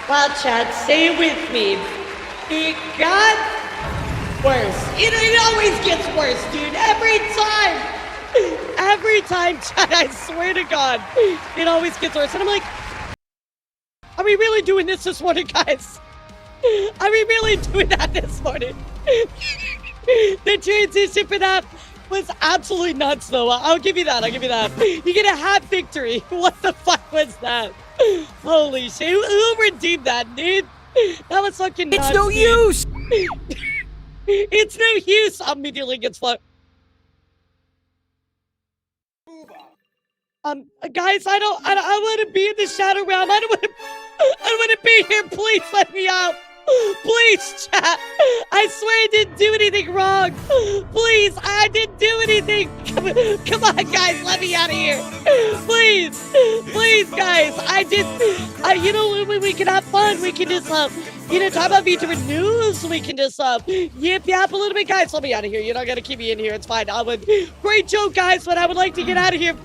Well, Chad, stay with me. It got worse. It always gets worse, dude. Every time. Every time, Chad, I swear to God, it always gets worse. And I'm like, are we really doing this morning, guys? Are we really doing that this morning? The transition for that was absolutely nuts, though. I'll give you that. I'll give you that. You get a half victory. What the fuck was that? Holy shit. Who redeemed that, dude? That was fucking nuts. It's no use! It's no use. Immediately gets fucked. Guys, I want to be in the shadow realm. I don't want to be here. Please let me out. Please, chat. I swear I didn't do anything wrong. Please, I didn't do anything. Come on, guys, let me out of here. Please, guys. You know, we can have fun. We can just, talk about Vtuber news. We can just, yap a little bit. Guys, let me out of here. You're not going to keep me in here. It's fine. Great joke, guys, but I would like to get out of here.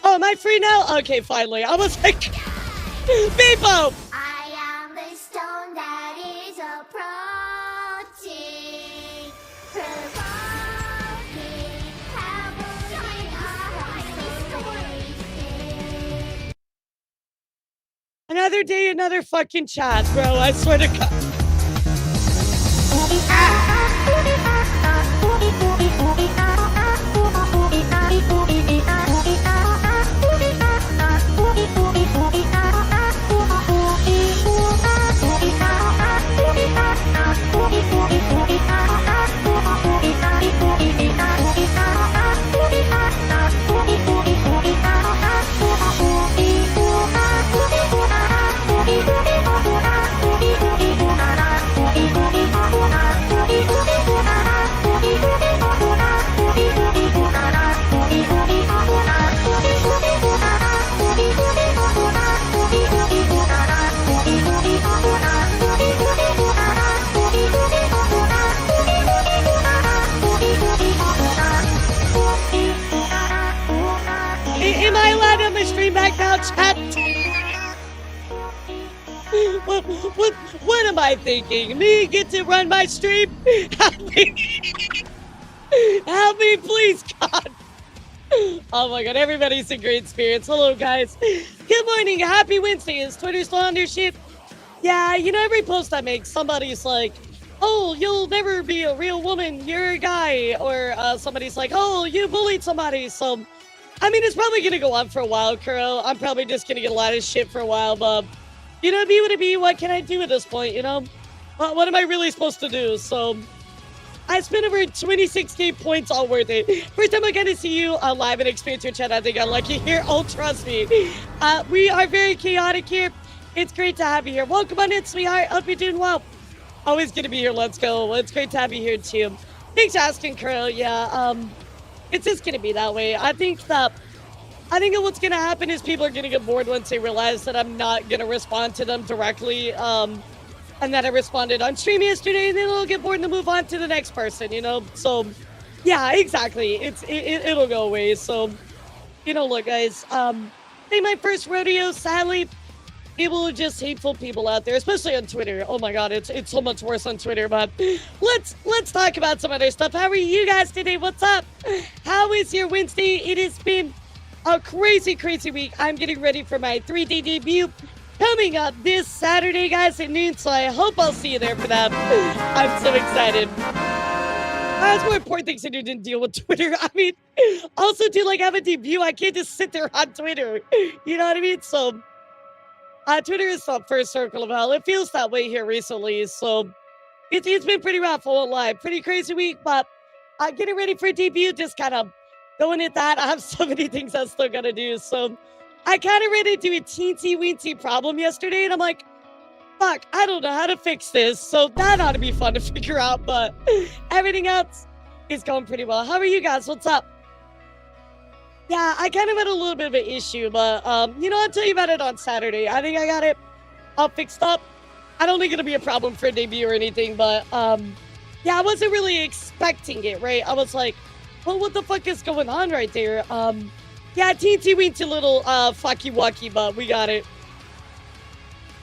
Oh, am I free now? Okay, finally. I was like, Beepo! I am the stone that is approaching, provoking, having Another day, another fucking chat, bro. I swear to God. Am I allowed on the stream back now, chat? What am I thinking? Me get to run my stream? Help me, please, God. Oh my God, everybody's in great spirits. Hello, guys. Good morning. Happy Wednesday. Is Twitter still on their ship? Yeah, you know, every post I make, somebody's like, oh, you'll never be a real woman. You're a guy. Or somebody's like, oh, you bullied somebody. So, I mean, it's probably going to go on for a while, Kuro. I'm probably just going to get a lot of shit for a while, but, you know, be what it be. What can I do at this point, you know? What am I really supposed to do? So, I spent over 26k points, all worth it. First time I got to see you live and experience your chat, I think I'm lucky here. Oh, trust me. We are very chaotic here. It's great to have you here. Welcome on in, sweetheart. Hope you're doing well. Always good to be here. Let's go. Well, it's great to have you here, too. Thanks for asking, Kuro. Yeah, it's just going to be that way. I think that what's going to happen is people are going to get bored once they realize that I'm not going to respond to them directly. And that I responded on stream yesterday, and then they'll get bored and they'll move on to the next person, you know? So, yeah, exactly. It'll go away. So, you know, look, guys, ain't my first rodeo, sadly. People are just hateful people out there, especially on Twitter. Oh my God, it's so much worse on Twitter. But let's talk about some other stuff. How are you guys today? What's up? How is your Wednesday? It has been a crazy, crazy week. I'm getting ready for my 3D debut coming up this Saturday, guys, at noon. So I hope I'll see you there for that. I'm so excited. There's more important things to do than deal with Twitter. I mean, also to like have a debut, I can't just sit there on Twitter. You know what I mean? So. Twitter is the first circle of hell. It feels that way here recently, so it's been pretty rough, I won't lie. Pretty crazy week, but getting ready for a debut, just kind of going at that. I have so many things I still got to do, so I kind of ran into a teensy-weensy problem yesterday, and I'm like, Fuck, I don't know how to fix this, so that ought to be fun to figure out, but everything else is going pretty well. How are you guys? What's up? Yeah, I kind of had a little bit of an issue, but, I'll tell you about it on Saturday. I think I got it all fixed up. I don't think it'll be a problem for a debut or anything, but, yeah, I wasn't really expecting it, right? I was like, well, what the fuck is going on right there? Yeah, teensy weensy little, fucky wucky, but we got it.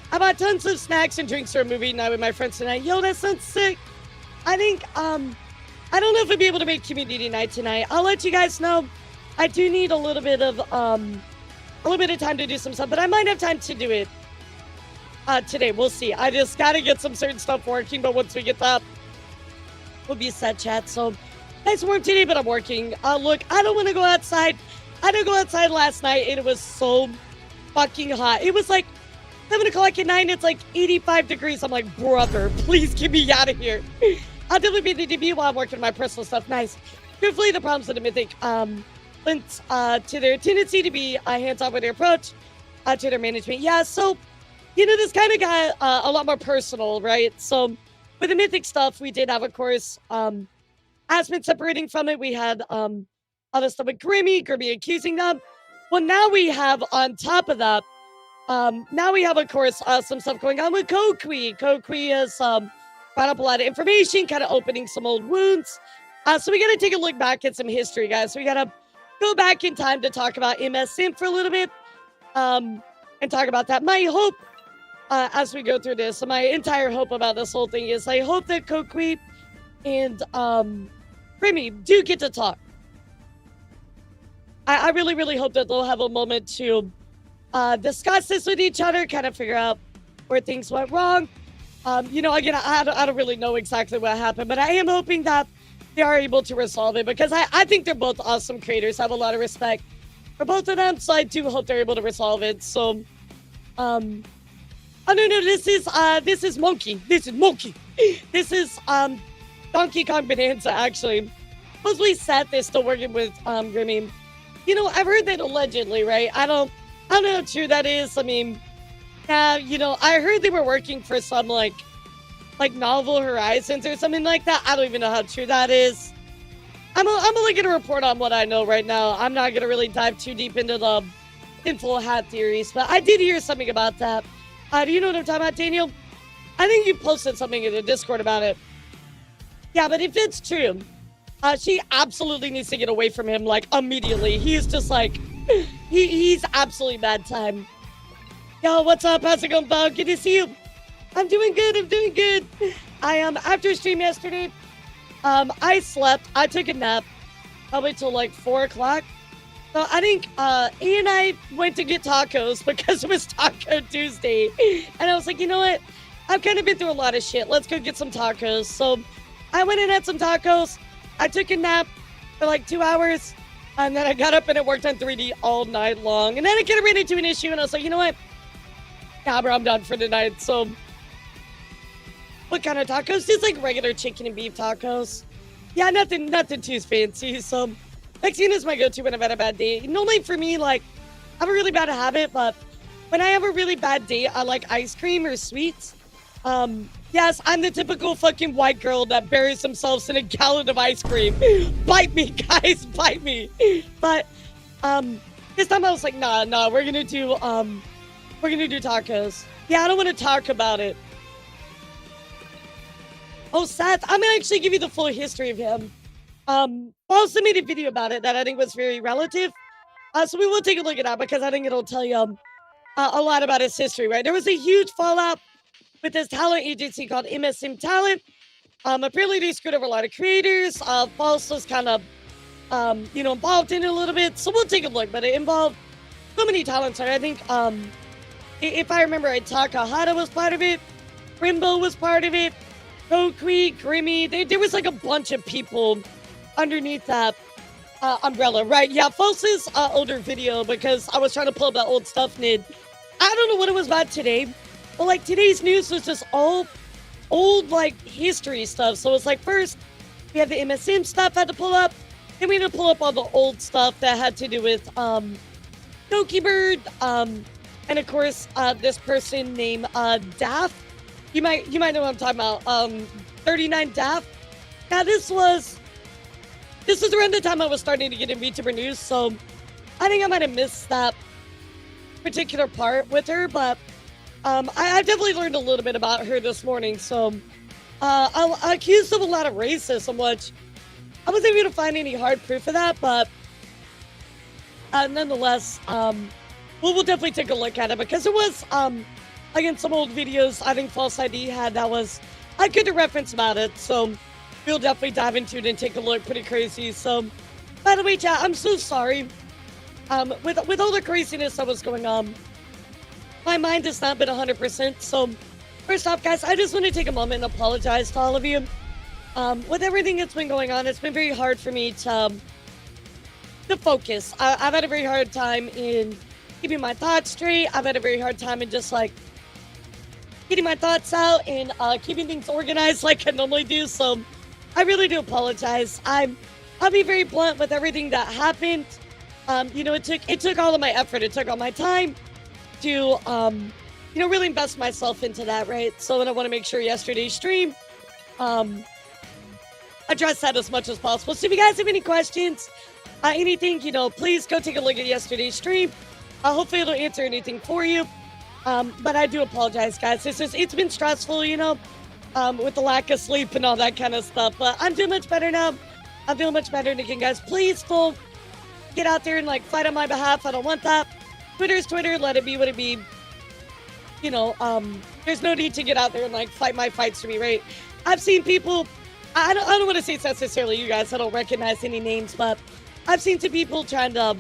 I bought tons of snacks and drinks for a movie night with my friends tonight. Yo, that sounds sick. I think, I don't know if I'll be able to make community night tonight. I'll let you guys know. I do need a little bit of time to do some stuff, but I might have time to do it today. We'll see. I just gotta get some certain stuff working, but once we get that, we'll be set, chat. So, nice warm today, but I'm working. Look, I don't want to go outside. I didn't go outside last night, and it was so fucking hot. It was like 7 o'clock at night, it's like 85 degrees. I'm like, brother, please get me out of here. I'll definitely be the debut while I'm working on my personal stuff. Nice. Hopefully the problems with the Mythic links to their tendency to be hands-off with their approach to their management. Yeah, so, this kind of got a lot more personal, right? So, with the Mythic stuff, we did have, of course, Aspen separating from it. We had other stuff with Grimmy accusing them. Well, now we have, on top of that, now we have, of course, some stuff going on with Kokui. Kokui has brought up a lot of information, kind of opening some old wounds. So we got to take a look back at some history, guys. So we got to go back in time to talk about MS-Simp for a little bit and talk about that. My hope as we go through this, so my entire hope about this whole thing is I hope that Kokui and Remy do get to talk. I really, really hope that they'll have a moment to discuss this with each other, kind of figure out where things went wrong. Again, I don't really know exactly what happened, but I am hoping that they are able to resolve it because I think they're both awesome creators. I have a lot of respect for both of them, so I do hope they're able to resolve it. So, oh no, this is Monkey. This is Monkey. This is Donkey Kong Bonanza, actually. Supposedly Seth is still working with Grimmy. I've heard that allegedly, right? I don't know how true that is. I mean, yeah, I heard they were working for some like Novel Horizons or something like that. I don't even know how true that is. I'm only gonna report on what I know right now. I'm not gonna really dive too deep into the tinfoil hat theories, but I did hear something about that. Do you know what I'm talking about, Daniel? I think you posted something in the Discord about it. Yeah, but if it's true, she absolutely needs to get away from him, immediately. He's just, he's absolutely bad time. Yo, what's up? How's it going, Bo? Good to see you. I'm doing good. After stream yesterday, I slept. I took a nap, probably till, 4 o'clock. So I think A and I went to get tacos because it was Taco Tuesday. And I was like, you know what? I've kind of been through a lot of shit. Let's go get some tacos. So I went and had some tacos. I took a nap for 2 hours. And then I got up and I worked on 3D all night long. And then I kind of ran into an issue and I was like, you know what? Nah, bro, I'm done for the night. So what kind of tacos? Just regular chicken and beef tacos. Yeah, nothing too fancy. So Mexican is my go-to when I've had a bad day. Normally for me, I have a really bad habit, but when I have a really bad day, I like ice cream or sweets. Yes, I'm the typical fucking white girl that buries themselves in a gallon of ice cream. Bite me, guys, bite me. But this time I was like, nah, we're gonna do tacos. Yeah, I don't want to talk about it. Oh, Seth, I'm gonna actually give you the full history of him. I also made a video about it that I think was very relative. So we will take a look at that because I think it'll tell you a lot about his history, right? There was a huge fallout with this talent agency called MS-Sim Talent. Apparently they screwed over a lot of creators. False was kind of, involved in it a little bit. So we'll take a look, but it involved so many talents. I think, if I remember right, Takahata was part of it. Rimbo was part of it. Kokui, Grimmy. There was a bunch of people underneath that umbrella, right? Yeah, False's older video, because I was trying to pull up that old stuff, Nid. I don't know what it was about today, but today's news was just all old history stuff. So it's first we had the MS-Sim stuff I had to pull up, then we had to pull up all the old stuff that had to do with Doki Bird, and of course this person named Daff. you might know what I'm talking about. 39 Daft. Now this was around the time I was starting to get in VTuber news, so I think I might have missed that particular part with her, but I definitely learned a little bit about her this morning. So I accused of a lot of racism, which I wasn't able to find any hard proof of that, but nonetheless, we'll definitely take a look at it because it was, again, some old videos I think False ID had that was, I could reference about it, so we'll definitely dive into it and take a look. Pretty crazy. So, by the way, chat, I'm so sorry. With all the craziness that was going on, my mind has not been 100%. So, first off, guys, I just want to take a moment and apologize to all of you. With everything that's been going on, it's been very hard for me to focus. I've had a very hard time in keeping my thoughts straight. I've had a very hard time in just like getting my thoughts out and keeping things organized like I normally do. So I really do apologize. I'll be very blunt with everything that happened. You know, it took all of my effort. It took all my time to you know, really invest myself into that, right? So I want to make sure yesterday's stream address that as much as possible. So if you guys have any questions, anything, you know, please go take a look at yesterday's stream. Hopefully it'll answer anything for you. But I do apologize, guys. It's been stressful, you know, with the lack of sleep and all that kind of stuff. But I'm doing much better now. I'm feeling much better. And again, guys, please don't get out there and like fight on my behalf. I don't want that. Twitter's Twitter. Let it be what it be. You know, there's no need to get out there and like fight my fights for me, right? I've seen people. I don't want to say it's necessarily you guys. I don't recognize any names, but I've seen some people trying to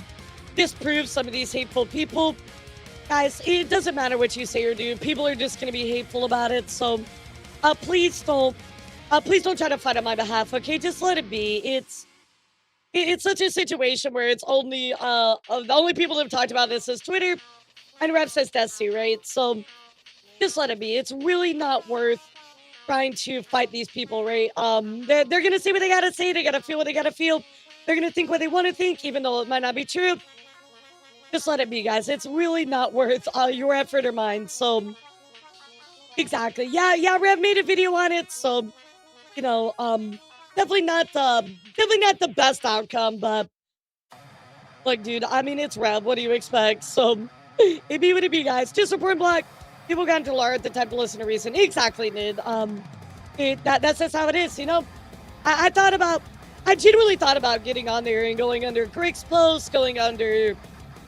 disprove some of these hateful people. Guys, it doesn't matter what you say or do. People are just going to be hateful about it. So please don't try to fight on my behalf. Okay, just let it be. It's such a situation where it's only the only people that have talked about this is Twitter and Rep says Destiny, right? So just let it be. It's really not worth trying to fight these people, right? They're gonna say what they gotta say. They gotta feel what they gotta feel. They're gonna think what they want to think, even though it might not be true. Just let it be, guys. It's really not worth your effort or mine. So, exactly. Yeah. Rev made a video on it. So, you know, definitely not the best outcome. But, like, dude, I mean, it's Rev. What do you expect? So, it be what it be, guys. Just support Black. People got into Lara at the time to listen to reason. Exactly, Nid. That's just how it is, you know? I genuinely thought about getting on there and going under Grig's post, going under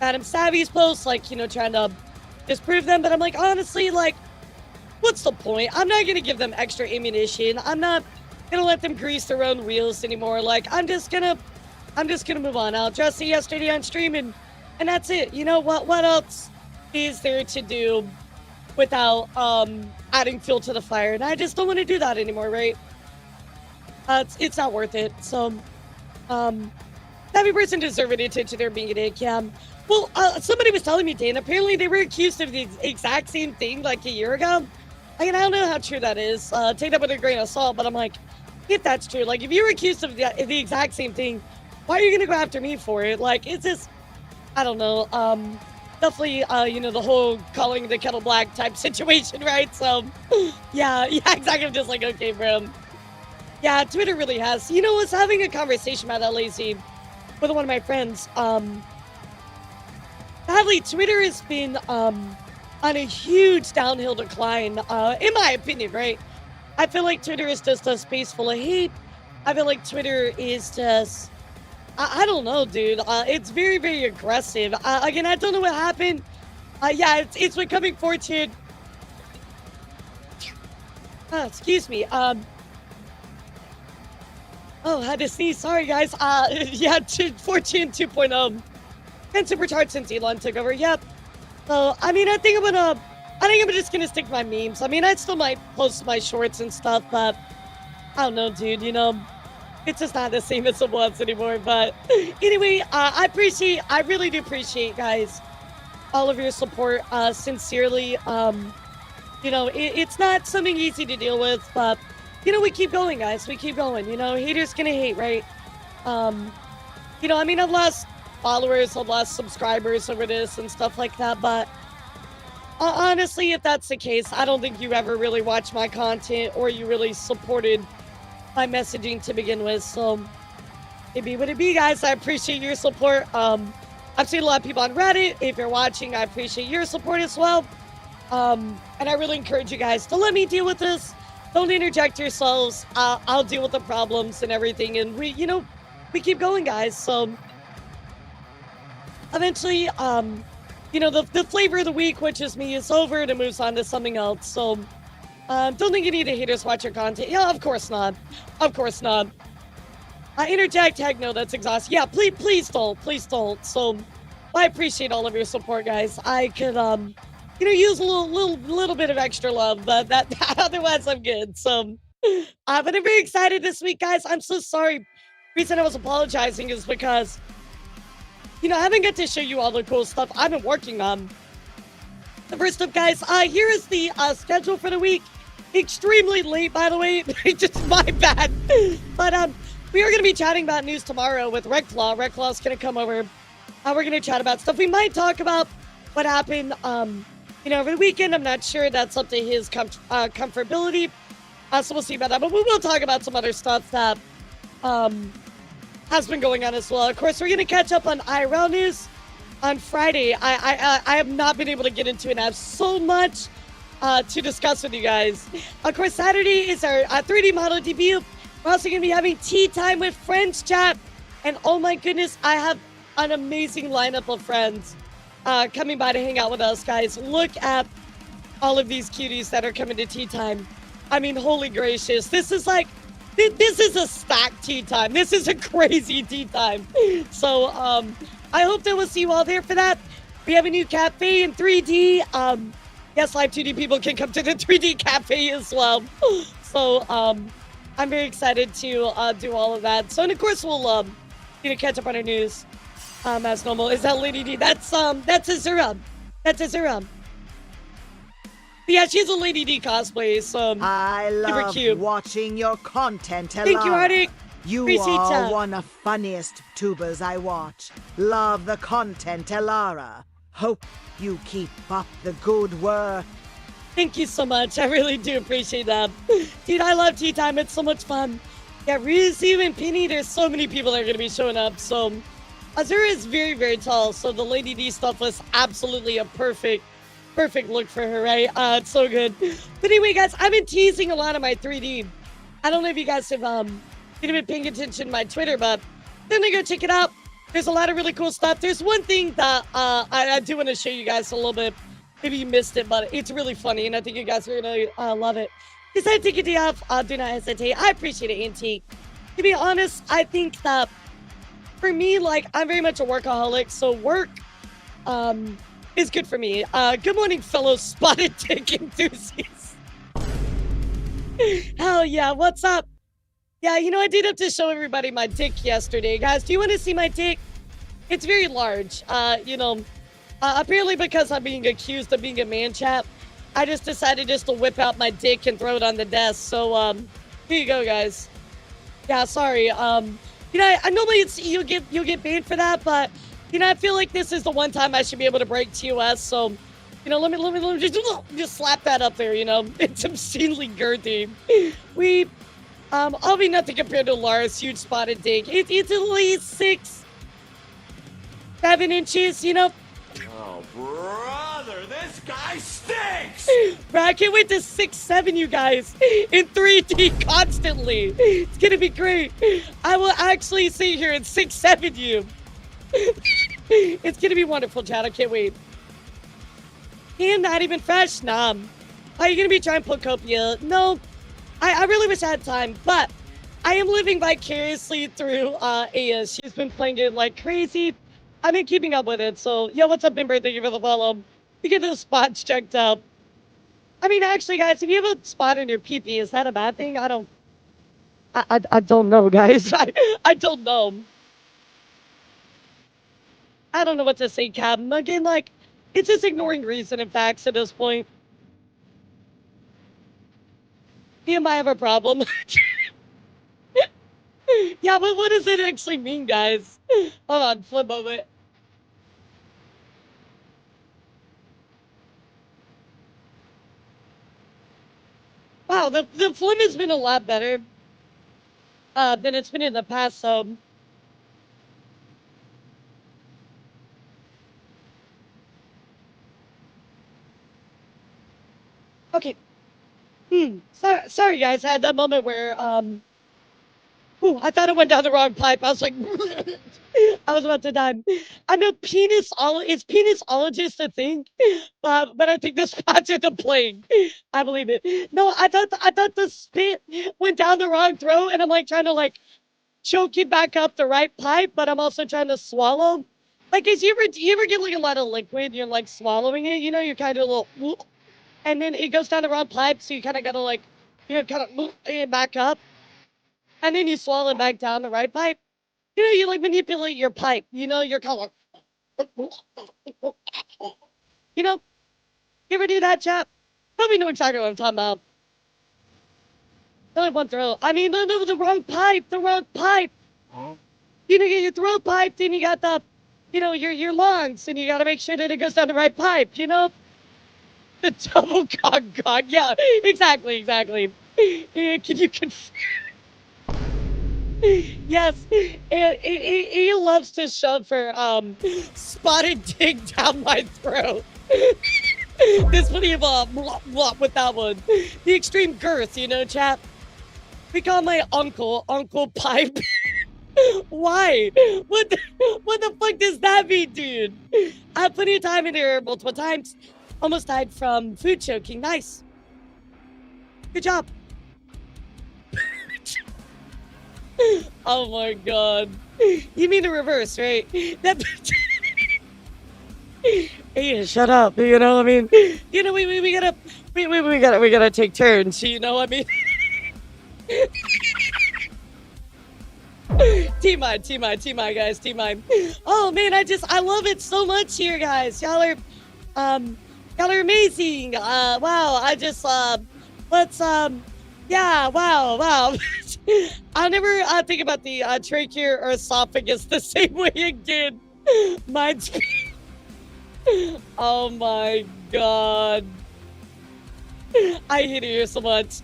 Adam Savvy's post, like, you know, trying to disprove them. But I'm like, honestly, like, what's the point? I'm not going to give them extra ammunition. I'm not going to let them grease their own wheels anymore. Like, I'm just going to move on. I'll address it yesterday on stream and that's it. You know, what else is there to do without adding fuel to the fire? And I just don't want to do that anymore, right? It's not worth it. So, every person deserves any attention they're being a dick, yeah. Well, somebody was telling me, Dan, apparently they were accused of the exact same thing like a year ago. I mean, I don't know how true that is. Take that with a grain of salt, but I'm like, if that's true, like, if you were accused of the exact same thing, why are you going to go after me for it? Like, it's just, I don't know. Definitely, you know, the whole calling the kettle black type situation, right? So, yeah, exactly. I'm just like, okay, bro. Yeah, Twitter really has. You know, I was having a conversation about that lazy with one of my friends. Sadly, Twitter has been on a huge downhill decline, in my opinion, right? I feel like Twitter is just a space full of hate. I feel like Twitter is just, I don't know, dude. It's very, very aggressive. Again, I don't know what happened. Yeah, it's becoming fortune. Excuse me. Oh, I had to sneeze. Sorry, guys. Yeah, Fortune 2.0. And Supercharged since Elon took over. Yep. So, I mean, I think I'm just gonna stick to my memes. I mean, I still might post my shorts and stuff, but I don't know, dude. You know, it's just not the same as it was anymore. But anyway, I really do appreciate, guys, all of your support. Sincerely. You know, it's not something easy to deal with, but you know, we keep going, guys. We keep going. You know, haters gonna hate, right? You know, I mean, I've lost followers, I've lost subscribers over this and stuff like that, but Honestly, if that's the case, I don't think you ever really watched my content or you really supported my messaging to begin with. So it be what it be, guys. I appreciate your support. I've seen a lot of people on Reddit. If you're watching, I appreciate your support as well. And I really encourage you guys to let me deal with this. Don't interject yourselves. I'll deal with the problems and everything. And we keep going, guys. So eventually, the flavor of the week, which is me, is over and it moves on to something else. So don't think you need to haters watch your content. Yeah, of course not. Of course not. Interject, heck no, that's exhausting. Yeah, please don't. Please don't. So I appreciate all of your support, guys. I could, use a little bit of extra love, but that otherwise I'm good. So, but I'm very excited this week, guys. I'm so sorry. Reason I was apologizing is because, I haven't got to show you all the cool stuff I've been working on. The first up, guys, here is the schedule for the week. Extremely late, by the way. Just my bad. But we are going to be chatting about news tomorrow with Reclaw. Reclaw's going to come over. We're going to chat about stuff. We might talk about what happened, over the weekend. I'm not sure. That's up to his comfortability. So we'll see about that. But we will talk about some other stuff that has been going on as well. Of course, we're going to catch up on IRL news on Friday. I have not been able to get into it. I have so much to discuss with you guys. Of course, Saturday is our 3D model debut. We're also going to be having tea time with friends chat. And oh my goodness, I have an amazing lineup of friends coming by to hang out with us, guys. Look at all of these cuties that are coming to tea time. I mean, holy gracious. This is a stacked tea time. This is a crazy tea time. So I hope that we'll see you all there for that. We have a new cafe in 3D. Yes, live 2D people can come to the 3D cafe as well. So I'm very excited to do all of that. So, and of course, we'll catch up on our news as normal. Is that Lady D? That's Azura. That's Azura. But yeah, she's a Lady D cosplay. So I super love cute. watching your content, Elara. Thank you, Arctic. You Appreciate are ya. one of funniest tubers I watch. Love the content, Elara. Hope you keep up the good work. Thank you so much. I really do appreciate that. Dude, I love tea time. It's so much fun. Yeah, Rizu and Penny, there's so many people that are going to be showing up. So Azura is very, very tall. So the Lady D stuff was absolutely a perfect look for her, right? It's so good. But anyway, guys, I've been teasing a lot of my 3D. I don't know if you guys have been paying attention to my Twitter, but then go check it out. There's a lot of really cool stuff. There's one thing that I do want to show you guys a little bit. Maybe you missed it, but it's really funny, and I think you guys are going to love it. Decide to take a day off. Do not hesitate. I appreciate it, Antique. To be honest, I think that for me, like, I'm very much a workaholic, so work is good for me. Good morning, fellow spotted dick enthusiasts. Hell yeah, what's up? Yeah, I did have to show everybody my dick yesterday. Guys, do you want to see my dick? It's very large. Apparently because I'm being accused of being a man chap, I just decided just to whip out my dick and throw it on the desk. So, here you go, guys. Yeah, sorry. I normally you'll get banned for that, but I feel like this is the one time I should be able to break TOS. So, let me just slap that up there. It's obscenely girthy. I'll be nothing compared to Lara's huge spotted dick. It's at least 6-7 inches. Oh, brother, this guy stinks! Bro, I can't wait to 6-7 you guys in 3D constantly. It's gonna be great. I will actually sit here and 6-7 you. It's gonna be wonderful, Chad. I can't wait. And not even fresh? Nah. Are you gonna be trying Pokopia? No. I really wish I had time, but I am living vicariously through Aya. She's been playing it like crazy. I've been keeping up with it, so yo, what's up, Bimber? Thank you for the follow. You get those spots checked out. I mean, actually, guys, if you have a spot in your pee-pee, is that a bad thing? I don't know, guys. I don't know. I don't know what to say, Captain. Again, like, it's just ignoring reason and facts at this point. Me and I have a problem. Yeah, but what does it actually mean, guys? Hold on, flip moment. wow, the form has been a lot better than it's been in the past. So okay. Sorry guys, I had that moment where ooh, I thought it went down the wrong pipe. I was like, I was about to die. I know it's penisologist a thing, but I think the spots are the plague. I believe it. No, I thought the spit went down the wrong throat, and I'm like trying to like choke it back up the right pipe, but I'm also trying to swallow. Like, you ever get like a lot of liquid? You're like swallowing it, you know, you're kind of a little, and then it goes down the wrong pipe, so you kind of gotta like, kind of it back up, and then you swallow it back down the right pipe. You know, you like manipulate your pipe. You know, you're kind of, you know, you ever do that, chap? Probably know exactly what I'm talking about. Only one throat. I mean, no, the wrong pipe, the wrong pipe. You know, get your throat piped, then you got the, you know, your lungs, and you got to make sure that it goes down the right pipe. You know, the double god. Yeah, exactly. Can you confirm? Yes, and he loves to shove her spotted dick down my throat. There's plenty of blop, blop with that one. The extreme girth, you know, chap. We call my Uncle Pipe. Why? What the fuck does that mean, dude? I had plenty of time in there multiple times. Almost died from food choking. Nice. Good job. Oh my god. You mean the reverse, right? That hey, shut up. You know, I mean, you know, we gotta take turns. You know, I mean. T-my, guys, T-my. Oh man, I love it so much here, guys. Y'all are amazing. Wow, yeah, wow. I'll never think about the trachea or esophagus the same way again. Mine's. Oh my god. I hate it here so much.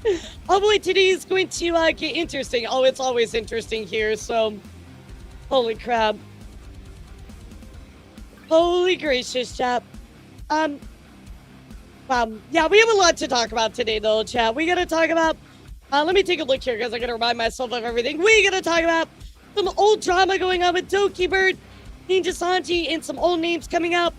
Oh boy, today is going to get interesting. Oh, it's always interesting here, so holy crap. Holy gracious, chap. Wow. Yeah, we have a lot to talk about today, though, chat. We gotta talk about. Let me take a look here, because I gotta remind myself of everything. We gotta talk about some old drama going on with Doki Bird, Ninja Sanji, and some old names coming up.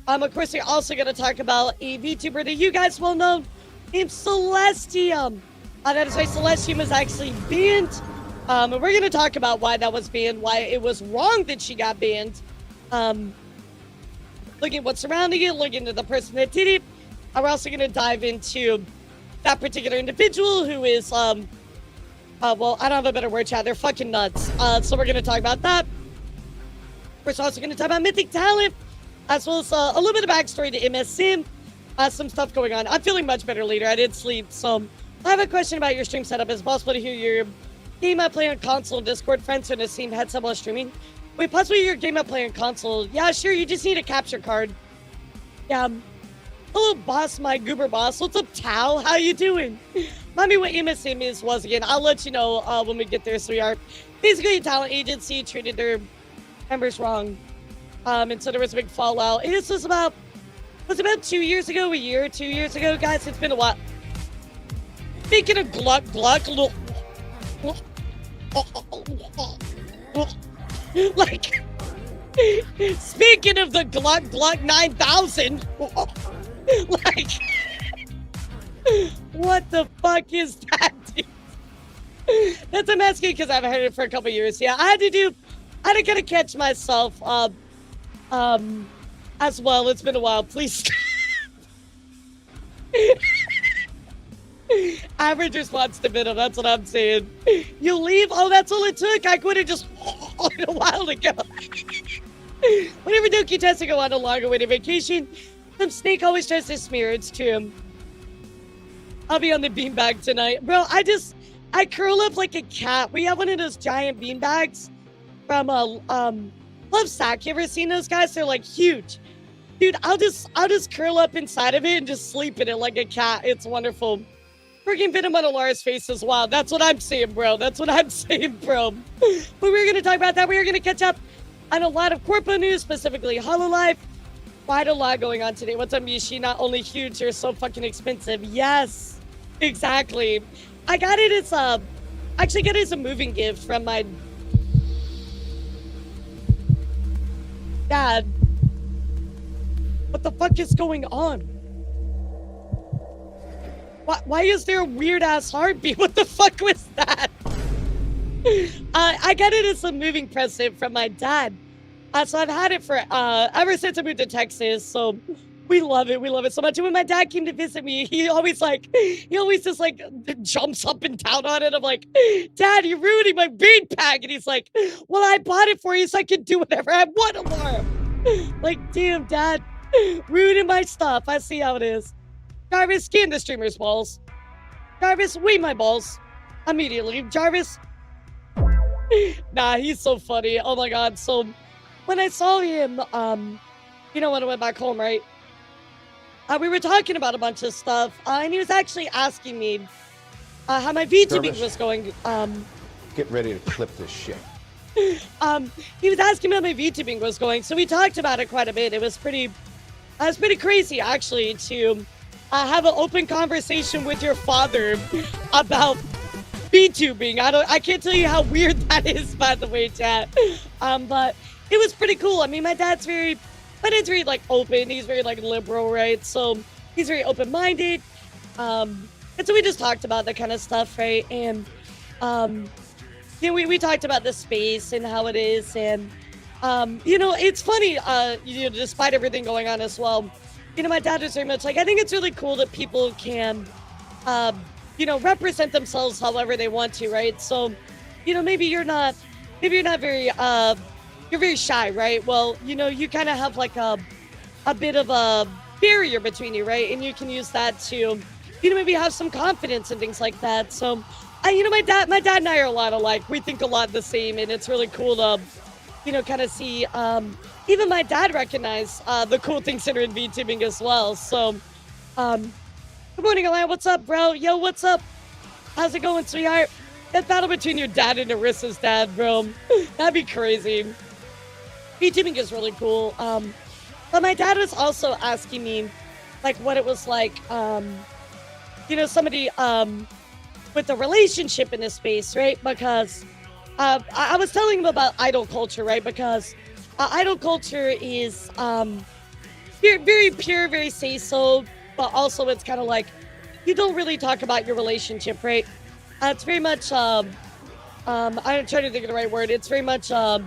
Of course, we're also gonna talk about a VTuber that you guys well know named Celestium. That is why Celestium is actually banned. And we're gonna talk about why that was banned, why it was wrong that she got banned. Looking at what's surrounding it, looking into the person that did it. We're also gonna dive into that particular individual who is, well, I don't have a better word, chat. They're fucking nuts. So we're gonna talk about that. We're also gonna talk about Mythic talent, as well as a little bit of backstory to MSM. Some stuff going on. I'm feeling much better later. I did sleep, so I have a question about your stream setup. Is it possible to hear your game I play on console and Discord friends in the same headset while streaming? Wait, possibly your game I play on console? Yeah, sure. You just need a capture card. Yeah. Hello, boss, my goober boss. What's up, Tao? How you doing? Remind me what MSM was again. I'll let you know when we get there. So we are basically a talent agency, treated their members wrong. And so there was a big fallout. And this was about 2 years ago, a year, 2 years ago, guys. It's been a while. Speaking of gluck, like, speaking of the Gluck 9000, like, what the fuck is that, dude? That's I'm asking because I've heard it for a couple years. Yeah, I had to kind of catch myself as well. It's been a while. Please stop. Average response to Venom, that's what I'm saying. You leave? Oh, that's all it took. I could have just a while ago. Whenever Doki tries to go on a longer winter vacation, some snake always tries to smear. It's true. I'll be on the beanbag tonight. Bro, I curl up like a cat. We have one of those giant beanbags from Love Sack. You ever seen those guys? They're like huge. Dude, I'll just curl up inside of it and just sleep in it like a cat. It's wonderful. Freaking Venom on Elara's face is wild. That's what I'm saying, bro. That's what I'm saying, bro. But we're going to talk about that. We're going to catch up on a lot of Corpo news, specifically HoloLive. Quite a lot going on today. What's up, Mishi? Not only huge, they're so fucking expensive. Yes, exactly. I got it as actually got it as a moving gift from my dad. What the fuck is going on? Why is there a weird ass heartbeat? What the fuck was that? I got it as a moving present from my dad. So I've had it for ever since I moved to Texas. So we love it. We love it so much. And when my dad came to visit me, he always just like jumps up and down on it. I'm like, Dad, you're ruining my bean pack. And he's like, well, I bought it for you so I can do whatever I want, Alarm. Like, damn, Dad, ruining my stuff. I see how it is. Jarvis, scan the streamer's balls. Jarvis, weigh my balls. Immediately. Jarvis. Nah, he's so funny. Oh my God. So when I saw him, when I went back home, right? We were talking about a bunch of stuff, and he was actually asking me how my VTubing was going. Get ready to clip this shit. He was asking me how my VTubing was going, so we talked about it quite a bit. It was pretty crazy, actually, to have an open conversation with your father about VTubing. I can't tell you how weird that is, by the way, chat. But it was pretty cool. I mean, my dad's very like open. He's very like liberal, right? So he's very open-minded. And so we just talked about that kind of stuff, right? And we talked about the space and how it is, and it's funny. Despite everything going on as well, my dad is very much like, I think it's really cool that people can, represent themselves however they want to, right? So, maybe you're not very, you're very shy, right? Well, you kind of have like a bit of a barrier between you, right? And you can use that to, maybe have some confidence and things like that. So, my dad and I are a lot alike. We think a lot the same, and it's really cool to, kind of see, even my dad recognize the cool things that are in VTubing as well. So, good morning, Alana. What's up, bro? Yo, what's up? How's it going, sweetheart? That battle between your dad and Arissa's dad, bro. That'd be crazy. VTubing is really cool. But my dad was also asking me, like, what it was like, somebody with a relationship in this space, right? Because I was telling him about idol culture, right? Because idol culture is very, very pure, very say-so, but also it's kind of like, you don't really talk about your relationship, right? It's very much, I'm trying to think of the right word. It's very much, kind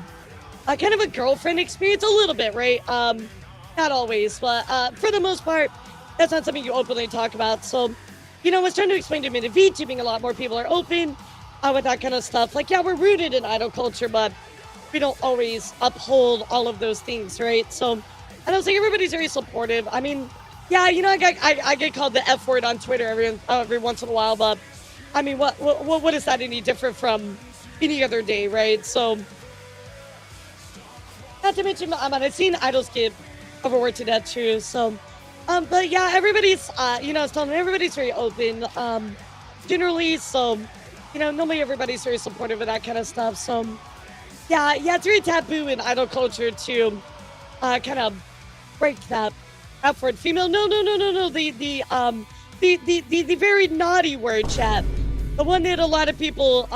of a girlfriend experience, a little bit, right? Not always, but for the most part, that's not something you openly talk about. So, I was trying to explain to him in VTubing, a lot more people are open with that kind of stuff. Like, yeah, we're rooted in idol culture, but we don't always uphold all of those things, right? So, and I was like, everybody's very supportive. I mean, yeah, I get called the F word on Twitter every once in a while, but I mean, what is that any different from any other day, right? So, not to mention, I've seen idols get overworked to death too. So, but yeah, everybody's, I was telling them, everybody's very open, generally. So, normally everybody's very supportive of that kind of stuff. So, yeah, it's very taboo in idol culture to, kind of break that F word. Female, no, the very naughty word, chat. The one that a lot of people,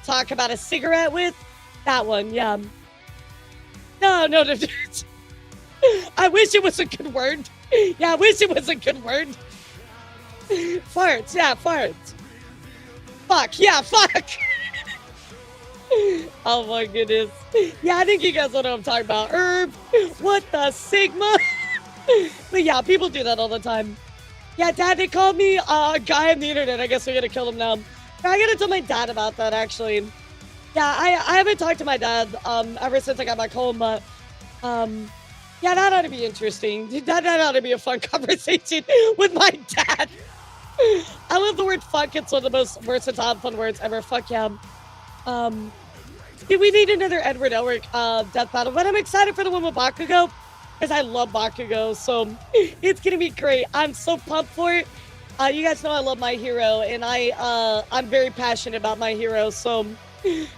talk about a cigarette with. That one, yeah. No. I wish it was a good word. Yeah, I wish it was a good word. Farts, yeah, farts. Fuck, yeah, fuck. Oh my goodness. Yeah, I think you guys know what I'm talking about. Herb, what the Sigma? But yeah, people do that all the time. Yeah, Dad, they called me a guy on the internet. I guess we're gonna kill him now. I gotta tell my dad about that, actually. Yeah, I haven't talked to my dad ever since I got back home, but yeah, that ought to be interesting. That ought to be a fun conversation with my dad. I love the word fuck. It's one of the most versatile, fun words ever. Fuck yeah. We need another Edward Elric death battle, but I'm excited for the one with Bakugo because I love Bakugo, so it's gonna be great. I'm so pumped for it. You guys know I love my hero, and I'm very passionate about my hero. So,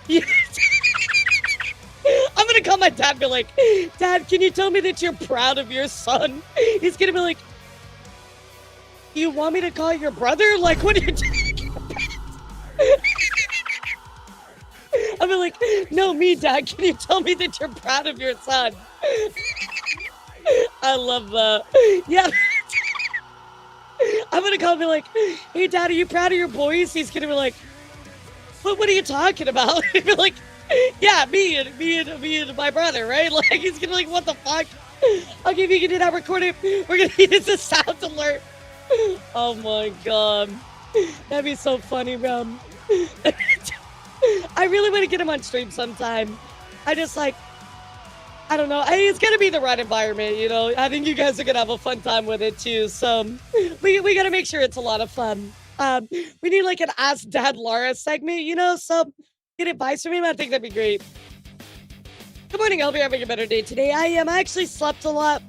yeah. I'm gonna call my dad and be like, Dad, can you tell me that you're proud of your son? He's gonna be like, you want me to call your brother? Like, what are you talking about? I'll be like, no, me, Dad, can you tell me that you're proud of your son? I love that. Yeah. I'm gonna call and be like, hey, Dad, are you proud of your boys? He's gonna be like, what are you talking about? He'd be like, yeah, me and my brother, right? Like, he's gonna be like, what the fuck? Okay, if you can do that, record it. We're gonna use a sound alert. Oh my god. That'd be so funny, bro. I really want to get him on stream sometime. I just like, I don't know. It's gonna be the right environment, you know. I think you guys are gonna have a fun time with it too. So we gotta make sure it's a lot of fun. We need like an Ask Dad Lara segment, you know. So get advice from him. I think that'd be great. Good morning. I hope you're having a better day today. I actually slept a lot.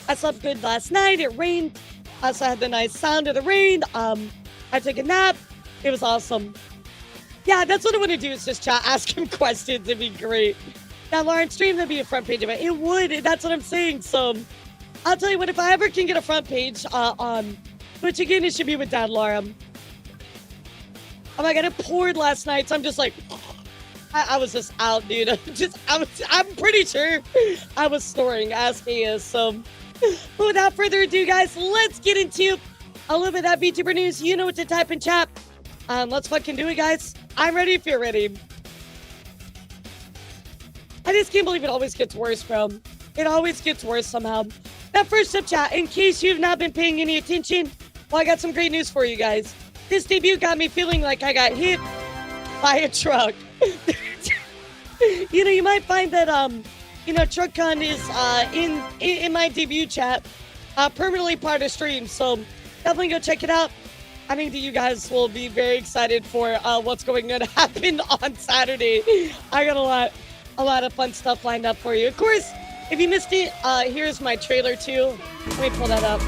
I slept good last night. It rained. I also had the nice sound of the rain. I took a nap. It was awesome. Yeah, that's what I want to do is just chat, ask him questions. It'd be great. Now, Lauren, stream, that'd be a front page of it. It would. That's what I'm saying. So, I'll tell you what, if I ever can get a front page on Twitch again, it should be with Dad Laura. Oh my god, it poured last night, so I'm just like, I was just out, dude. I'm pretty sure I was snoring as he is. So, but without further ado, guys, let's get into a little bit of that VTuber news. You know what to type in chat. Let's fucking do it, guys. I'm ready if you're ready. I just can't believe it always gets worse, bro. It always gets worse somehow. Now, first up, chat, in case you've not been paying any attention, well, I got some great news for you guys. This debut got me feeling like I got hit by a truck. You know, you might find that, you know, TruckCon is in my debut chat, permanently part of stream, so definitely go check it out. I think that you guys will be very excited for what's going to happen on Saturday. I got a lot of fun stuff lined up for you. Of course, if you missed it, here's my trailer too. Let me pull that up.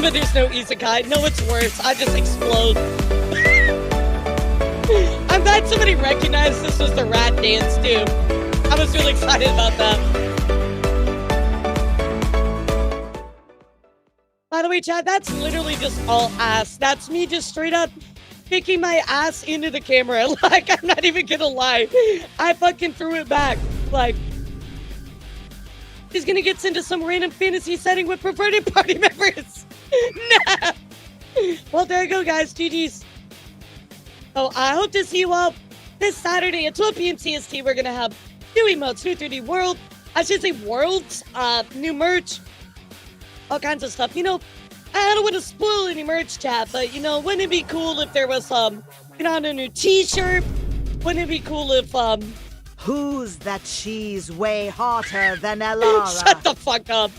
But there's no isekai. No, it's worse. I just explode. I'm glad somebody recognized this was the rat dance too. I was really excited about that. By the way, Chad, that's literally just all ass. That's me just straight up kicking my ass into the camera. Like, I'm not even gonna lie. I fucking threw it back. Like, he's gonna get into some random fantasy setting with perverted party members. Nah. Well, there you go, guys. GG's. So, I hope to see you all this Saturday at 12 p.m. CST. We're gonna have new emotes, new 3D world. I should say worlds, new merch, all kinds of stuff. You know, I don't want to spoil any merch, chat, but, you know, wouldn't it be cool if there was, you know, a new t-shirt? Wouldn't it be cool if, Who's that she's way hotter than elara? Shut the fuck up.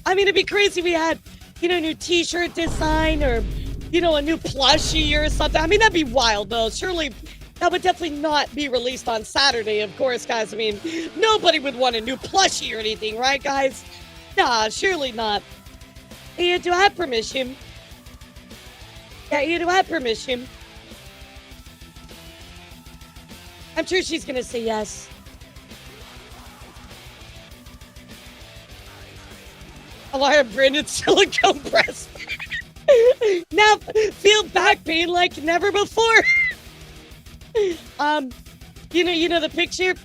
I mean, it'd be crazy if we had, you know, a new t-shirt design or, you know, a new plushie or something. I mean, that'd be wild, though. Surely that would definitely not be released on Saturday, of course, guys. I mean, nobody would want a new plushie or anything, right, guys? Nah, surely not. Hey, do I have permission? Yeah, do I have permission? I'm sure she's gonna say yes. Alara Brandon silicone breast. Now feel back pain like never before. You know the picture.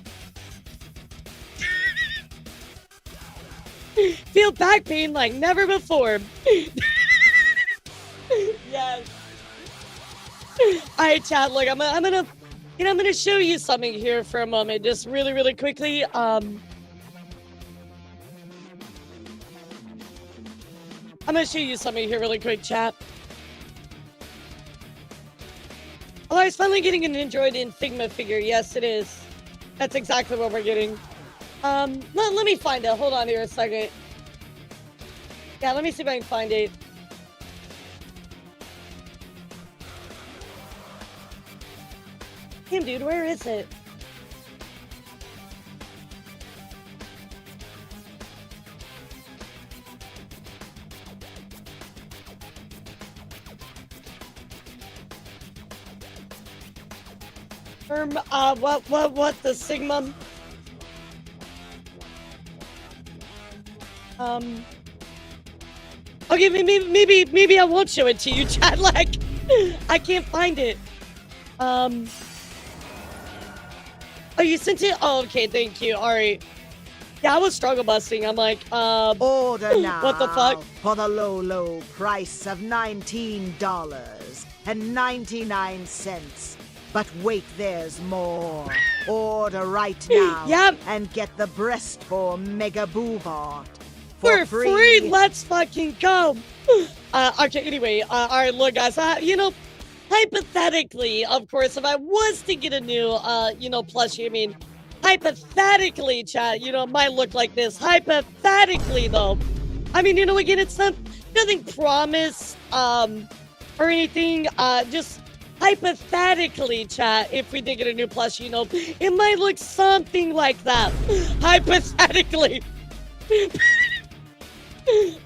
Feel back pain like never before. Yes. All right, chat. Look, I'm gonna show you something here for a moment, just really, really quickly. I'm gonna show you something here really quick, chat. Oh, I was finally getting an Android in Figma figure. Yes, it is. That's exactly what we're getting. Let me find it. Hold on here a second. Yeah, let me see if I can find it. Damn, dude, where is it? What the Sigma? Okay, maybe I won't show it to you, chat. Like, I can't find it. Oh, you sent it? Oh, okay, thank you. All right. Yeah, I was struggle busting. I'm like, Order now. What the fuck? For the low price of $19.99. But wait, there's more. Order right now. Yep. And get the breast for Mega Boobot. For free. Let's fucking go. Okay, anyway, all right, look, guys, you know, hypothetically, of course, if I was to get a new, plushie, I mean, hypothetically, chat, you know, it might look like this. Hypothetically, though. I mean, you know, again, it's nothing promised, or anything, just hypothetically, chat, if we did get a new plushie, you know, it might look something like that. Hypothetically.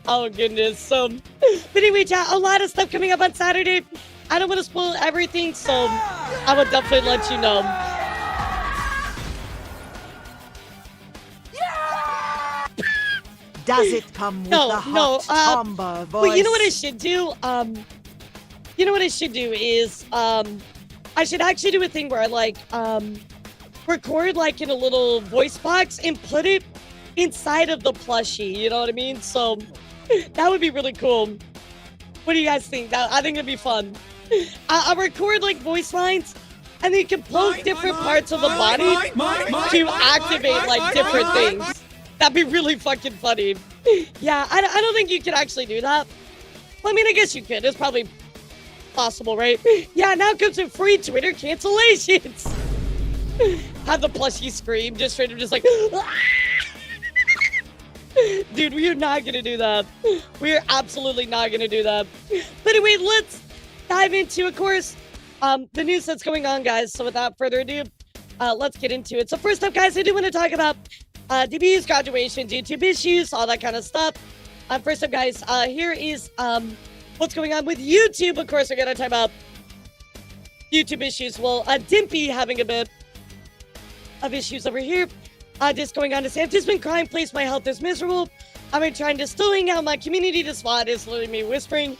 Oh, goodness. So, but anyway, chat, a lot of stuff coming up on Saturday. I don't want to spoil everything, so I would definitely let you know. Does it come with the hot tomba voice? Well, you know what I should do? You know what I should do is, I should actually do a thing where I, like, record, like, in a little voice box and put it inside of the plushie, you know what I mean? So, that would be really cool. What do you guys think? I think it'd be fun. I'll record, like, voice lines, and then you can poke different parts of the body to activate, like, different things. That'd be really fucking funny. Yeah, I don't think you could actually do that. Well, I mean, I guess you could. It's probably possible, right? Yeah, now comes some free Twitter cancellations. Have the plushie scream, just straight up, just like... Dude, we are not gonna do that. We are absolutely not gonna do that. But anyway, let's dive into, of course, the news that's going on, guys. So without further ado, let's get into it. So first up, guys, I do want to talk about DBU's graduations, YouTube issues, all that kind of stuff. First up, guys, here is what's going on with YouTube. Of course, we're gonna talk about YouTube issues. Well, Dimpy having a bit of issues over here. Just going on to say, I've just been crying, please, my health is miserable. I've been trying to stilling out my community to spot is literally me whispering.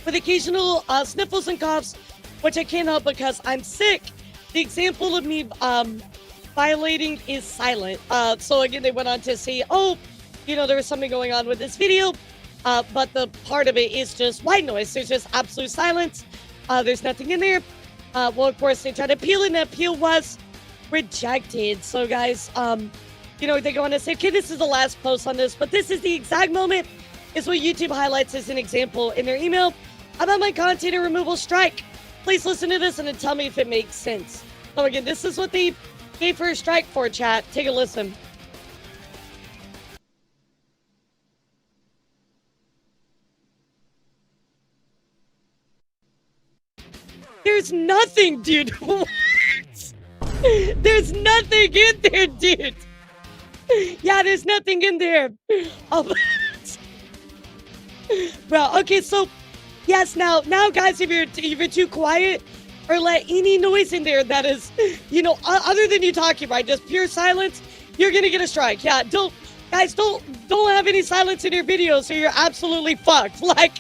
With occasional sniffles and coughs, which I can't help because I'm sick. The example of me violating is silent. So again, they went on to say, oh, you know, there was something going on with this video. But the part of it is just white noise. There's just absolute silence. There's nothing in there. Well, of course, they tried to appeal, and the appeal was rejected. So guys, you know, they go on to say, okay, this is the last post on this, but this is the exact moment is what YouTube highlights as an example in their email about my content removal strike. Please listen to this and then tell me if it makes sense. So again, this is what they gave her a strike for, chat. Take a listen. There's nothing, dude. What? There's nothing in there, dude. Yeah, there's nothing in there. Oh, well, okay, so yes, now, guys, if you're too quiet or let any noise in there that is, you know, other than you talking, right, just pure silence, you're gonna get a strike. Yeah, don't have any silence in your videos, or you're absolutely fucked. Like,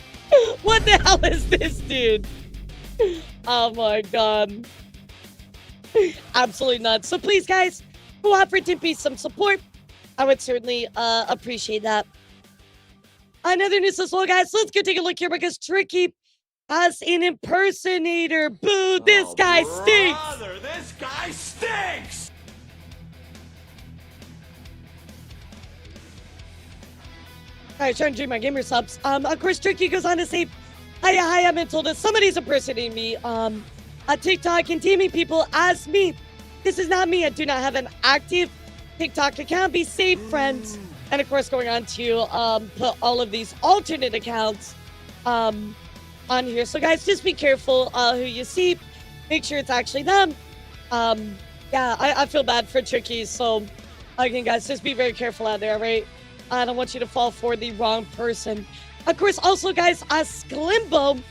what the hell is this, dude? Oh my god. Absolutely nuts. So please, guys, go out for Dimpy some support. I would certainly appreciate that. Another news as well, guys. Let's go take a look here because Tricky has an impersonator. Boo, this guy stinks. Brother, this guy stinks. Alright, trying to drink my gamer subs. Of course, Tricky goes on to say, hi, I've been told that somebody's impersonating me. On TikTok and DMing people as me. This is not me. I do not have an active TikTok account. Be safe, friends. And of course, going on to put all of these alternate accounts on here. So guys, just be careful who you see. Make sure it's actually them. Yeah, I feel bad for Tricky. So again, guys, just be very careful out there, right? I don't want you to fall for the wrong person. Of course, also, guys, Sklimbo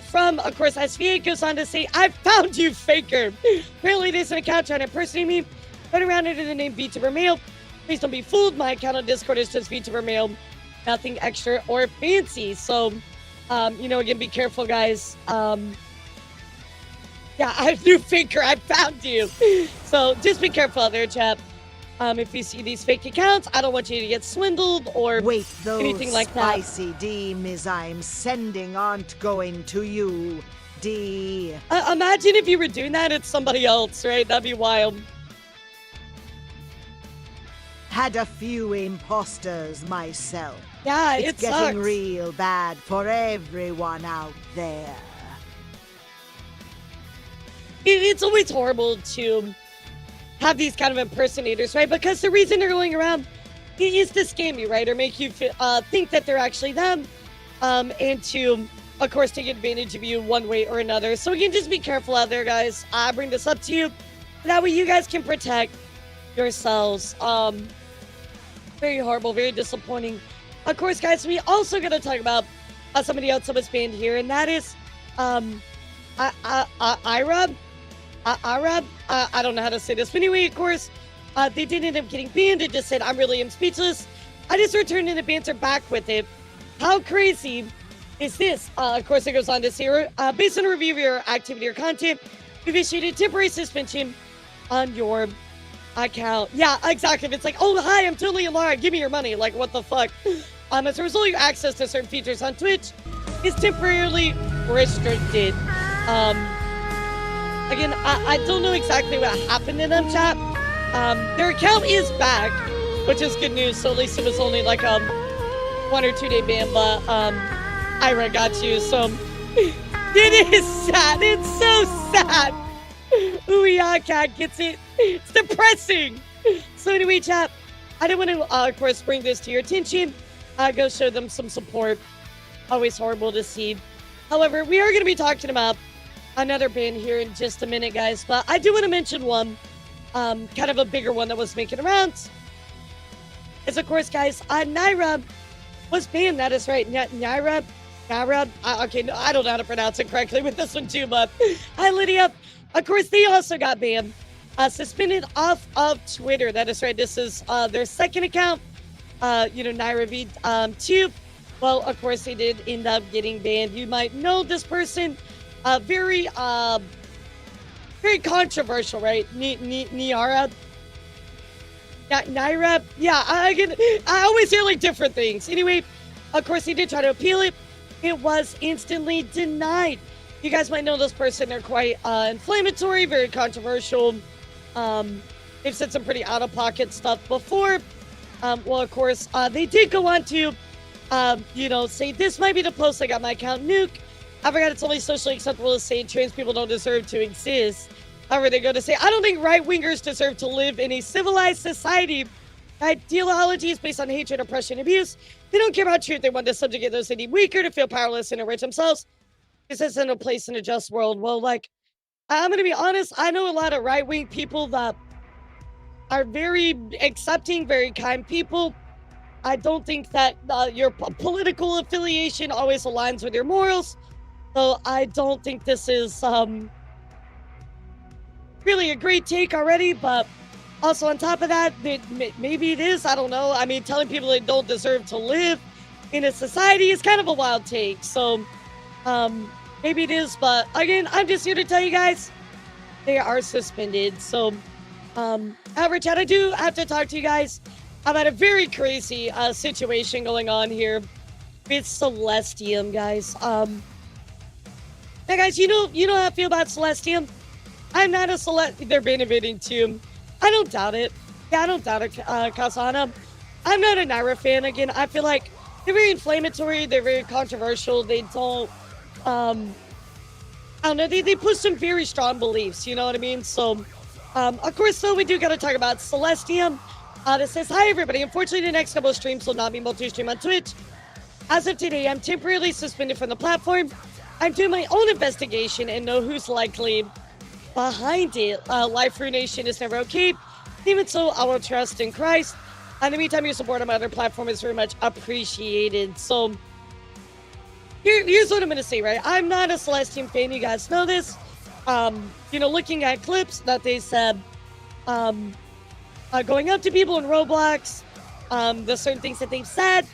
From, of course, SVA goes on to say, I found you, faker. Apparently, there's an account trying to impersonate me. Running around under the name Vtuber Mail. Please don't be fooled. My account on Discord is just Vtuber Mail. Nothing extra or fancy. So, again, be careful, guys. Yeah, I have new faker. I found you. So just be careful out there, chap. If you see these fake accounts, I don't want you to get swindled or anything like that. Spicy DMs I'm sending aren't going to you, D. Imagine if you were doing that at somebody else, right? That'd be wild. Had a few imposters myself. Yeah, it's getting sucks. real bad for everyone out there. It's always horrible to have these kind of impersonators, right? Because the reason they're going around is to scam you, right? Or make you think that they're actually them, and to, of course, take advantage of you one way or another. So again, just be careful out there, guys. I bring this up to you. That way you guys can protect yourselves. Very horrible, very disappointing. Of course, guys, we also got to talk about somebody else that was banned here, and that is Arab. I don't know how to say this, but anyway, of course, they did end up getting banned. It just said, I really am speechless. I just returned and the banter back with it. How crazy is this? Of course, it goes on to say, based on a review of your activity or content, we've issued a temporary suspension on your account. Yeah, exactly. It's like, oh, hi, I'm totally elara. Give me your money. Like, what the fuck? As a result, your access to certain features on Twitch is temporarily restricted. Again, I don't know exactly what happened to them, chat. Their account is back, which is good news. So at least it was only like a 1 or 2 day ban, but Ira got you. So it is sad. It's so sad. Ouya cat gets it. It's depressing. So anyway, chat, I didn't want to, of course, bring this to your attention. Go show them some support. Always horrible to see. However, we are going to be talking about another ban here in just a minute, guys. But I do want to mention one, kind of a bigger one that was making rounds. Is, of course, guys, Naira was banned. That is right. Naira. Okay, no, I don't know how to pronounce it correctly with this one too, but hi, Lydia. Of course, they also got banned. Suspended off of Twitter. That is right. This is their second account. Naira V2. Well, of course, they did end up getting banned. You might know this person. Very controversial, right? Naira. Yeah, I always hear like different things. Anyway, of course, he did try to appeal it. It was instantly denied. You guys might know this person. They're quite inflammatory, very controversial. They've said some pretty out-of-pocket stuff before. Well, of course, they did go on to, say this might be the post that got my account nuked. I forgot it's only socially acceptable to say trans people don't deserve to exist. However, they go to say, I don't think right-wingers deserve to live in a civilized society. Ideology is based on hatred, oppression, abuse. They don't care about truth. They want to subjugate those they deem weaker to feel powerless and enrich themselves. This isn't a place in a just world. Well, I'm going to be honest. I know a lot of right-wing people that are very accepting, very kind people. I don't think that your political affiliation always aligns with your morals. So I don't think this is really a great take already, but also on top of that, maybe it is, I don't know. I mean, telling people they don't deserve to live in a society is kind of a wild take. So maybe it is, but again, I'm just here to tell you guys, they are suspended. So, however, chat, I do have to talk to you guys about a very crazy situation going on here with Celestium, guys. Now, guys, you know how I feel about Celestium? I'm not a Celestium. They're benefiting too. I don't doubt it. Yeah, I don't doubt it, Kasana. I'm not a Naira fan. Again, I feel like they're very inflammatory. They're very controversial. They don't, I don't know. They push some very strong beliefs. You know what I mean? So, of course, though, we do got to talk about Celestium. That says, hi, everybody. Unfortunately, the next couple of streams will not be multi-stream on Twitch. As of today, I'm temporarily suspended from the platform. I'm doing my own investigation and know who's likely behind it. Life ruination is never okay. Even so, I will trust in Christ. In the meantime, your support on my other platform is very much appreciated. So, here's what I'm gonna say, right? I'm not a Celestium fan, you guys know this. Looking at clips that they said, going up to people in Roblox, the certain things that they've said.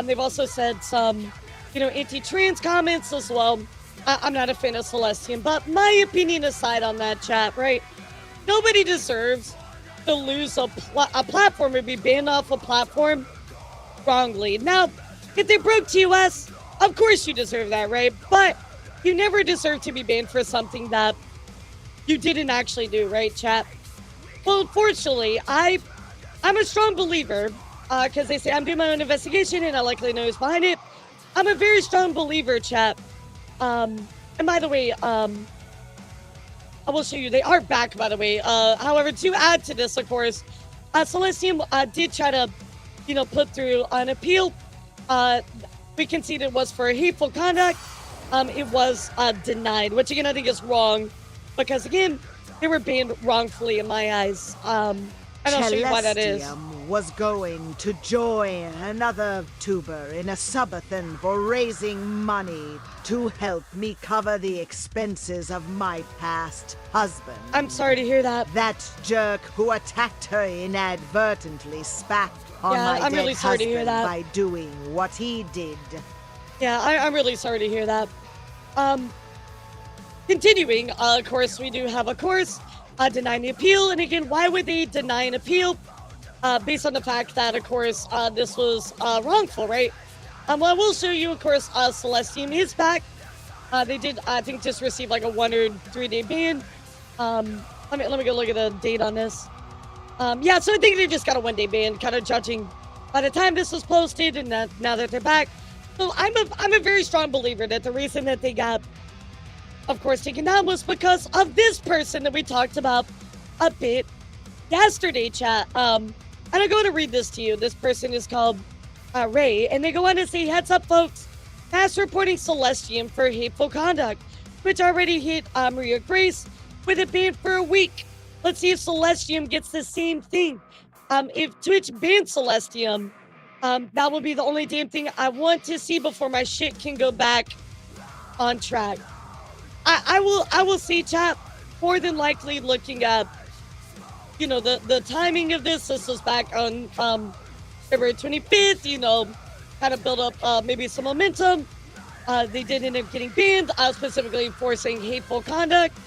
They've also said some, anti-trans comments as well. I'm not a fan of Celestium, but my opinion aside on that, chat, right? Nobody deserves to lose a platform or be banned off a platform wrongly. Now, if they broke TOS, of course you deserve that, right? But you never deserve to be banned for something that you didn't actually do, right, chat? Well, unfortunately, I'm a strong believer, because they say I'm doing my own investigation and I likely know who's behind it. I'm a very strong believer, chat. And by the way, I will show you, they are back, by the way. However, to add to this, of course, Celestium did try to, put through an appeal. We conceded it was for hateful conduct. It was denied, which again, I think is wrong. Because again, they were banned wrongfully in my eyes. And I'll show you why that is. Celestium was going to join another tuber in a subathon for raising money to help me cover the expenses of my past husband. I'm sorry to hear that. That jerk who attacked her inadvertently spat on my I'm dead really sorry to hear husband that. by doing what he did. Yeah, I'm really sorry to hear that. Continuing, of course, we do have, of course, denying the appeal. And again, why would they deny an appeal? Based on the fact that, of course, this was wrongful, right? Well, I will show you, of course, Celestium is back. They did, I think, just receive like a 1 or 3 day ban. Let me go look at the date on this. Yeah, so I think they just got a 1 day ban, kind of judging by the time this was posted and now that they're back. So I'm a very strong believer that the reason that they got, of course, taken down was because of this person that we talked about a bit yesterday, chat. And I'm going to read this to you. This person is called Ray, and they go on to say, heads up, folks. Mass reporting Celestium for hateful conduct, which already hit Maria Grace with a ban for a week. Let's see if Celestium gets the same thing. If Twitch bans Celestium, that will be the only damn thing I want to see before my shit can go back on track. I will see, chat, more than likely looking at, the timing of this. This was back on February 25th, kind of build up maybe some momentum. They did end up getting banned, specifically for saying hateful conduct.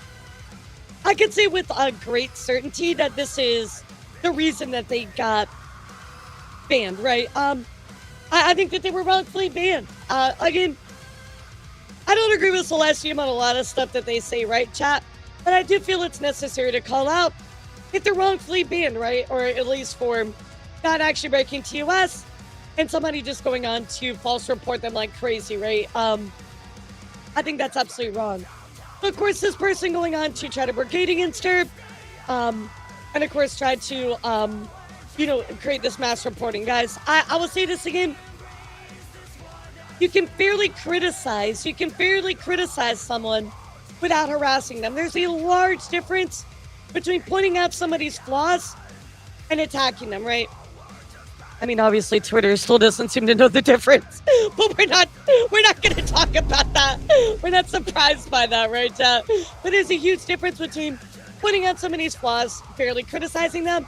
I could say with a great certainty that this is the reason that they got banned, right? I think that they were wrongfully banned. Again, I don't agree with Celestium on a lot of stuff that they say, right, chat? But I do feel it's necessary to call out if they're wrongfully banned, right? Or at least for not actually breaking TOS and somebody just going on to false report them like crazy, right? I think that's absolutely wrong. But of course, this person going on to try to brigade against her, and of course tried to, create this mass reporting. Guys, I will say this again. You can fairly criticize someone without harassing them. There's a large difference between pointing out somebody's flaws and attacking them, right? I mean, obviously Twitter still doesn't seem to know the difference, but we're not going to talk about that. We're not surprised by that, right, chat? But there's a huge difference between pointing out somebody's flaws, fairly criticizing them,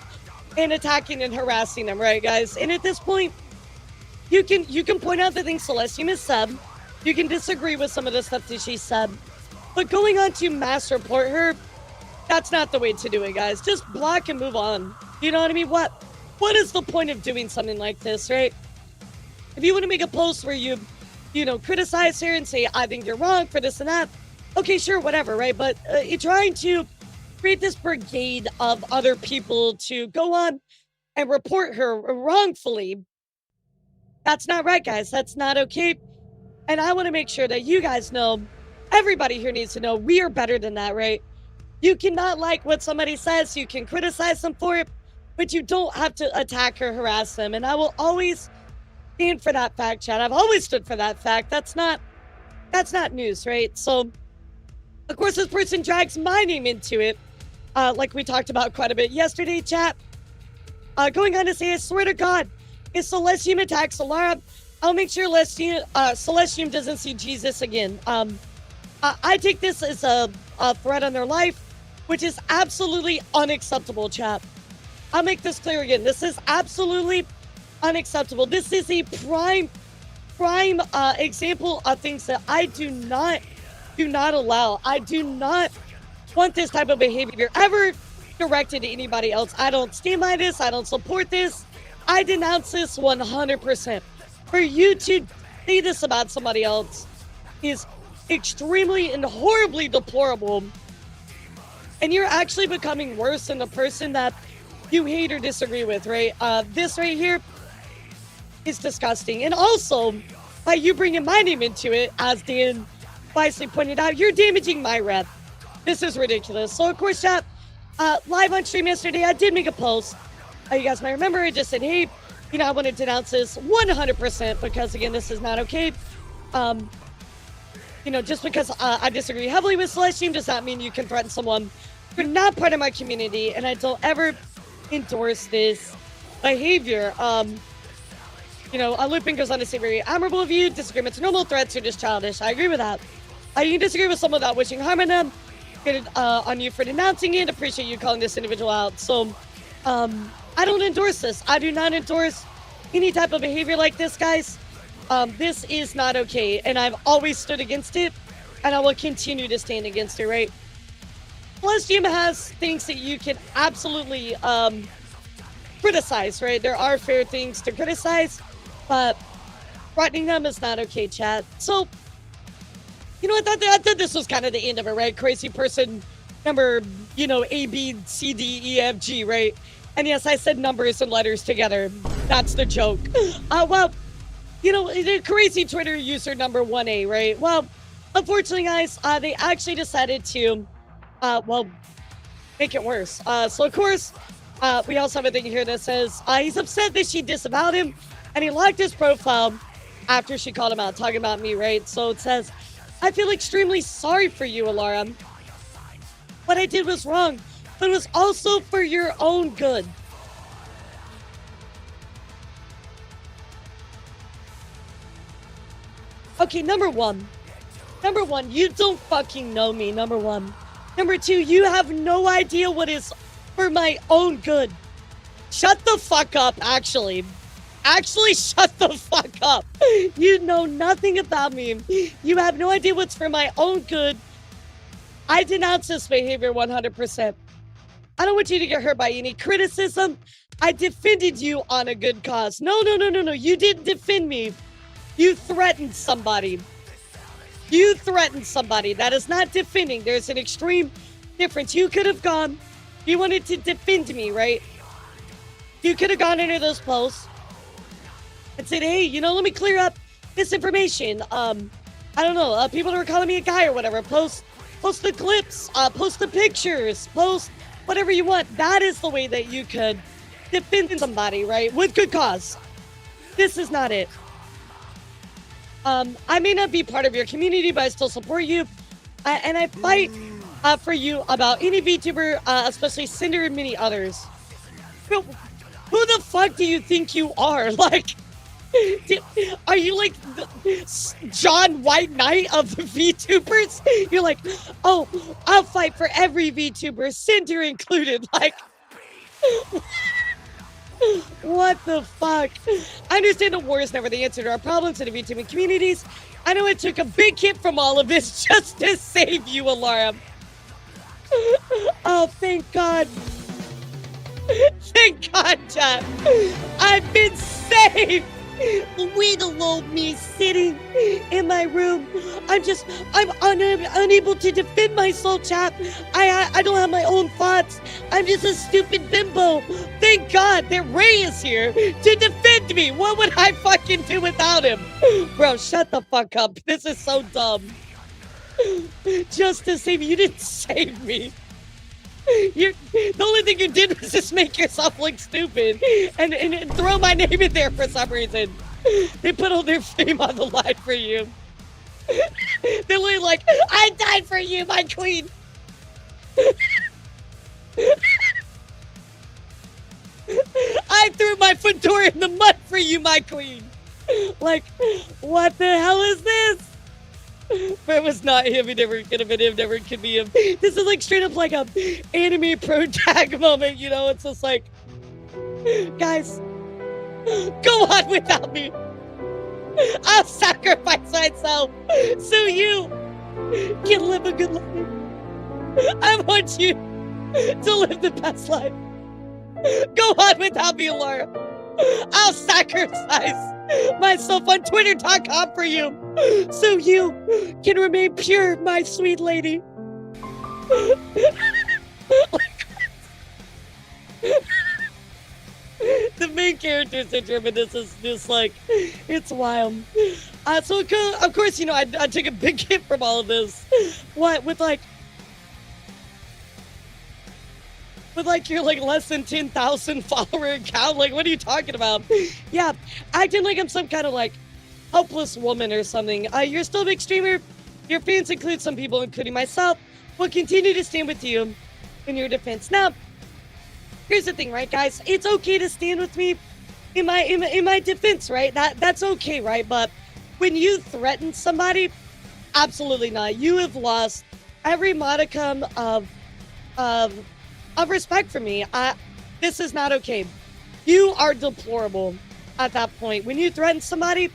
and attacking and harassing them, right, guys? And at this point, you can point out the things Celestium has said. You can disagree with some of the stuff that she said. But going on to mass report her, that's not the way to do it, guys. Just block and move on. You know what I mean? What is the point of doing something like this, right? If you want to make a post where you criticize her and say, I think you're wrong for this and that, okay, sure, whatever, right? But you're trying to create this brigade of other people to go on and report her wrongfully. That's not right, guys. That's not okay. And I want to make sure that you guys know, everybody here needs to know, we are better than that, right? You cannot like what somebody says. You can criticize them for it, but you don't have to attack or harass them. And I will always stand for that fact, chat. I've always stood for that fact. That's not news, right? So, of course, this person drags my name into it, like we talked about quite a bit yesterday, chat. Going on to say, I swear to God, if Celestium attacks Elara, I'll make sure Celestium doesn't see Jesus again. I take this as a threat on their life, which is absolutely unacceptable, chat. I'll make this clear again. This is absolutely unacceptable. This is a prime example of things that I do not allow. I do not want this type of behavior ever directed to anybody else. I don't stand by this. I don't support this. I denounce this 100%. For you to say this about somebody else is extremely and horribly deplorable. And you're actually becoming worse than the person that you hate or disagree with, right? This right here is disgusting. And also, by you bringing my name into it, as Dan wisely pointed out, you're damaging my rep. This is ridiculous. So, of course, chat, live on stream yesterday, I did make a post. You guys might remember, I just said, hey, you know, I want to denounce this 100% because, again, this is not okay. You know, just because I disagree heavily with Celestium does not mean you can threaten someone. You're not part of my community, and I don't ever endorse this behavior. You know, Lupin goes on to say, very admirable of you. Disagreements are normal, threats are just childish. I agree with that. You can disagree with someone without wishing harm on them. Good on you for denouncing it. Appreciate you calling this individual out. So, I don't endorse this. I do not endorse any type of behavior like this, guys. This is not okay, and I've always stood against it, and I will continue to stand against it, right? Celestium has things that you can absolutely criticize, right? There are fair things to criticize, but threatening them is not okay, chat. So, you know, I thought this was kind of the end of it, right? Crazy person number, you know, A, B, C, D, E, F, G, right? And yes, I said numbers and letters together. That's the joke. Well, you know, the crazy Twitter user number 1A, right? Well, unfortunately, guys, they actually decided to, well, make it worse. So, of course, we also have a thing here that says he's upset that she disavowed him, and he locked his profile after she called him out, talking about me, right? So it says, I feel extremely sorry for you, Elara. What I did was wrong, but it was also for your own good. Okay, number one, you don't fucking know me, number one. Number two, you have no idea what is for my own good. Shut the fuck up, actually. Actually, shut the fuck up. You know nothing about me. You have no idea what's for my own good. I denounce this behavior 100%. I don't want you to get hurt by any criticism. I defended you on a good cause. No. You didn't defend me. You threatened somebody. You threatened somebody. That is not defending. There's an extreme difference. You could have gone. You wanted to defend me, right? You could have gone into those posts and said, hey, you know, let me clear up this information. I don't know. People that were calling me a guy or whatever. Post the clips. Post the pictures. Post whatever you want. That is the way that you could defend somebody, right? With good cause. This is not it. I may not be part of your community, but I still support you. And I fight for you about any VTuber, especially Cinder and many others. Who the fuck do you think you are? Like, are you like the John White Knight of the VTubers? You're like, oh, I'll fight for every VTuber, Cinder included. Like, what the fuck? I understand the war is never the answer to our problems in the VTubing communities. I know it took a big hit from all of this just to save you, Elara. Oh, thank God. Thank God, chat. I've been saved. Leave alone me sitting in my room. I'm unable to defend myself, chat. I don't have my own thoughts. I'm just a stupid bimbo. Thank God that Ray is here to defend me. What would I fucking do without him? Bro, shut the fuck up. This is so dumb. Just to save me. You didn't save me. The only thing you did was just make yourself look stupid and throw my name in there for some reason. They put all their fame on the line for you. They're literally like, I died for you, my queen. I threw my fedora in the mud for you, my queen. Like, what the hell is this? But it was not him. He never could have been him. Never could be him. This is like straight up like a anime pro tag moment. You know, it's just like, guys, go on without me. I'll sacrifice myself so you can live a good life. I want you to live the best life. Go on without me, Laura. I'll sacrifice myself on Twitter.com for you so you can remain pure, my sweet lady. The main character syndrome in this is just like, it's wild. So of course, you know, I took a big hit from all of this. What, with like your like less than 10,000 follower account? Like, what are you talking about? Yeah, acting like I'm some kind of like helpless woman or something. You're still a big streamer. Your fans include some people, including myself, will continue to stand with you in your defense. Now, here's the thing, right, guys? It's okay to stand with me in my defense, right? That's okay, right? But when you threaten somebody, absolutely not. You have lost every modicum of respect for me. This is not okay. You are deplorable at that point. When you threaten somebody,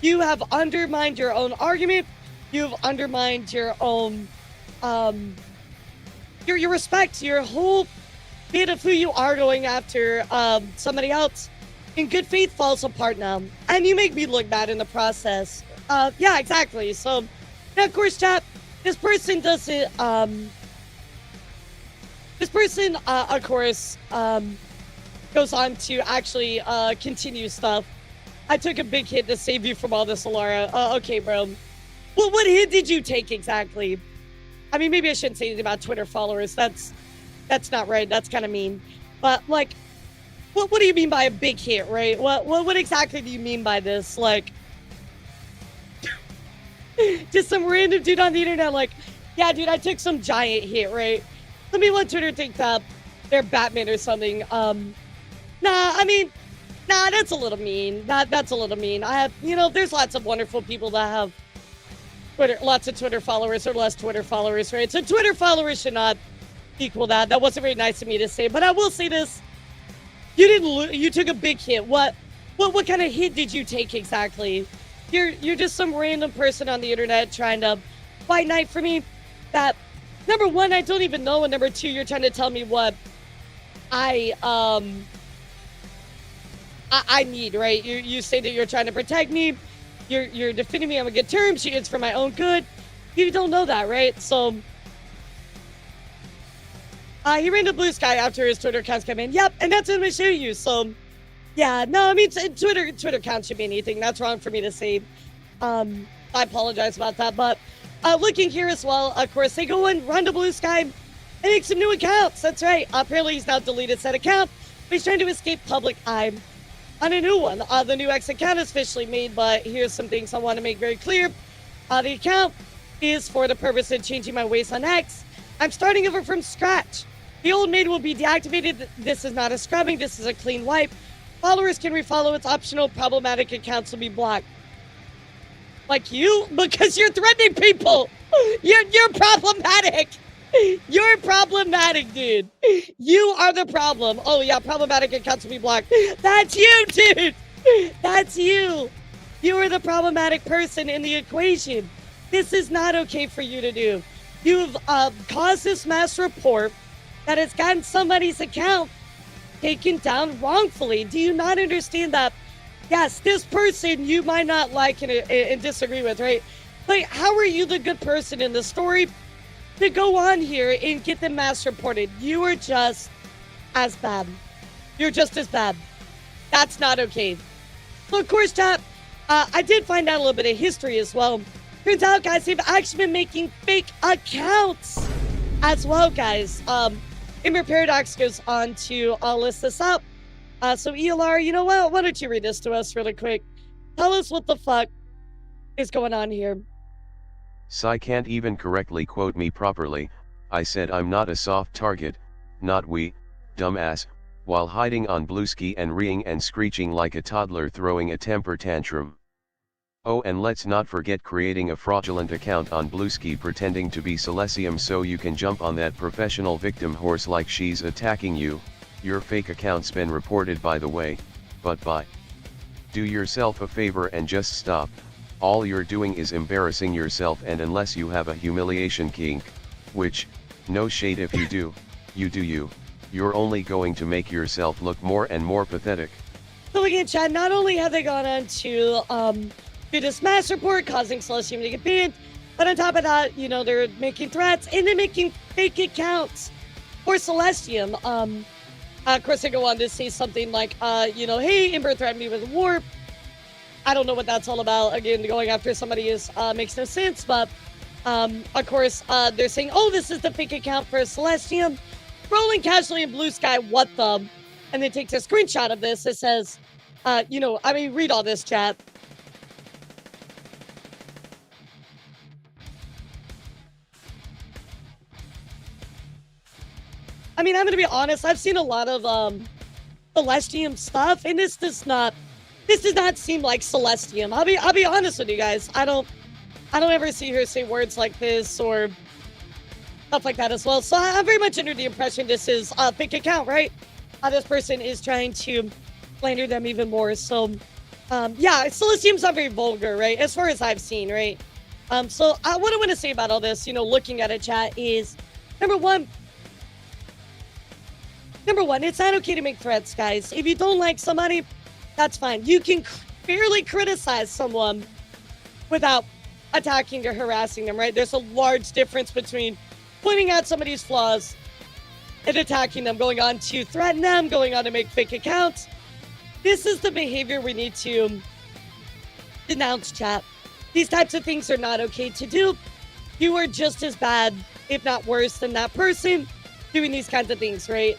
you have undermined your own argument. You've undermined your own your respect, your whole bit of who you are going after somebody else. In good faith falls apart now. And you make me look bad in the process. Yeah, exactly. So now, of course, chat, this person doesn't this person, of course, goes on to actually continue stuff. I took a big hit to save you from all this, Elara. Okay, bro. Well, what hit did you take exactly? I mean, maybe I shouldn't say anything about Twitter followers. That's not right. That's kind of mean. But, like, what do you mean by a big hit, right? What exactly do you mean by this? Like, just some random dude on the internet like, yeah, dude, I took some giant hit, right? Let me let Twitter think that they're Batman or something. Nah, that's a little mean. That's a little mean. I have, you know, there's lots of wonderful people that have lots of Twitter followers or less Twitter followers, right? So Twitter followers should not equal that. That wasn't very nice of me to say, but I will say this: you took a big hit. What kind of hit did you take exactly? You're just some random person on the internet trying to white knight for me. That, number one, I don't even know, and number two, you're trying to tell me what I need, right? You say that you're trying to protect me. You're defending me on good terms. It's for my own good. You don't know that, right? So he ran to Blue Sky after his Twitter accounts came in. Yep, and that's what I'm gonna show you. So yeah, no, I mean, Twitter account should be anything. That's wrong for me to say. I apologize about that. But looking here as well, of course, they go and run to Blue Sky and make some new accounts. That's right. Apparently, he's now deleted said account, but he's trying to escape public eye on a new one. The new X account is officially made, but here's some things I want to make very clear. The account is for the purpose of changing my ways on X. I'm starting over from scratch. The old maid will be deactivated. This is not a scrubbing. This is a clean wipe. Followers can refollow. It's optional. Problematic accounts will be blocked. Like you? Because you're threatening people. You're problematic. You're problematic, dude. You are the problem. Oh, yeah, problematic accounts will be blocked. That's you, dude. That's you. You are the problematic person in the equation. This is not okay for you to do. You've caused this mass report that has gotten somebody's account taken down wrongfully. Do you not understand that? Yes, this person you might not like and disagree with, right? But how are you the good person in the story to go on here and get them mass reported? You are just as bad. You're just as bad. That's not okay. So, of course, chat, I did find out a little bit of history as well. Turns out, guys, they've actually been making fake accounts as well, guys. Ember Paradox goes on to list this up. So, elara, you know what? Why don't you read this to us really quick? Tell us what the fuck is going on here. Sai can't even correctly quote me properly. I said I'm not a soft target, not we, dumbass. while hiding on Bluesky and reeing and screeching like a toddler throwing a temper tantrum. Oh, and let's not forget creating a fraudulent account on Bluesky pretending to be Celestium so you can jump on that professional victim horse like she's attacking you. Your fake account's been reported by the way, but bye. Do yourself a favor and just stop. All you're doing is embarrassing yourself, and unless you have a humiliation kink, which, no shade if you do, you're only going to make yourself look more and more pathetic. So again, chat, not only have they gone on to do this mass report causing Celestium to get banned, but on top of that, you know, they're making threats and they're making fake accounts for Celestium. Of course, they go on to say something like, you know, hey, Ember threatened me with warp. I don't know what that's all about. Again, going after somebody makes no sense, but of course, they're saying, oh, this is the fake account for Celestium. Rolling casually in Blue Sky, what the? And then takes a screenshot of this. It says, you know, I mean, read all this, chat. I mean, I'm gonna be honest. I've seen a lot of Celestium stuff, and this does not seem like Celestium. I'll be honest with you guys. I don't ever see her say words like this or stuff like that as well. So I'm very much under the impression this is a fake account, right? This person is trying to slander them even more. So, yeah, Celestium's not very vulgar, right? As far as I've seen, right? So what I want to say about all this, you know, looking at it, chat, is number one, it's not okay to make threats, guys. If you don't like somebody, that's fine. You can fairly criticize someone without attacking or harassing them, right? There's a large difference between pointing out somebody's flaws and attacking them, going on to threaten them, going on to make fake accounts. This is the behavior we need to denounce, chat. These types of things are not okay to do. You are just as bad, if not worse, than that person doing these kinds of things, right?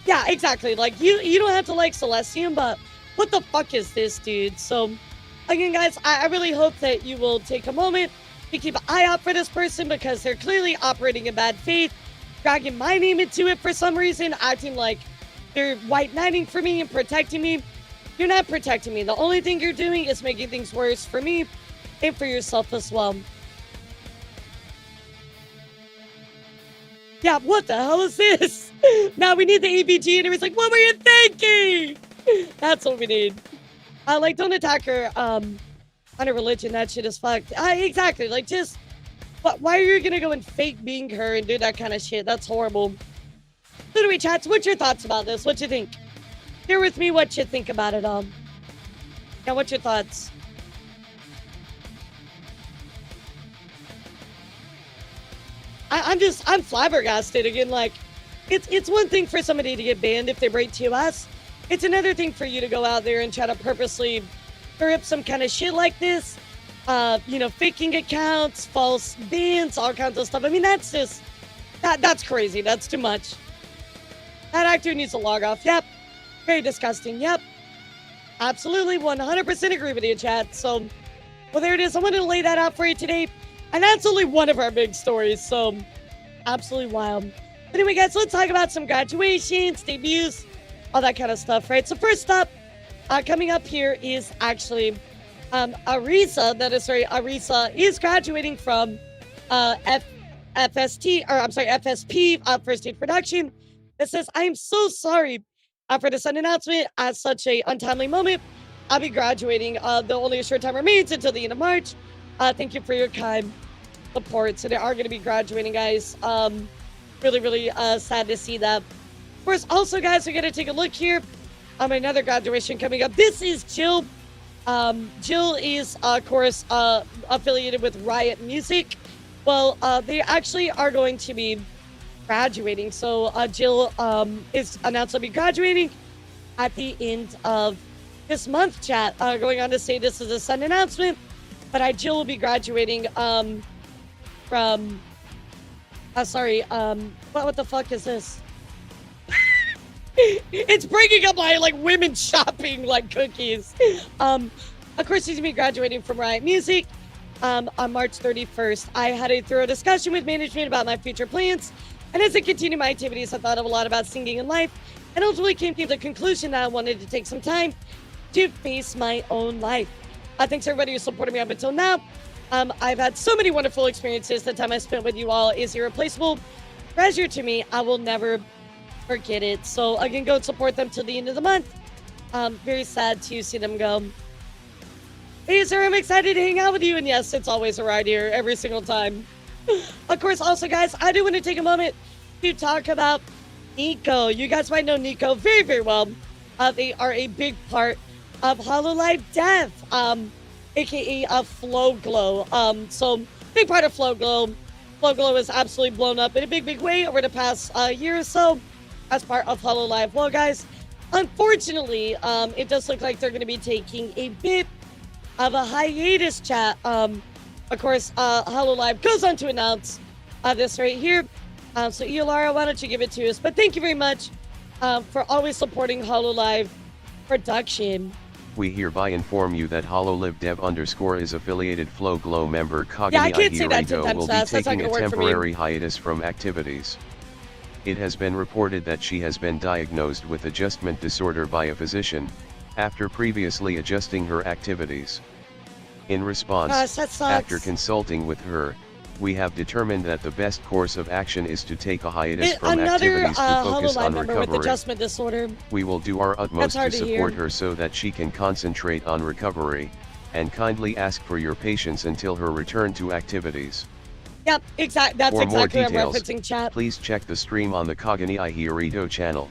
Yeah, exactly. Like, you don't have to like Celestium, but what the fuck is this, dude? So, again, guys, I really hope that you will take a moment to keep an eye out for this person, because they're clearly operating in bad faith, dragging my name into it for some reason, acting like they're white knighting for me and protecting me. You're not protecting me. The only thing you're doing is making things worse for me and for yourself as well. Yeah, what the hell is this? Now we need the ABG, and everybody's like, what were you thinking? That's what we need. Like, don't attack her on a religion. That shit is fucked. Exactly. Like, just, why are you gonna go and fake being her and do that kind of shit? That's horrible. So anyway, chats, what's your thoughts about this? What you think? Share with me what you think about it all. Yeah, what's your thoughts? I'm flabbergasted again. Like, it's one thing for somebody to get banned if they break TOS. It's another thing for you to go out there and try to purposely stir up some kind of shit like this. You know, faking accounts, false bans, all kinds of stuff. I mean, that's just, that's crazy. That's too much. That actor needs to log off. Yep. Very disgusting. Yep. Absolutely 100% agree with you, chat. So, well, there it is. I wanted to lay that out for you today. And that's only one of our big stories, so absolutely wild. But anyway, guys, let's talk about some graduations, debuts, all that kind of stuff, right? So first up, coming up here is actually Arisa. Arisa is graduating from FSP, First Aid Production. It says, I am so sorry for the sudden announcement at such a untimely moment. I'll be graduating, though only a short time remains until the end of March. Thank you for your kind support. So they are going to be graduating, guys. Really, really sad to see that. Of course, also, guys, we're going to take a look here. Another graduation coming up. This is Jill. Jill is, of course, affiliated with Riot Music. Well, they actually are going to be graduating. So Jill is announced to be graduating at the end of this month, chat. Going on to say this is a sudden announcement. But Jill will be graduating from, what the fuck is this? It's bringing up my, like, women shopping, like, cookies. Of course, she's going to be graduating from Riot Music on March 31st. I had a thorough discussion with management about my future plans. And as I continue my activities, I thought of a lot about singing in life and ultimately came to the conclusion that I wanted to take some time to face my own life. Thanks everybody who supported me up until now. I've had so many wonderful experiences. The time I spent with you all is irreplaceable treasure to me. I will never forget it. So again, go and support them till the end of the month. Very sad to see them go. Hey, sir, I'm excited to hang out with you. And yes, it's always a ride here every single time. Of course, also, guys, I do want to take a moment to talk about Nico. You guys might know Nico very, very well. They are a big part of Hololive Dev, aka Flow Glow. So, big part of Flow Glow. Flow Glow is absolutely blown up in a big, big way over the past year or so as part of Hololive. Well, guys, unfortunately, it does look like they're going to be taking a bit of a hiatus, chat. Of course, Hololive goes on to announce this right here. So, elara, why don't you give it to us? But thank you very much for always supporting Hololive production. We hereby inform you that HoloLive Dev _ is affiliated Flow Glow member Kagami Yeah, I can't say that 10 times will be fast. That's not taking a gonna work for me. temporary hiatus from activities. It has been reported that she has been diagnosed with adjustment disorder by a physician, after previously adjusting her activities. In response, Gosh, that sucks. after consulting with her, we have determined that the best course of action is to take a hiatus from Another activities to focus Hololive on member with recovery. adjustment disorder. We will do our utmost to hard to support hear. her so that she can concentrate on recovery, and kindly ask for your patience until her return to activities. Yep, exactly. That's For more exactly what I'm details, referencing, chat. please check the stream on the Kagani Hirito channel.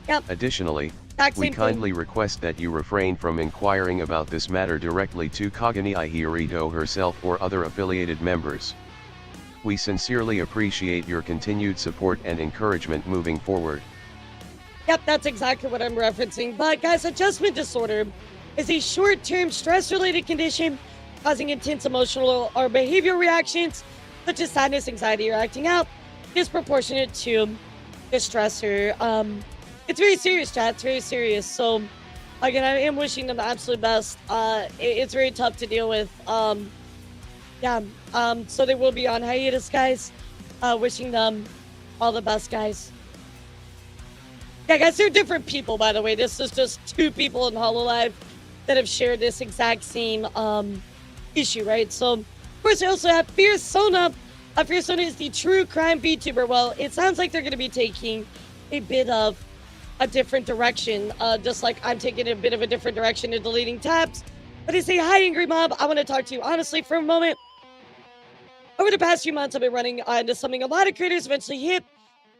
Yep. Additionally, Exact we same kindly request that you refrain from inquiring about this matter directly to Kagani Hirito herself or other affiliated members. We sincerely appreciate your continued support and encouragement moving forward. Yep, that's exactly what I'm referencing. But guys, adjustment disorder is a short-term stress-related condition causing intense emotional or behavioral reactions such as sadness, anxiety, or acting out, disproportionate to the stressor. It's very serious, chat. It's very serious. So, again, I am wishing them the absolute best. It's very tough to deal with. So they will be on hiatus, guys. Wishing them all the best, guys. Yeah, guys, they're different people, by the way. This is just two people in Hololive that have shared this exact same issue, right? So, of course, we also have Fierce Sona. Fierce Sona is the true crime VTuber. Well, it sounds like they're going to be taking a bit of a different direction, just like I'm taking a bit of a different direction in deleting tabs. But to say hi, Angry Mob, I want to talk to you honestly for a moment. Over the past few months, I've been running into something a lot of creators eventually hit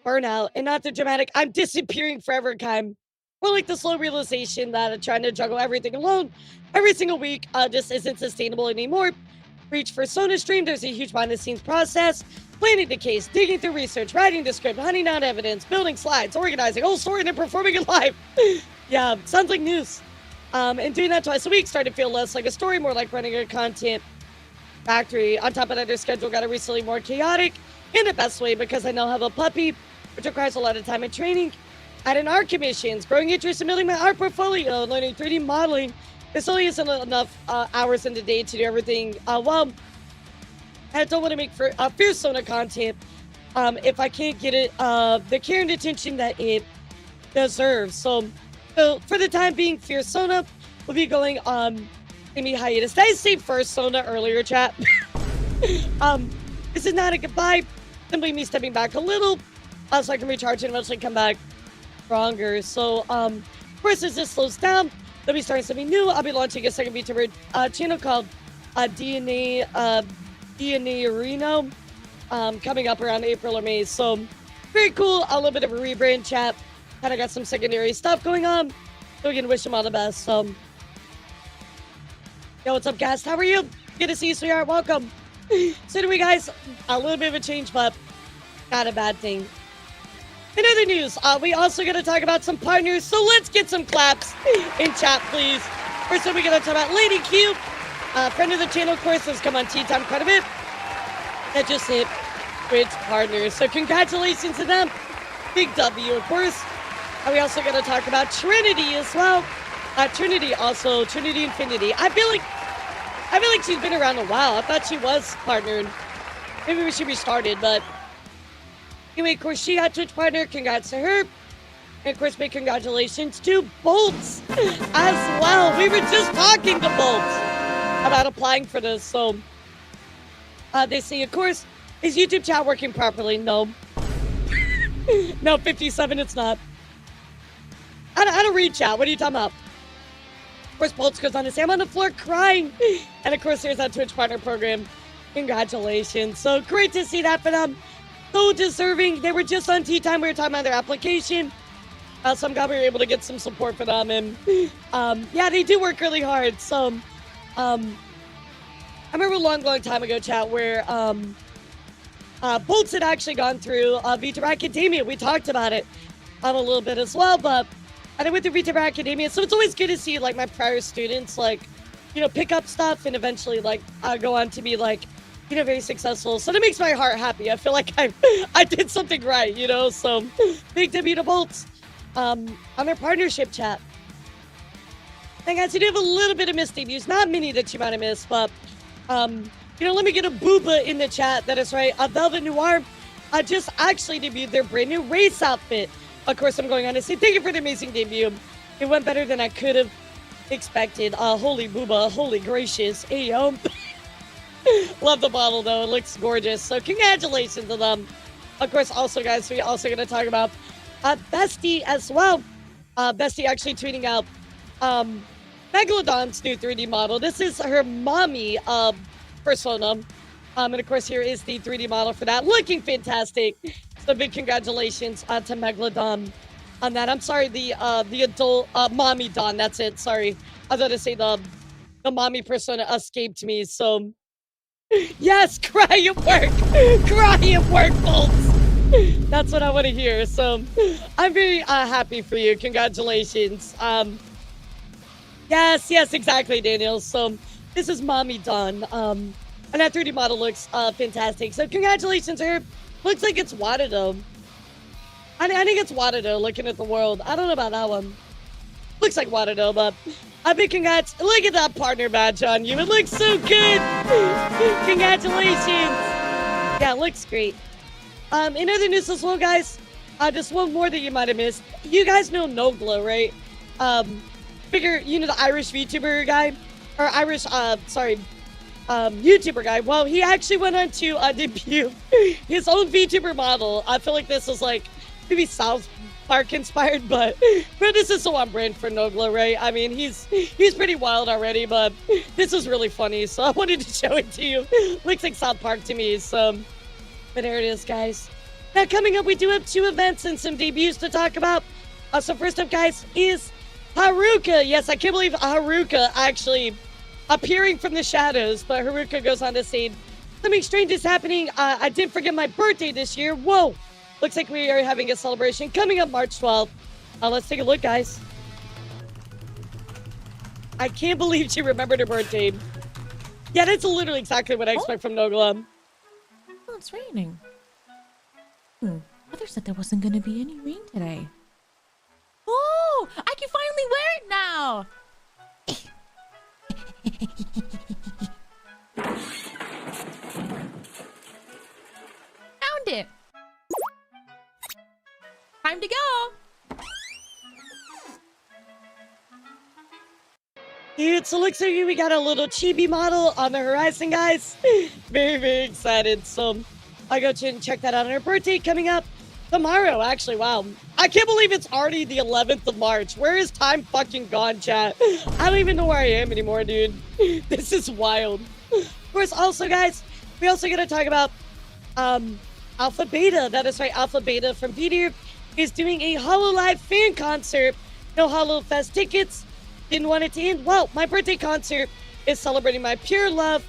burnout, and not the dramatic I'm disappearing forever kind. More like the slow realization that trying to juggle everything alone every single week just isn't sustainable anymore. Reach for Sona stream, there's a huge behind the scenes process, planning the case, digging through research, writing the script, hunting down evidence, building slides, organizing, whole story, and then performing it live. Yeah, sounds like news. And doing that twice a week started to feel less like a story, more like running a content factory. On top of that, their schedule got recently more chaotic in the best way because I now have a puppy, which requires a lot of time and training. Adding art commissions, growing interest in building my art portfolio, learning 3D modeling. This only isn't enough hours in the day to do everything well. I don't want to make Fierce Sona content if I can't get it the care and attention that it deserves. So for the time being, Fierce Sona will be going on a hiatus. Did I say First Sona earlier, chat? This is not a goodbye. Simply me stepping back a little so I can recharge and eventually come back stronger. So, of course, as this slows down, they'll be starting something new. I'll be launching a second VTuber channel called DNA Reno coming up around April or May. So, very cool. A little bit of a rebrand, chat. Kind of got some secondary stuff going on. So, we can wish them all the best. So, yo, what's up, guys? How are you? Good to see you, sweetheart. Welcome. So, anyway, guys, a little bit of a change, but not a bad thing. In other news, we also going to talk about some partners, so let's get some claps in chat, please. First up, we're going to talk about Lady Q, friend of the channel, of course, has come on Tea Time quite a bit. That just hit Twitch partners, so congratulations to them. Big W, of course. And we also going to talk about Trinity as well. Trinity Infinity. I feel like she's been around a while. I thought she was partnered. Maybe we should restart it, but anyway, of course, she got Twitch partner. Congrats to her. And of course, big congratulations to Bolts as well. We were just talking to Bolts about applying for this. So they say, of course, is YouTube chat working properly? No. No, 57, it's not. I don't read chat. What are you talking about? Of course, Bolts goes on to say, I'm on the floor crying. And of course, there's that Twitch partner program. Congratulations. So great to see that for them. So deserving. They were just on Tea Time. We were talking about their application. So I'm glad we were able to get some support for them. And yeah, they do work really hard. So I remember a long time ago, chat, where Bolts had actually gone through Vtuber Academia. We talked about it a little bit as well, but I went through Vtuber Academia, so it's always good to see like my prior students like, you know, pick up stuff and eventually like go on to be like, you know, very successful. So that makes my heart happy. I feel like I did something right, you know. So big W to Bolts on their partnership chat. And guys, we do have a little bit of missed debuts, not many that you might have missed, but you know, let me get a booba in the chat. That is right. Velvet Noir just actually debuted their brand new race outfit. Of course, I'm going on to say thank you for the amazing debut. It went better than I could have expected. Holy booba, holy gracious. Ayo. Love the bottle, though. It looks gorgeous. So congratulations to them. Of course, also, guys, we're also going to talk about Bestie as well. Bestie actually tweeting out Megalodon's new 3D model. This is her mommy persona. And of course, here is the 3D model for that. Looking fantastic. So big congratulations to Megalodon on that. I'm sorry, the adult mommy Don. That's it. Sorry, I was going to say the mommy persona escaped me. So yes, cry at work, cry at work, Bolts. That's what I want to hear. So I'm very happy for you. Congratulations. Yes, exactly, Daniel. So this is mommy Don. And that 3D model looks fantastic. So congratulations to her. Looks like it's Watado. I think it's Watado, looking at the world. I don't know about that one. Looks like Watado, but a big congrats. Look at that partner badge on you. It looks so good. Congratulations. Yeah, it looks great. In other news as well, guys, just one more that you might have missed. You guys know Nogla, right? Figure, you know, the Irish VTuber guy? Or Irish, YouTuber guy. Well, he actually went on to debut his own VTuber model. I feel like this is like maybe South Park inspired, but this is so on brand for Nogla, right? I mean, he's pretty wild already, but this is really funny, so I wanted to show it to you. Looks like South Park to me, so but there it is, guys. Now coming up, we do have 2 events and some debuts to talk about. So first up, guys, is Haruka. Yes, I can't believe Haruka actually appearing from the shadows, but Haruka goes on to say, something strange is happening. I didn't forget my birthday this year. Whoa. Looks like we are having a celebration coming up March 12th. Let's take a look, guys. I can't believe she remembered her birthday. Yeah, that's literally exactly what I expect from Nogla. Oh, it's raining. Mother said there wasn't going to be any rain today. Oh, I can finally wear it now. Found it. Time to go. Dude, so looks like we got a little chibi model on the horizon, guys. Very excited. So I go and check that out on her birthday coming up tomorrow, actually. Wow. I can't believe it's already the 11th of March. Where is time fucking gone, chat? I don't even know where I am anymore, dude. This is wild. Of course, also, guys, we also got to talk about Alpha Beta. That is right, Alpha Beta from Vtuber is doing a HoloLive fan concert. No HoloFest tickets. Didn't want it to end. Well, my birthday concert is celebrating my pure love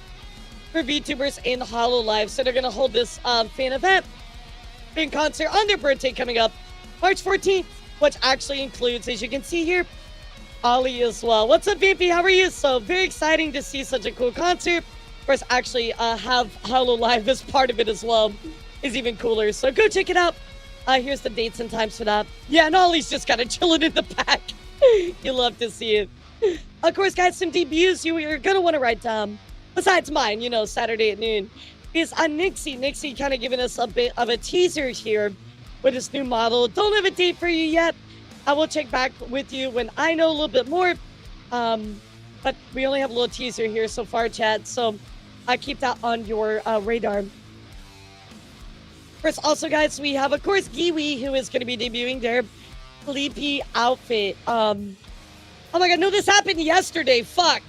for VTubers in HoloLive. So they're going to hold this fan event, fan concert on their birthday coming up March 14th, which actually includes, as you can see here, Ollie as well. What's up, Vampy? How are you? So very exciting to see such a cool concert. Of course, actually have HoloLive as part of it as well is even cooler. So go check it out. Here's the dates and times for that. Yeah, and Ollie's just kind of chilling in the back. You love to see it. Of course, guys, some debuts you're going to want to write down. Besides mine, you know, Saturday at noon. Is Nixie. Nixie kind of giving us a bit of a teaser here with this new model. Don't have a date for you yet. I will check back with you when I know a little bit more. But we only have a little teaser here so far, chat. So I keep that on your radar. First, also, guys, we have, of course, Giwi, who is going to be debuting their Sleepy outfit. Oh my god, no, this happened yesterday. Fuck.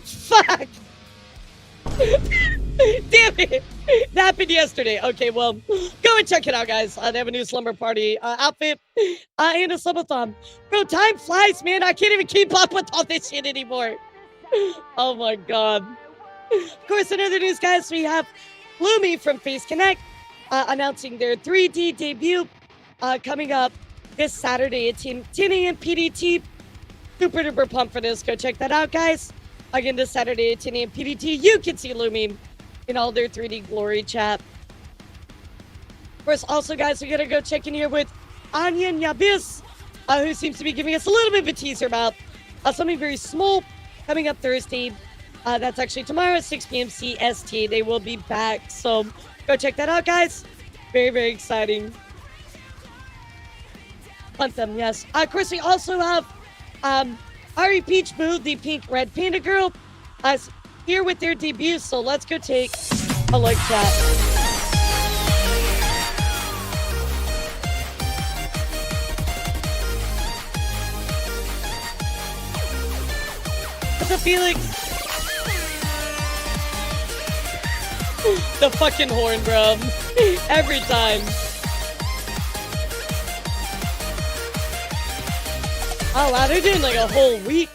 Fuck. Damn it. It happened yesterday. Okay, well, go and check it out, guys. They have a new slumber party outfit and a subathon. Bro, time flies, man. I can't even keep up with all this shit anymore. Oh my god. Of course, in other news, guys, we have Lumi from Face Connect announcing their 3D debut coming up this Saturday at 10 a.m. PDT. Super duper pumped for this. Go check that out, guys. Again, this Saturday at 10 a.m. PDT, you can see Lumi in all their 3D glory, chat. Of course, also, guys, we're going to go check in here with Anya Nyabis, who seems to be giving us a little bit of a teaser about something very small coming up Thursday. That's actually tomorrow at 6 p.m. CST. They will be back. So go check that out, guys. Very, very exciting. Hunt them, yes. Of course, we also have Ari Peach Boo, the pink red panda girl, here with their debut. So let's go take a look, chat. What's up, Felix? The fucking horn, bro. Every time. Oh, wow, they're doing like a whole week.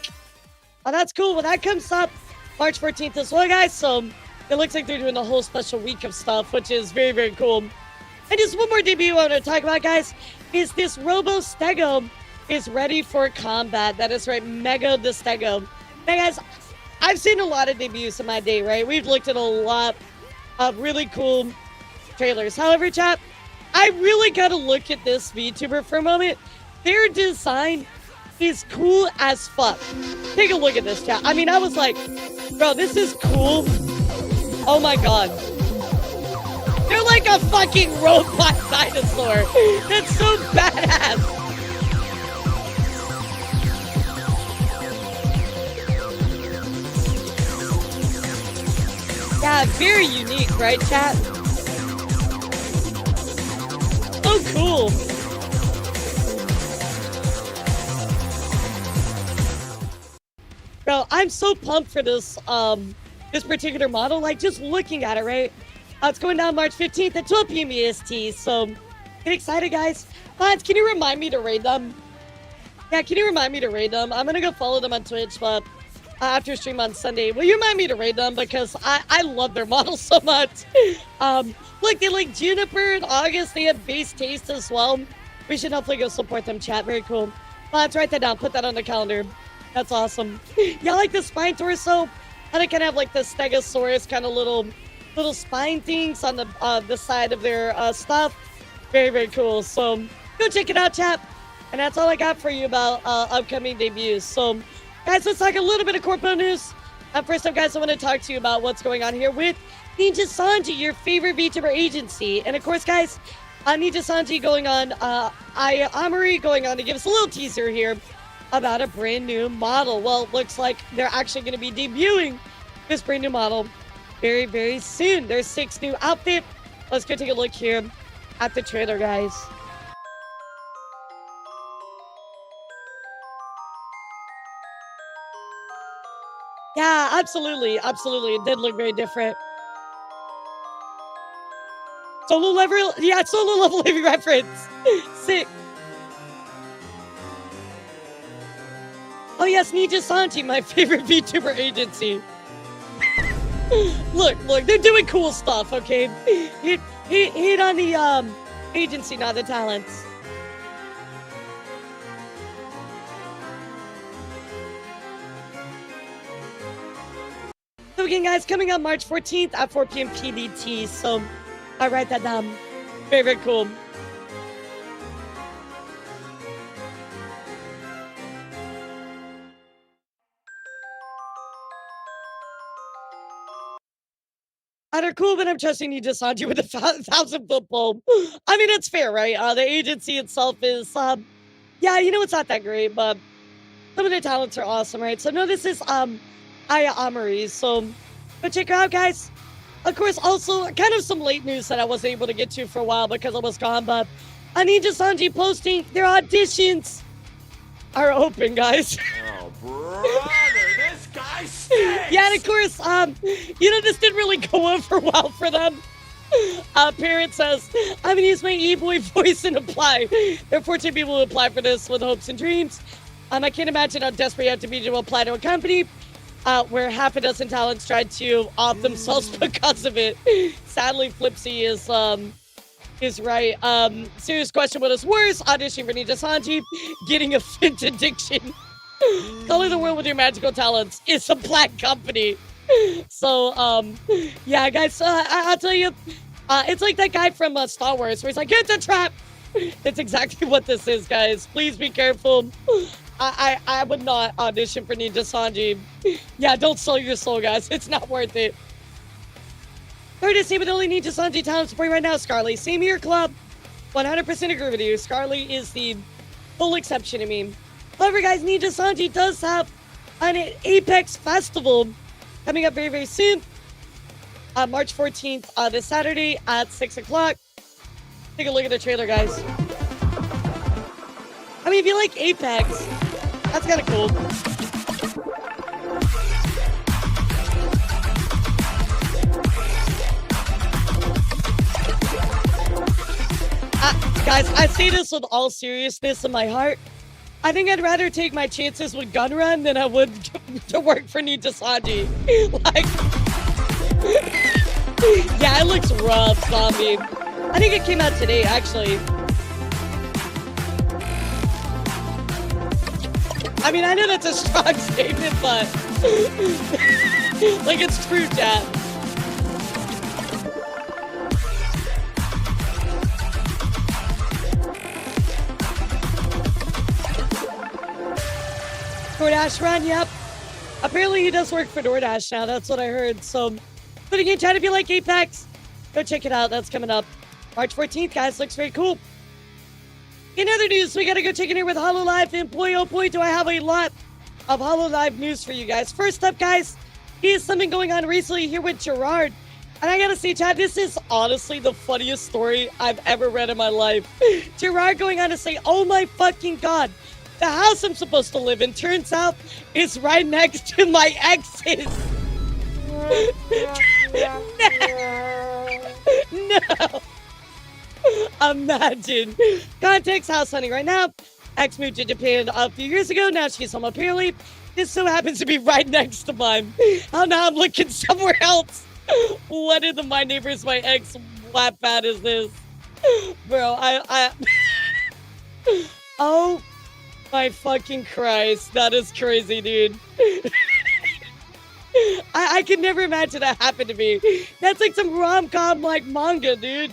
Oh, that's cool. Well, that comes up March 14th as well, guys. So it looks like they're doing a whole special week of stuff, which is very, very cool. And just one more debut I want to talk about, guys, is this Robo Stego is ready for combat. That is right, Mega the Stego. Now, guys, I've seen a lot of debuts in my day, right? We've looked at a lot of really cool trailers. However, chat, I really got to look at this VTuber for a moment. Their design is cool as fuck. Take a look at this, chat. I mean, I was like, bro, this is cool. Oh my god. They're like a fucking robot dinosaur. That's so badass. Yeah, very unique, right, chat? So cool. Bro, I'm so pumped for this this particular model. Like, just looking at it, right? It's going down March 15th at 12 p.m. EST. So, get excited, guys. Lance, can you remind me to raid them? Yeah, can you remind me to raid them? I'm gonna go follow them on Twitch, but after stream on Sunday, will you remind me to raid them? Because I love their model so much. Look, they like Juniper in August. They have Base Taste as well. We should hopefully go support them, chat. Very cool. Let's write that down. Put that on the calendar. That's awesome. Yeah, I like the spine torso. And they kind of have like the Stegosaurus kind of little spine things on the side of their stuff. Very, very cool. So go check it out, chat. And that's all I got for you about upcoming debuts. So, guys, let's talk a little bit of corpo news. First up, guys, I want to talk to you about what's going on here with Ninja Sanji, your favorite VTuber agency. And of course, guys, Ninja Sanji going on, Amari going on to give us a little teaser here about a brand new model. Well, it looks like they're actually going to be debuting this brand new model very, very soon. There's 6 new outfits. Let's go take a look here at the trailer, guys. Yeah, absolutely. Absolutely. It did look very different. Solo level, yeah, solo level living reference. Sick. Oh yes, Niji Sanji, my favorite VTuber agency. look, they're doing cool stuff, okay? Hit on the agency, not the talents. So again, guys, coming up March 14th at 4 p.m. PDT. So I'll write that down. Very, very cool. They're cool, but I'm trusting you just Sanji with a 1,000-foot pole. I mean, it's fair, right? The agency itself is, Yeah, you know, it's not that great, but some of their talents are awesome, right? So no, this is Aya Amari. So go check her out, guys. Of course, also kind of some late news that I wasn't able to get to for a while because I was gone, but Ninja Sanji posting their auditions are open, guys. Oh, brother, this guy stinks! Yeah, and of course, you know, this didn't really go over well for them. Parent says, I'm gonna use my e-boy voice and apply. There are 14 people who apply for this with hopes and dreams. I can't imagine how desperate you have to be to apply to a company where half a dozen talents tried to off themselves because of it. Sadly, Flipsy is right. Serious question, what is worse? Auditioning for Ninja Sanji, getting a Fint addiction. Color the world with your magical talents. It's a black company. So, yeah, guys, I'll tell you, it's like that guy from Star Wars where he's like, it's a trap. It's exactly what this is, guys. Please be careful. I would not audition for Ninja Sanji. Yeah, don't sell your soul, guys. It's not worth it. Third to see with only Ninja Sanji talent support right now, Scarly. Same here, club. 100% agree with you. Scarly is the full exception to me. However, guys, Ninja Sanji does have an Apex Festival coming up very, very soon. March 14th, this Saturday at 6 o'clock. Take a look at the trailer, guys. I mean, if you like Apex, that's kind of cool. Guys, I say this with all seriousness in my heart. I think I'd rather take my chances with Gun Run than I would to work for Ninja Sanji. Like, yeah, it looks rough, zombie. I think it came out today, actually. I mean, I know that's a strong statement, but like, it's true, chat. DoorDash run, yep. Apparently he does work for DoorDash now, that's what I heard. So, but again, chat, if you like Apex, go check it out. That's coming up March 14th, guys. Looks very cool. In other news, we gotta go check in here with HoloLive, and boy, oh boy, do I have a lot of HoloLive news for you guys. First up, guys, here's something going on recently here with Gerard. And I gotta say, Chad, this is honestly the funniest story I've ever read in my life. Gerard going on to say, oh my fucking God, the house I'm supposed to live in turns out is right next to my ex's. No. Imagine. Context, house hunting right now. Ex moved to Japan a few years ago. Now she's home apparently. This so happens to be right next to mine. Oh, now I'm looking somewhere else. What in the My Neighbor's My Ex flat fat is this? Bro, I oh my fucking Christ. That is crazy, dude. I could never imagine that happened to me. That's like some rom-com like manga, dude.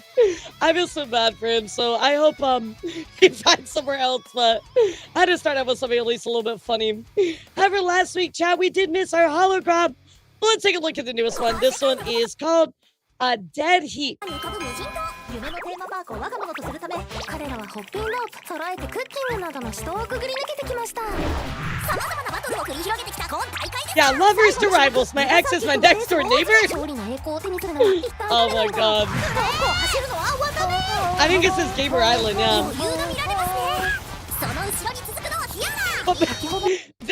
I feel so bad for him, so I hope he finds somewhere else, but I had to start out with something at least a little bit funny. However, last week, Chad, we did miss our hologram. Let's take a look at the newest one. This one is called Dead Heat. 夢のテーマパークを我が物とするため彼らはホッピンロープ揃えてクッキングなどの死闘をくぐり抜けてきました。様々なバトルを繰り広げてきた今大会です。 Yeah, lovers to rivals. My ex is my next door neighbor. 勝利の栄光を手にするのは一体 Oh 誰 my なの God. か。走るのは渡辺。 I think this is Gamer Island, yeah. 余裕が見られますね。その後ろに続くのはヒアラ。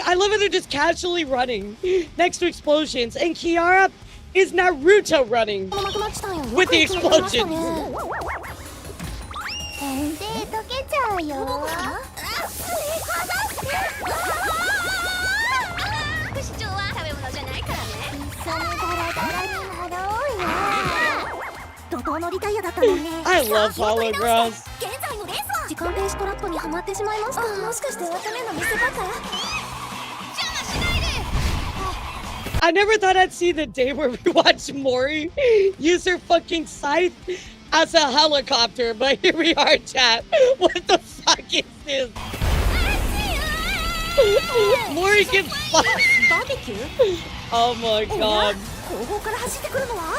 I love how they're just casually running next to explosions, and Kiara is Naruto running with the explosions. 全然溶けちゃうよ。市長は食べ物じゃないからね。一緒にダラダラになろうよ。怒涛のリタイアだったもんね。 I love holograms. 現在のレースは時間停止トラップにはまってしまいました。もしかしてワタメの見せ場か？ I never thought I'd see the day where we watch Mori use her fucking scythe as a helicopter, but here we are, chat. What the fuck is this? Mori can fly. Oh my God.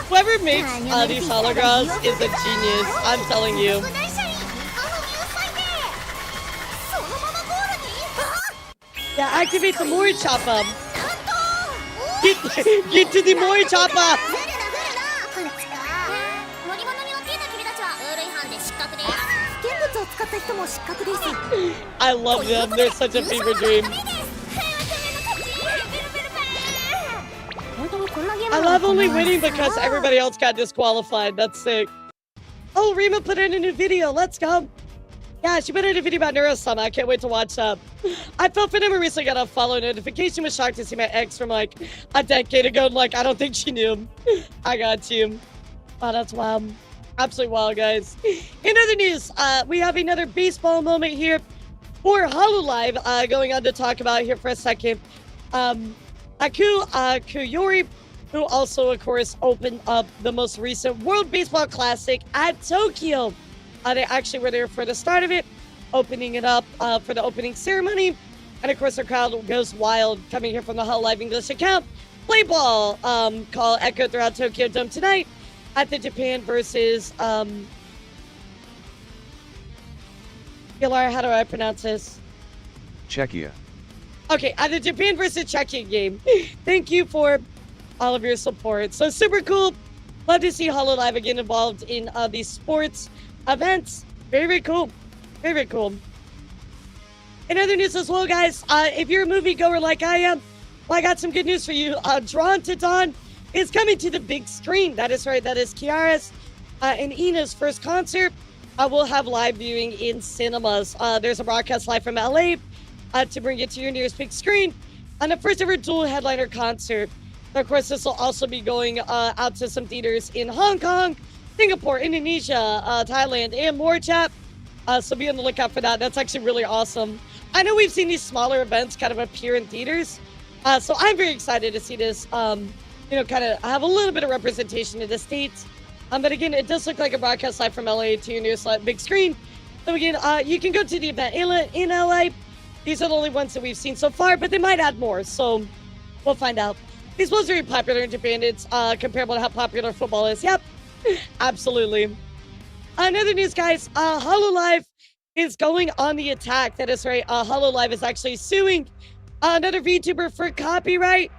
Whoever makes these holograms is a genius. I'm telling you. Yeah, activate the Mori Choppa. Get to the Mori Choppa. 乗り物に乗っていた君たちはルール違反で失格です。危険物を使った人も失格です。 I love them. They're such a fever dream. I love only winning because everybody else got disqualified. That's sick. Oh, Rima put in a new video. Let's go. Yeah, she put in a video about Neurosama. I can't wait to watch that. I felt for them recently got a follow notification. Was shocked to see my ex from like a decade ago. Like, I don't think she knew. I got you. Wow, that's wild. Absolutely wild, guys. In other news, we have another baseball moment here for HoloLive going on to talk about here for a second. Aku Kuyori, who also, of course, opened up the most recent World Baseball Classic at Tokyo. They actually were there for the start of it, opening it up for the opening ceremony. And, of course, the crowd goes wild coming here from the HoloLive English account. Play ball call echoed throughout Tokyo Dome tonight at the Japan versus... Elara, how do I pronounce this? Czechia. Okay, at the Japan versus Czechia game. Thank you for all of your support. So super cool. Love to see HoloLive again involved in these sports events. Very, very cool. Very, very cool. In other news as well, guys, if you're a moviegoer like I am, well, I got some good news for you. Drawn to Dawn is coming to the big screen. That is right. That is Kiara's and Ina's first concert. We'll have live viewing in cinemas. There's a broadcast live from LA to bring it to your nearest big screen on the first ever dual headliner concert. Of course, this will also be going out to some theaters in Hong Kong, Singapore, Indonesia, Thailand, and more, chat. So be on the lookout for that. That's actually really awesome. I know we've seen these smaller events kind of appear in theaters. So I'm very excited to see this, kind of have a little bit of representation in the States. But again, it does look like a broadcast live from LA to your nearest big screen. So again, you can go to the event in LA. These are the only ones that we've seen so far, but they might add more. So we'll find out. Baseball is very popular in Japan. It's comparable to how popular football is. Yep, absolutely. Another news, guys. HoloLive is going on the attack. That is right. HoloLive is actually suing another VTuber for copyright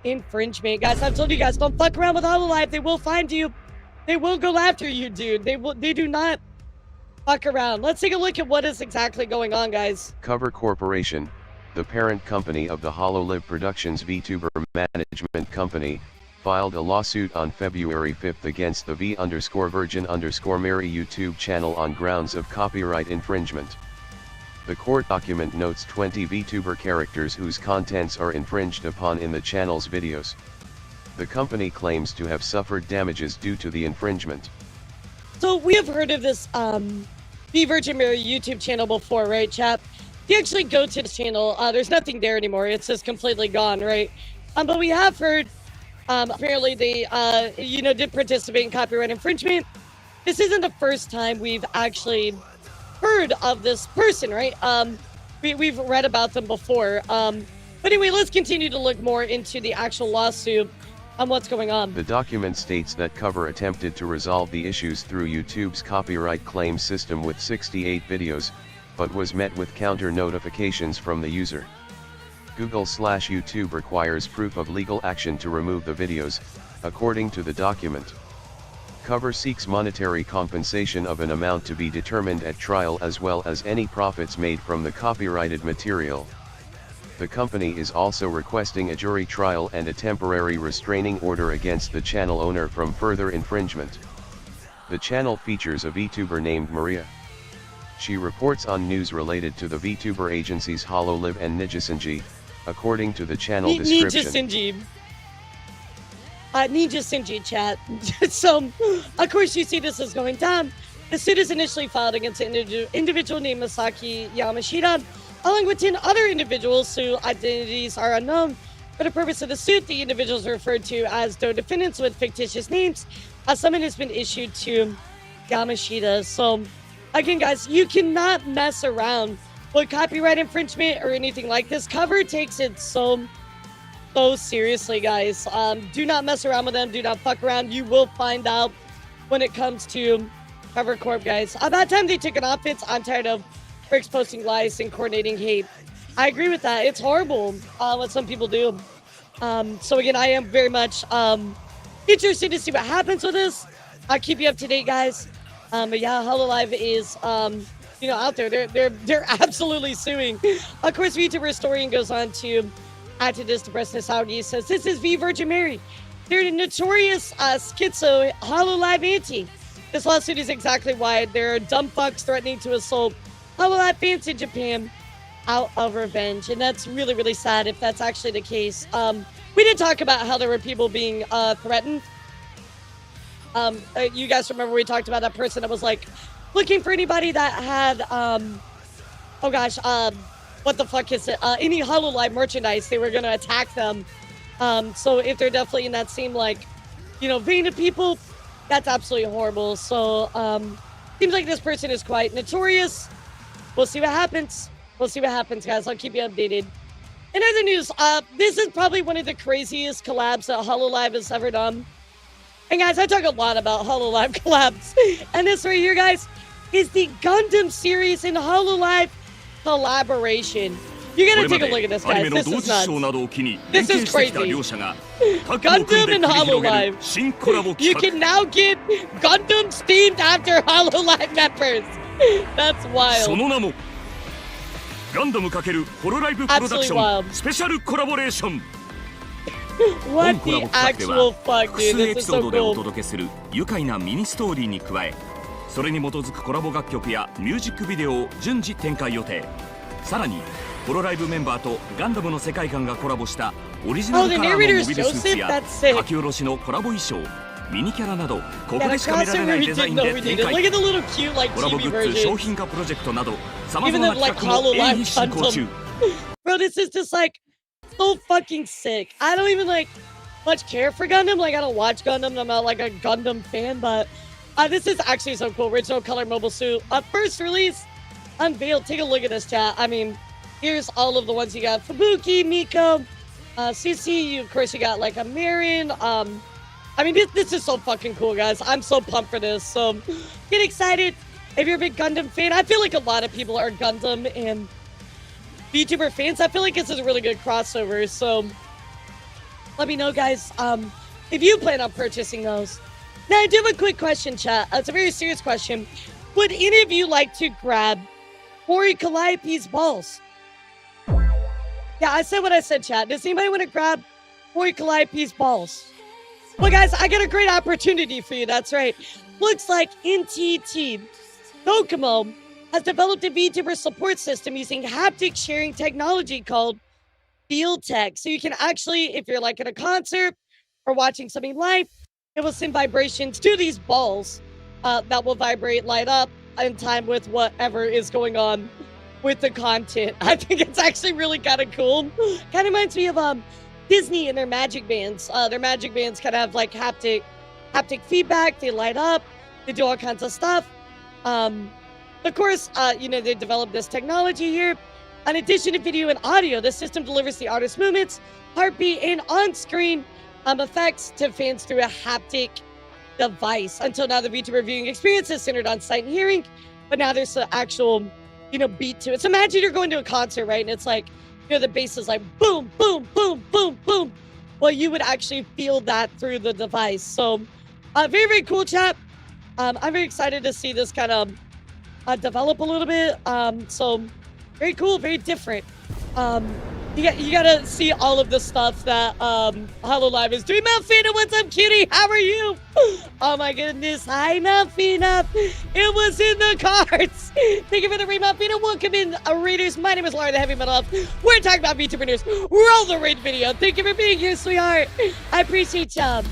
infringement. Guys, I've told you guys, don't fuck around with HoloLive. They will find you. They will go after you, dude. They do not fuck around. Let's take a look at what is exactly going on, guys. Cover Corporation, the parent company of the HoloLive Productions VTuber management company, filed a lawsuit on February 5th against the V_Virgin_Mary YouTube channel on grounds of copyright infringement. The court document notes 20 VTuber characters whose contents are infringed upon in the channel's videos. The company claims to have suffered damages due to the infringement. So we have heard of this Virgin Mary YouTube channel before, right, chap? If you actually go to the channel, there's nothing there anymore. It's just completely gone, right? But we have heard, apparently they, did participate in copyright infringement. This isn't the first time we've actually heard of this person, right? We've read about them before. But anyway, let's continue to look more into the actual lawsuit on what's going on. The document states that Cover attempted to resolve the issues through YouTube's copyright claim system with 68 videos, but was met with counter notifications from the user. Google/YouTube requires proof of legal action to remove the videos, according to the document. Cover seeks monetary compensation of an amount to be determined at trial as well as any profits made from the copyrighted material. The company is also requesting a jury trial and a temporary restraining order against the channel owner from further infringement. The channel features a VTuber named Maria. She reports on news related to the VTuber agencies HoloLive and Niji, according to the channel description. Niji chat. So, of course, you see this is going down. The suit is initially filed against an individual named Masaki Yamashita, along with 10 other individuals whose identities are unknown. For the purpose of the suit, the individuals are referred to as though defendants with fictitious names. A summon has been issued to Yamashita. So, again, guys, you cannot mess around with copyright infringement or anything like this. Cover takes it so seriously, guys. Do not mess around with them. Do not fuck around. You will find out when it comes to Cover Corp, guys. About time they took an offense. I'm tired of Bricks posting lies and coordinating hate. I agree with that. It's horrible what some people do. So again, I am very much interested to see what happens with this. I'll keep you up to date, guys. But yeah, Hololive is out there. They're absolutely suing. Of course, VTuber historian goes on to add to this. Depressed Nostalgia says this is V Virgin Mary. They're a notorious schizo Hololive anti. This lawsuit is exactly why there are dumb fucks threatening to assault Hololive fans in Japan out of revenge, and that's really, really sad if that's actually the case. We did talk about how there were people being threatened. You guys remember we talked about that person that was like looking for anybody that had what the fuck is it? Any Hololive merchandise, they were gonna attack them. So if they're definitely in that same vein of people, that's absolutely horrible. So seems like this person is quite notorious. We'll see what happens. We'll see what happens, guys. I'll keep you updated. In other news, this is probably one of the craziest collabs that Hololive has ever done. And guys, I talk a lot about Hololive collabs. And this right here, guys, is the Gundam series in Hololive collaboration. You gotta take a look at this, guys. This is nuts. This is crazy. Gundam and Hololive. You can now get Gundams themed after Hololive members. That's wild. ガンダム×ホロライブプロダクションスペシャルコラボレーション What the actual fuck, 複数 dude? エ This ピ is ソー so ドでお cool. 届けする愉快なミニストーリーに加えそれに基づくコラボ楽曲やミュージックビデオを順次展開予定さらにホロライブメンバーとガンダムの世界観がコラボしたオリジナルカラーのモビルスーツや書き下ろしのコラボ衣装ミニキャラなどここでしか見られないデザインで展開 Look at the little cute コラボ TV グッズ商 versions. 品化プロジェクトなど様々 Even な the 企画も鋭意進行中 Bro, this is just so fucking sick. I don't even much care for Gundam. I don't watch Gundam. I'm not a Gundam fan, but this is actually so cool. Original color mobile suit. First release unveiled. Take a look at this, chat. I mean, here's all of the ones you got. Fubuki, Miko, CC. Of course, you got a Marin. I mean, this is so fucking cool, guys. I'm so pumped for this. So get excited if you're a big Gundam fan. I feel like a lot of people are Gundam and VTuber fans. I feel like this is a really good crossover. So let me know, guys, if you plan on purchasing those. Now, I do have a quick question, chat. It's a very serious question. Would any of you like to grab Mori Calliope's balls? Yeah, I said what I said, chat. Does anybody want to grab Mori Calliope's balls? Well, guys, I got a great opportunity for you. That's right. Looks like NTT Docomo has developed a VTuber support system using haptic sharing technology called Field Tech. So you can actually, if you're at a concert or watching something live, it will send vibrations to these balls that will vibrate, light up in time with whatever is going on with the content. I think it's actually really kind of cool. Kind of reminds me of Disney and their magic bands. Their magic bands kind of have haptic feedback. They light up. They do all kinds of stuff. Of course, they developed this technology here. In addition to video and audio, the system delivers the artist's movements, heartbeat, and on-screen effects to fans through a haptic device. Until now, the VTuber viewing experience is centered on sight and hearing, but now there's an actual, beat to it. So imagine you're going to a concert, right? And it's the bass is boom, boom, boom, boom, boom. Well, you would actually feel that through the device. So, very, very cool, chat. I'm very excited to see this kind of develop a little bit. So very cool, very different. You gotta see all of the stuff that Hololive is doing. Malfina, what's up, cutie? How are you? Oh my goodness. Hi, Malfina. It was in the cards. Thank you for the raid, Malfina. Welcome in, Raiders. My name is Laura, the Heavy Metal Elf. We're talking about VTuber news. Roll the raid video. Thank you for being here, sweetheart. I appreciate you.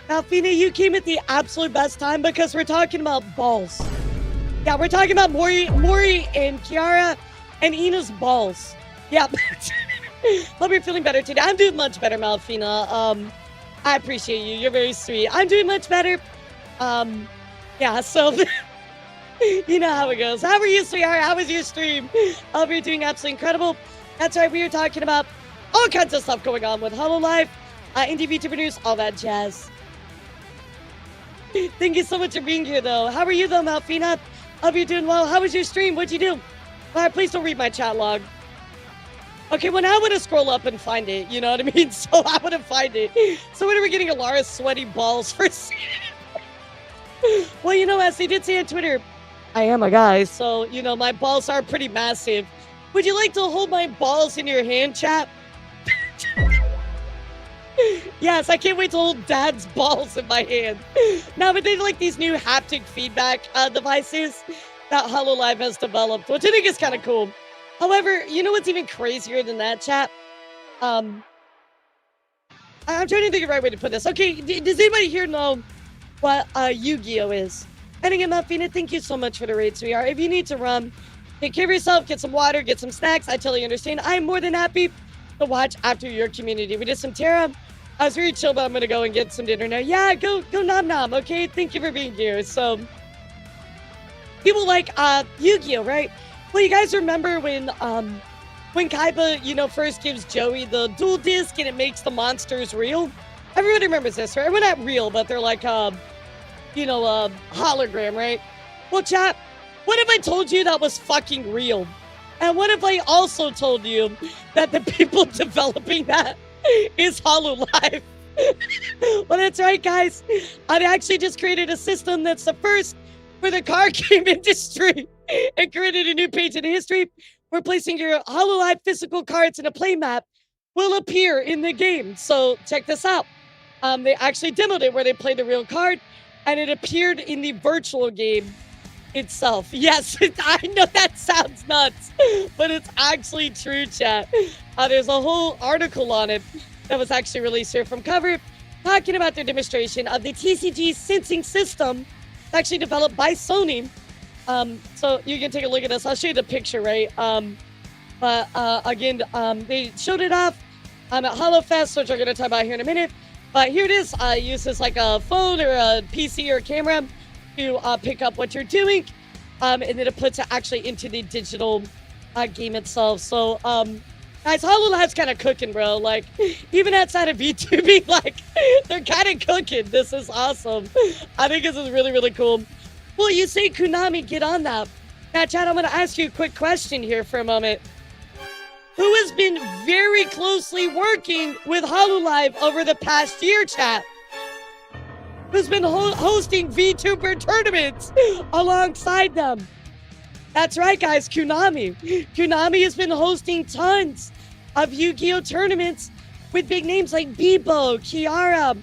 Alfina, you came at the absolute best time because we're talking about balls. Yeah, we're talking about Mori and Kiara and Ina's balls. Yeah. Hope you're feeling better today. I'm doing much better, Malfina. I appreciate you. You're very sweet. I'm doing much better. Yeah, so You know how it goes. How are you, sweetheart? How was your stream? Hope you're doing absolutely incredible. That's right, we were talking about all kinds of stuff going on with HoloLive, indie VTuber news, all that jazz. Thank you so much for being here, though. How are you, though, Malfina? Hope you're doing well. How was your stream? What'd you do? All right, please don't read my chat log. Okay, well, now I'm going to scroll up and find it. You know what I mean? So I'm going to find it. So when are we getting Elara's sweaty balls for... Well, you know, as they did say on Twitter, I am a guy, so, you know, my balls are pretty massive. Would you like to hold my balls in your hand, chat? Yes, I can't wait to hold Dad's balls in my hand. Now, but they like these new haptic feedback devices that HoloLive has developed, which I think is kind of cool. However, you know what's even crazier than that, chat? I'm trying to think of the right way to put this. Okay, does anybody here know what Yu-Gi-Oh is? And again, Muffina, thank you so much for the raid, sweetheart. If you need to run, take care of yourself, get some water, get some snacks. I totally understand. I'm more than happy to watch after your community. We did some Terra. I was very chill, but I'm gonna go and get some dinner now. Yeah, go nom nom, okay? Thank you for being here. So, people like Yu-Gi-Oh, right? Well, you guys remember when Kaiba, you know, first gives Joey the dual disc and it makes the monsters real? Everybody remembers this, right? Well, not real, but they're like, you know, hologram, right? Well, chat, what if I told you that was fucking real? And what if I also told you that the people developing that is HoloLive? Well, that's right, guys. I actually just created a system that's the first for the card game industry and created a new page in history where placing your HoloLive physical cards in a play map will appear in the game. So check this out. They actually demoed it where they played the real card and it appeared in the virtual game itself. Yes, I know that sounds nuts, but it's actually true, chat. There's a whole article on it that was actually released here from Cover talking about their demonstration of the TCG sensing system actually developed by Sony. So you can take a look at this. I'll show you the picture, right? But again, they showed it off at HoloFest, which we're going to talk about here in a minute. But here it is. Uses like a phone or a PC or a camera to pick up what you're doing, and then it puts it actually into the digital game itself. So, guys, HoloLive's kind of cooking, bro. Like, even outside of VTubing, like, they're kind of cooking. This is awesome. I think this is really, really cool. Well, you say Konami, get on that. Now, Chad, I'm going to ask you a quick question here for a moment. Who has been very closely working with HoloLive over the past year, chat? Who's been hosting VTuber tournaments alongside them? That's right, guys, Konami. Konami has been hosting tons of Yu-Gi-Oh! Tournaments with big names like Bebo, Kiara,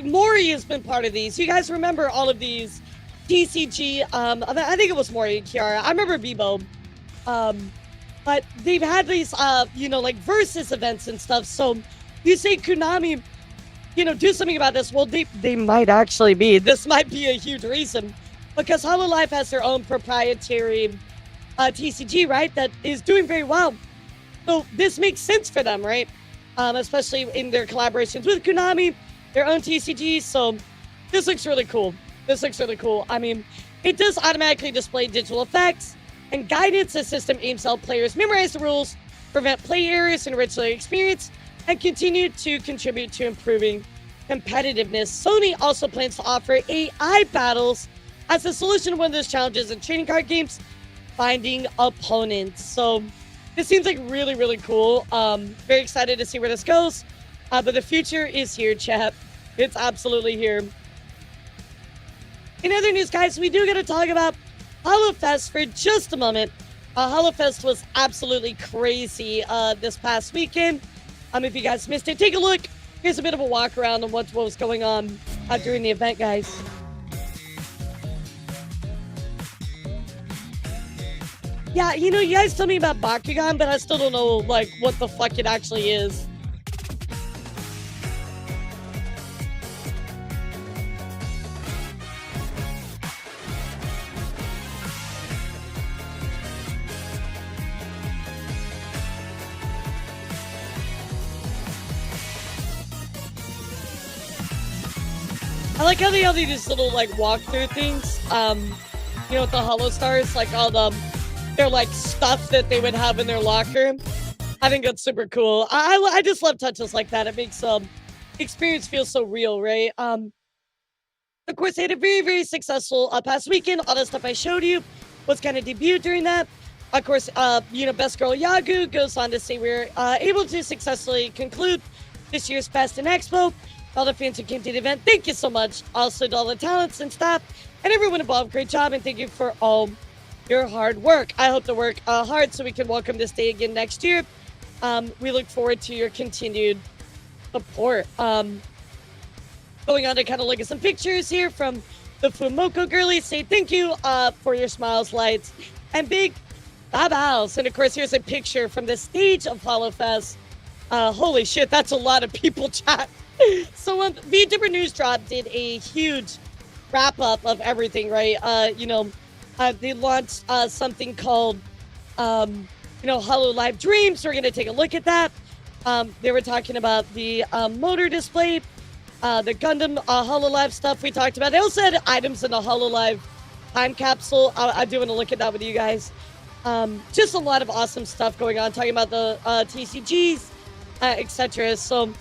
Mori has been part of these. You guys remember all of these TCG, I think it was Mori and Kiara. I remember Bebo. But they've had these, you know, like versus events and stuff. So you say Konami, you know, do something about this. Well, they might actually be. This might be a huge reason because HoloLive has their own proprietary TCG, right? That is doing very well. So this makes sense for them, right? Especially in their collaborations with Konami, their own TCG. So this looks really cool. This looks really cool. I mean, it does automatically display digital effects and guidance. The system aims to help players memorize the rules, prevent play errors, enrich their experience, and continue to contribute to improving competitiveness. Sony also plans to offer AI battles as a solution to one of those challenges in trading card games, finding opponents. So this seems like really, really cool. Very excited to see where this goes. But the future is here, chat. It's absolutely here. In other news, guys, we do got to talk about HoloFest for just a moment. HoloFest was absolutely crazy this past weekend. If you guys missed it, take a look. Here's a bit of a walk around on what was going on during the event, guys. Yeah, you know, you guys tell me about Bakugan, but I still don't know, like, what the fuck it actually is. like how they have these little like walkthrough things. You know, with the hollow stars, like all they're like stuff that they would have in their locker. I think that's super cool. I just love touches like that. It makes experience feel so real, right? Of course, they had a very, very successful past weekend. All the stuff I showed you was kind of debuted during that. Of course, you know, Best Girl Yagu goes on to say we're able to successfully conclude this year's Fest and Expo. All the fans who came to the event, thank you so much. Also to all the talents and staff and everyone involved, great job, and thank you for all your hard work. I hope to work hard so we can welcome this day again next year. We look forward to your continued support. Going on to kind of look at some pictures here from the Fumoko girlies. Say thank you for your smiles, lights, and big bows. And of course, here's a picture from the stage of HoloFest. Holy shit, that's a lot of people, chat. So Vtuber News Drop did a huge wrap up of everything, right? You know, they launched something called, you know, HoloLive Dreams. We're going to take a look at that. They were talking about the motor display, the Gundam HoloLive stuff we talked about. They also had items in the HoloLive time capsule. I do want to look at that with you guys. Just a lot of awesome stuff going on, talking about the TCGs, etc. So,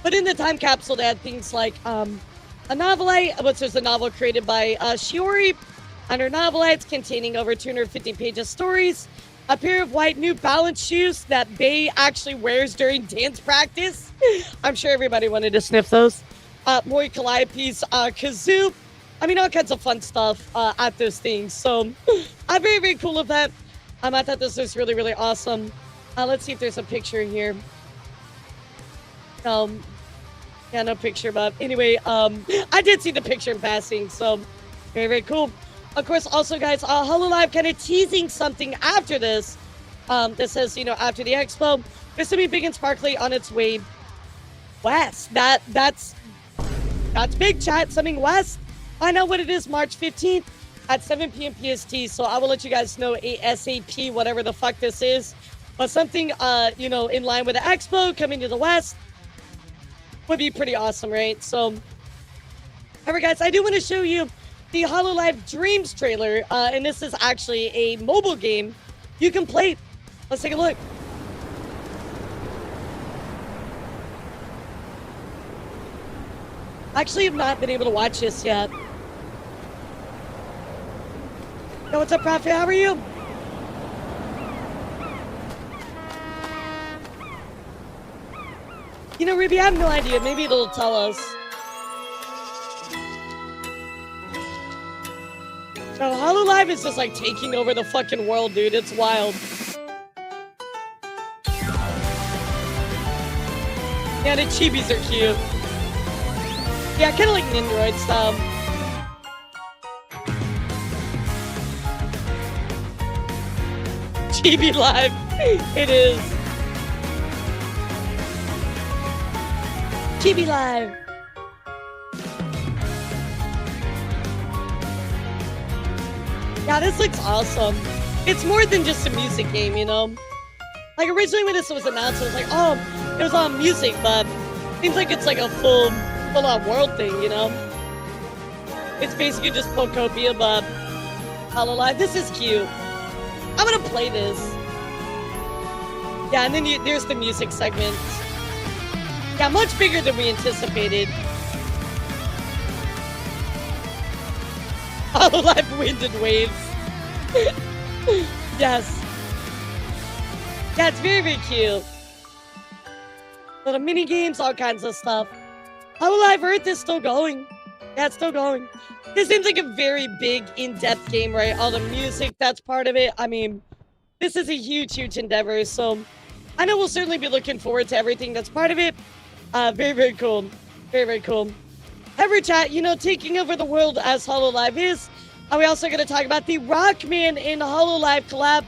but in the time capsule, they had things like a novelite, which is a novel created by Shiori, and her novelites containing over 250 pages of stories, a pair of white New Balance shoes that Bae actually wears during dance practice. I'm sure everybody wanted to sniff those. Moi Calliope's kazoo. I mean, all kinds of fun stuff at those things. So, I'm very, very cool of that. I thought this was really, really awesome. Let's see if there's a picture here. Yeah, no picture, but anyway, I did see the picture in passing, so very, very cool. Of course, also, guys, HoloLive kind of teasing something after this. That says, you know, after the expo, there's something big and sparkly on its way west. That's big, chat. Something west. I know what it is. March 15th at 7 p.m. PST. So I will let you guys know ASAP, whatever the fuck this is. But something, you know, in line with the expo coming to the west would be pretty awesome, right? So, alright, guys, I do want to show you the HoloLive Dreams trailer, and this is actually a mobile game you can play. Let's take a look. Actually, have not been able to watch this yet. Yo, what's up, Prophet? How are you? You know, Ruby, I have no idea. Maybe it'll tell us. No, HoloLive is just like taking over the fucking world, dude. It's wild. Yeah, the chibis are cute. Yeah, kind of like Nindroid style. Chibi Live. It is. Chibi Live. Yeah, this looks awesome. It's more than just a music game, you know? Like, originally when this was announced, it was like, oh, it was on music, but it seems like it's like a full-on world thing, you know? It's basically just Pokopia, but HoloLive. This is cute. I'm gonna play this. Yeah, and then there's the music segment. Yeah, much bigger than we anticipated. HoloLive Wind and Waves. Yes. Yeah, it's very, very cute. Little mini games, all kinds of stuff. HoloLive Earth is still going. Yeah, it's still going. This seems like a very big, in-depth game, right? All the music, that's part of it. I mean, this is a huge, huge endeavor. So I know we'll certainly be looking forward to everything that's part of it. Very, very cool. Very, very cool. Ever chat, you know, taking over the world as HoloLive is. Are we also going to talk about the Rockman in HoloLive collab?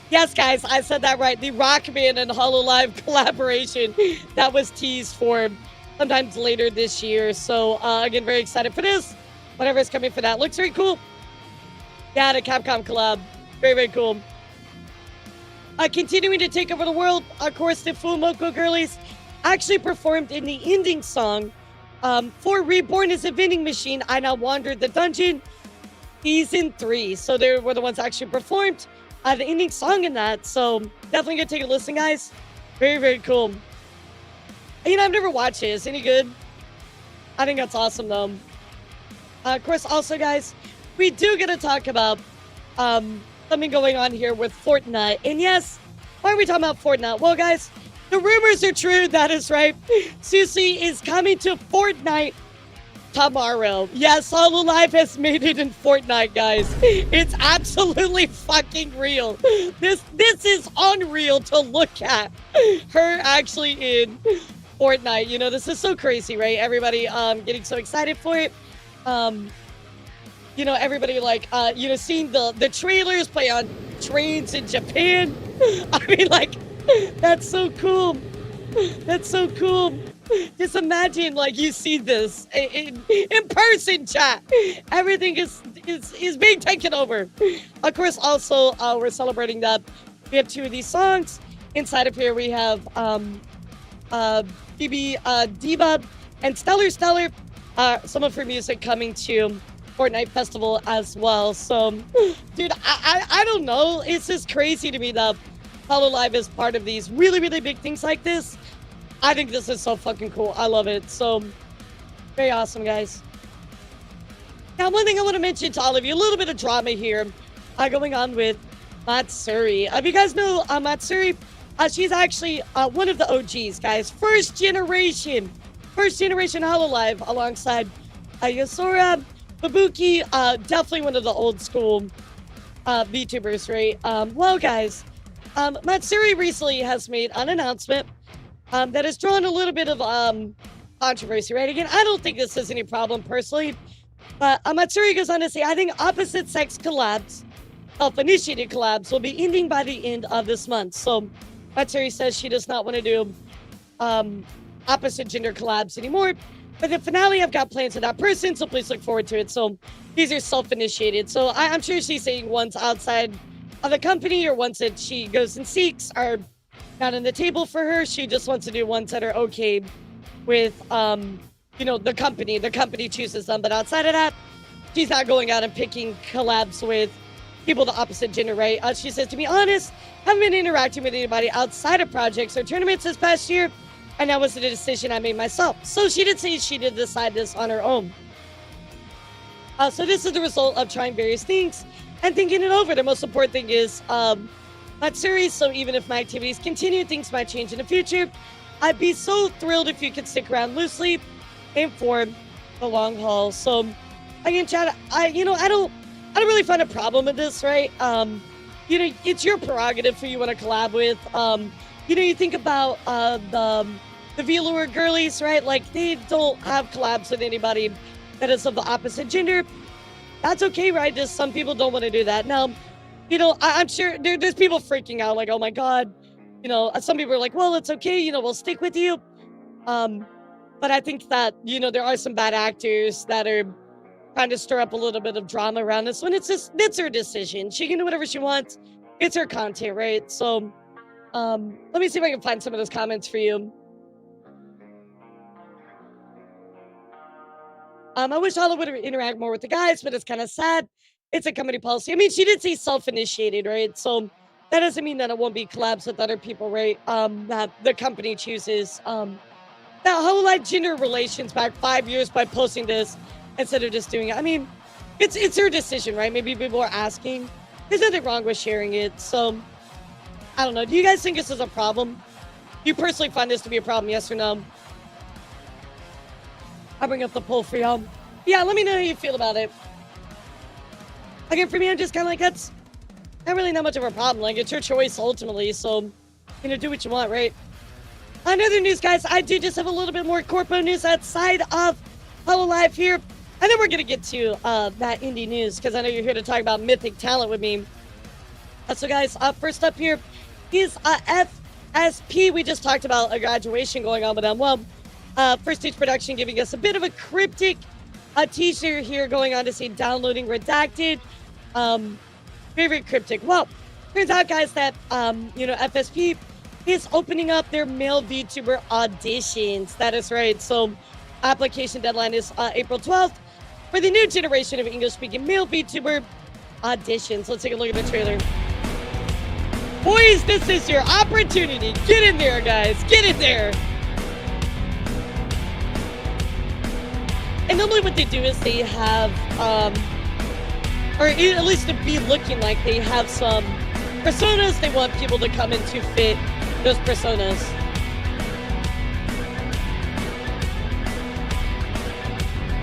Yes, guys, I said that right. The Rockman and HoloLive collaboration that was teased for sometimes later this year. So, again, very excited for this. Whatever is coming for that. Looks very cool. Yeah, the Capcom collab. Very, very cool. Continuing to take over the world, of course, the Fumoko girlies actually performed in the ending song For Reborn as a Vending Machine, I Now Wandered the Dungeon, Season 3. So they were the ones that actually performed the ending song in that. So definitely gonna take a listen, guys. Very, very cool. You know, I've never watched it. Is it any good? I think that's awesome, though. Of course, also, guys, we do get to talk about something going on here with Fortnite. And yes, why are we talking about Fortnite? Well, guys, the rumors are true. That is right. Susie is coming to Fortnite tomorrow. Yes, Hololive has made it in Fortnite, guys. It's absolutely fucking real. This is unreal to look at. Her actually in Fortnite. You know, this is so crazy, right? Everybody getting so excited for it. You know, everybody like you know, seeing the trailers play on trains in Japan. I mean, like, that's so cool. That's so cool. Just imagine, like, you see this in person, chat. Everything is being taken over. Of course, also, we're celebrating that we have 2 of these songs. Inside of here, we have Phoebe Diva and Stellar, some of her music coming to Fortnite Festival as well. So, dude, I don't know. It's just crazy to me that Hololive is part of these really, really big things like this. I think this is so fucking cool. I love it. So, very awesome, guys. Now, one thing I want to mention to all of you, a little bit of drama here going on with Matsuri. If you guys know Matsuri, she's actually one of the OGs, guys. First generation Hololive alongside Yasura, Babuki, definitely one of the old school VTubers, right? Well, guys, Matsuri recently has made an announcement that has drawn a little bit of controversy, right? Again, I don't think this is any problem personally, but Matsuri goes on to say, I think opposite sex collabs, self-initiated collabs, will be ending by the end of this month. So Matsuri says she does not want to do opposite gender collabs anymore. But the finale, I've got plans with that person, so please look forward to it. So these are self-initiated. So I'm sure she's saying ones outside of the company or ones that she goes and seeks are not on the table for her. She just wants to do ones that are okay with, you know, the company. The company chooses them. But outside of that, she's not going out and picking collabs with people the opposite gender, right? She says, to be honest, haven't been interacting with anybody outside of projects or tournaments this past year. And that was a decision I made myself. So she did say she did decide this on her own. So this is the result of trying various things and thinking it over. The most important thing is Matsuri. So even if my activities continue, things might change in the future. I'd be so thrilled if you could stick around loosely and for the long haul. So again, Chad, I don't really find a problem with this, right? You know, it's your prerogative who you want to collab with. You know, you think about the Velour girlies, right? Like, they don't have collabs with anybody that is of the opposite gender. That's okay, right? Just some people don't want to do that. Now, you know, I'm sure there's people freaking out, like, oh my God. You know, some people are like, well, it's okay, you know, we'll stick with you. But I think that, you know, there are some bad actors that are trying to stir up a little bit of drama around this one. It's her decision. She can do whatever she wants. It's her content, right? So, let me see if I can find some of those comments for you. I wish Hala would interact more with the guys, but it's kind of sad. It's a company policy. I mean, she did say self-initiated, right? So that doesn't mean that it won't be collabs with other people, right? That the company chooses. That Hololive gender relations back 5 years by posting this instead of just doing it. I mean, it's her decision, right? Maybe people are asking. There's nothing wrong with sharing it. So I don't know. Do you guys think this is a problem? Do you personally find this to be a problem? Yes or no? I'll bring up the poll for y'all. Yeah, let me know how you feel about it. Again, for me, I'm just kind of like, that's not really that much of a problem. Like, it's your choice ultimately. So, you know, do what you want, right? On other news, guys, I do just have a little bit more corpo news outside of Hololive here. And then we're going to get to that indie news because I know you're here to talk about Mythic talent with me. So, guys, first up here is FSP. We just talked about a graduation going on with them. Well, First Stage Production giving us a bit of a cryptic teaser here going on to say downloading redacted. Very, very cryptic. Well, turns out, guys, that, you know, FSP is opening up their male VTuber auditions. That is right. So application deadline is April 12th for the new generation of English-speaking male VTuber auditions. Let's take a look at the trailer. Boys, this is your opportunity. Get in there, guys. Get in there. And normally what they do is they have, or at least to be looking like they have some personas they want people to come in to fit those personas.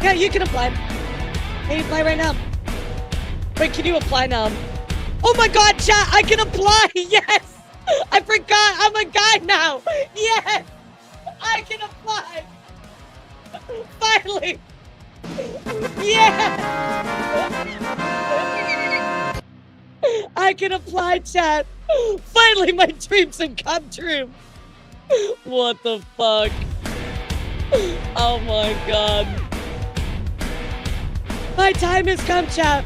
Yeah, you can apply. Can you apply right now? Wait, can you apply now? Oh my god, chat, I can apply! Yes! I forgot, I'm a guy now! Yes! I can apply! Finally! Yeah! I can apply, chat! Finally, my dreams have come true! What the fuck? Oh my god. My time has come, chat!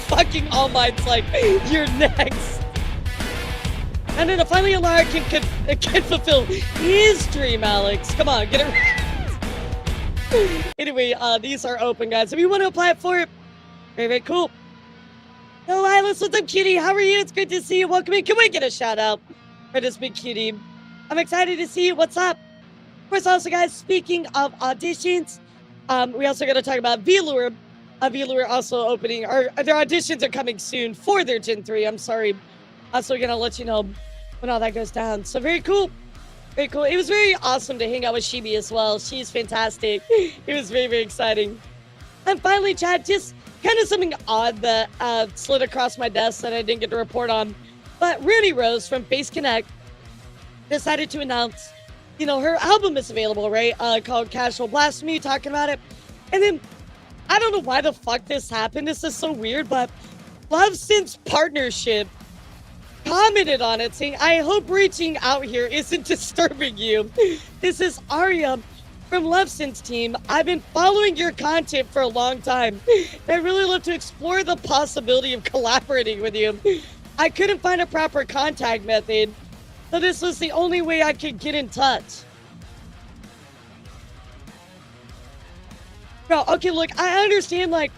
Fucking All Might's like, you're next. And then finally Elara can fulfill his dream, Alex. Come on, get it right. Anyway, these are open, guys. If you want to apply for it, very, very cool. Hello, Alice, what's up, cutie? How are you? It's good to see you. Welcome in. Can we get a shout out for this big cutie? I'm excited to see you. What's up? Of course, also, guys, speaking of auditions, we also got to talk about Vtuber. Vtuber also opening, or their auditions are coming soon for their Gen 3. I'm sorry. Also gonna let you know when all that goes down. So very cool. Very cool. It was very awesome to hang out with Shibi as well. She's fantastic. It was very, very exciting. And finally, chat, just kind of something odd that slid across my desk that I didn't get to report on. But Rudy Rose from Face Connect decided to announce, you know, her album is available, right? Called Casual Blasphemy, talking about it. And then I don't know why the fuck this happened. This is so weird, but LoveSynth's partnership commented on it saying, I hope reaching out here isn't disturbing you. This is Arya from LoveSynth's team. I've been following your content for a long time. I'd really love to explore the possibility of collaborating with you. I couldn't find a proper contact method, so this was the only way I could get in touch. Bro, okay, look, I understand, like,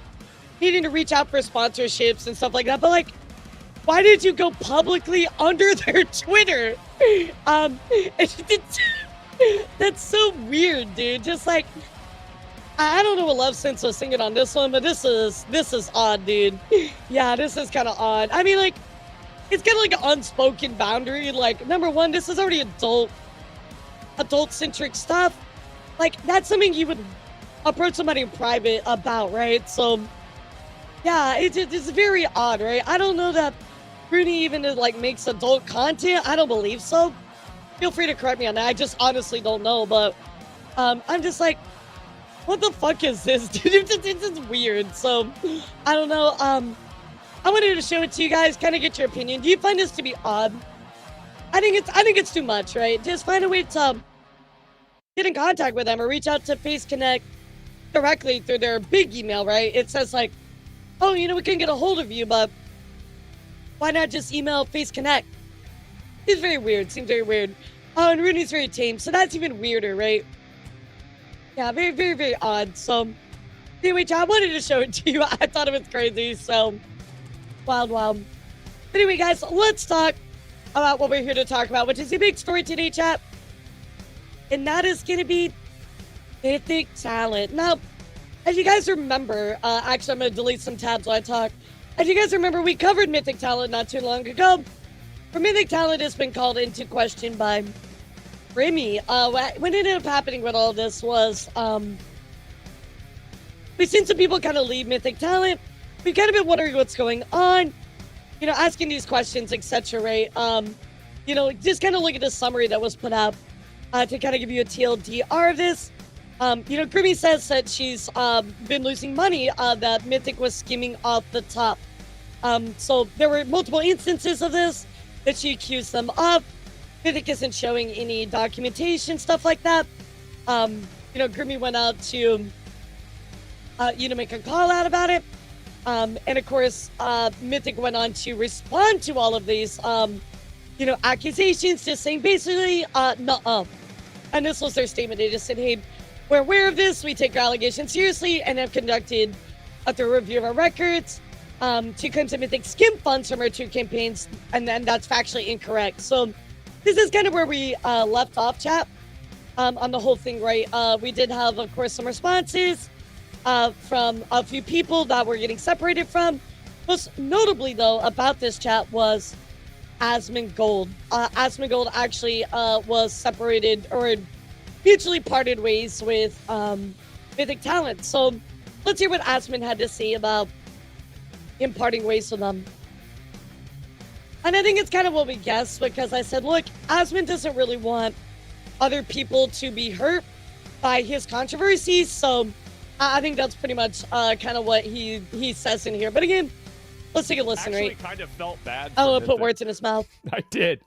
needing to reach out for sponsorships and stuff like that, but, like, why did you go publicly under their Twitter? That's so weird, dude. Just, like, I don't know what LoveSynth was singing on this one, but this is odd, dude. Yeah, this is kind of odd. I mean, like, it's kind of like an unspoken boundary. Like, number one, this is already adult-centric stuff. Like, that's something you would approach somebody in private about, right? So, yeah, it's very odd, right? I don't know that Rooney even like makes adult content. I don't believe so. Feel free to correct me on that. I just honestly don't know, but I'm just like, what the fuck is this, dude? It's just weird. So, I don't know. I wanted to show it to you guys, kind of get your opinion. Do you find this to be odd? I think it's too much, right? Just find a way to get in contact with them or reach out to Face Connect directly through their big email, right? It says like, oh, you know, we couldn't get a hold of you, but why not just email Face Connect? It's very weird. Seems very weird. Oh, and Rooney's very tame, so that's even weirder, right? Yeah, very, very, very odd. So, anyway, I wanted to show it to you. I thought it was crazy, so wild. But anyway, guys, let's talk about what we're here to talk about, which is the big story today, chat. And that is going to be Mythic talent. Now, as you guys remember, actually, I'm going to delete some tabs while I talk. As you guys remember, we covered Mythic talent not too long ago. For Mythic talent has been called into question by Remy. What ended up happening with all this was we've seen some people kind of leave Mythic talent. We've kind of been wondering what's going on, you know, asking these questions, etc., right? You know, just kind of look at the summary that was put out to kind of give you a TLDR of this. You know, Grimmy says that she's been losing money, that Mythic was skimming off the top. So there were multiple instances of this that she accused them of. Mythic isn't showing any documentation, stuff like that. You know, Grimmy went out to, you know, make a call out about it. And of course, Mythic went on to respond to all of these, you know, accusations, just saying basically, nuh-uh. And this was their statement. They just said, hey, we're aware of this. We take our allegations seriously and have conducted a thorough review of our records. 2 claims of Mythic skimmed funds from our 2 campaigns, and then that's factually incorrect. So this is kind of where we left off, chat, on the whole thing, right? We did have, of course, some responses from a few people that we're getting separated from. Most notably, though, about this chat was Asmongold. Asmongold actually was separated or mutually parted ways with Mythic Talent. So let's hear what Asmon had to say about him parting ways with them. And I think it's kind of what we guessed, because I said, look, Asmon doesn't really want other people to be hurt by his controversies. So I think that's pretty much kind of what he says in here. But again, let's take a listen, Actually, right? kind of felt bad. I don't want to put words in his mouth. I did.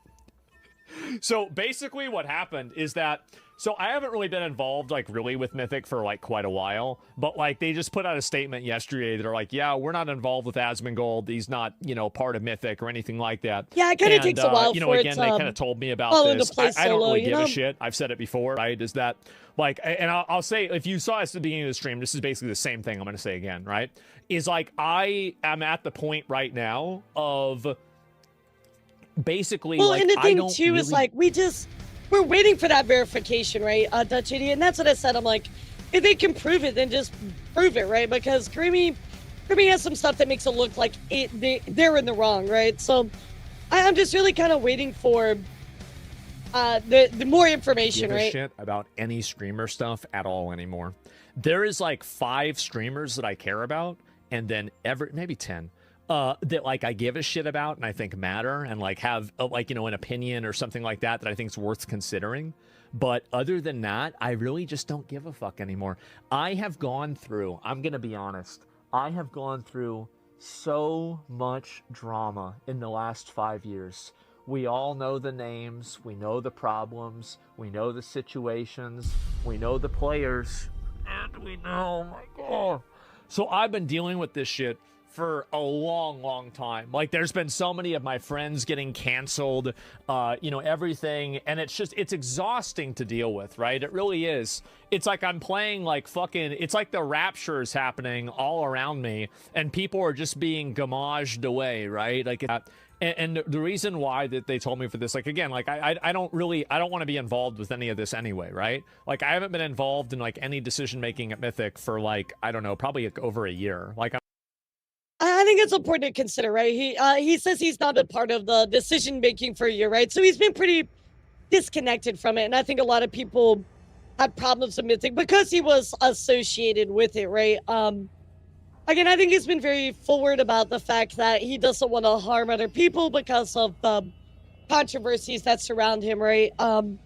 So basically what happened is that, so I haven't really been involved, like, really with Mythic for, like, quite a while. But, like, they just put out a statement yesterday that are like, yeah, we're not involved with Asmongold. He's not, you know, part of Mythic or anything like that. Yeah, it kind of takes a while you know, for again, it they to kind of told me about fall this. into place I don't solo, really you give know? a shit. I've said it before, right? Is that, like, and I'll say, if you saw us at the beginning of the stream, this is basically the same thing I'm going to say again, right? Is, like, I am at the point right now of basically, well, like, and the I thing, don't too, is, like, we're waiting for that verification, right, Dutch Idiot? And that's what I said. I'm like, if they can prove it, then just prove it, right? Because Creamy has some stuff that makes it look like they're in the wrong, right? So I'm just really kind of waiting for the more information, give a right? shit about any streamer stuff at all anymore. There is like 5 streamers that I care about, and then maybe 10 that like I give a shit about and I think matter and like have like, you know, an opinion or something like that I think is worth considering. But other than that, I really just don't give a fuck anymore. I have gone through, I'm gonna be honest, I have gone through so much drama in the last 5 years. We all know the names, we know the problems, we know the situations, we know the players, and we know, oh my god. So I've been dealing with this shit for a long time. Like, there's been so many of my friends getting canceled, you know, everything, and it's exhausting to deal with, right? It really is. It's like I'm playing like fucking, it's like the rapture is happening all around me, and people are just being gamaged away, right? Like, and the reason why that they told me for this, like, again, like, I don't want to be involved with any of this anyway, right? Like, I haven't been involved in, like, any decision-making at Mythic for, like, I don't know, probably like, over a year. Like, I think it's important to consider, right? He says he's not a part of the decision-making for a year, right? So he's been pretty disconnected from it, and I think a lot of people had problems with Mythic because he was associated with it, right? Again, I think he's been very forward about the fact that he doesn't want to harm other people because of the controversies that surround him, right? Well,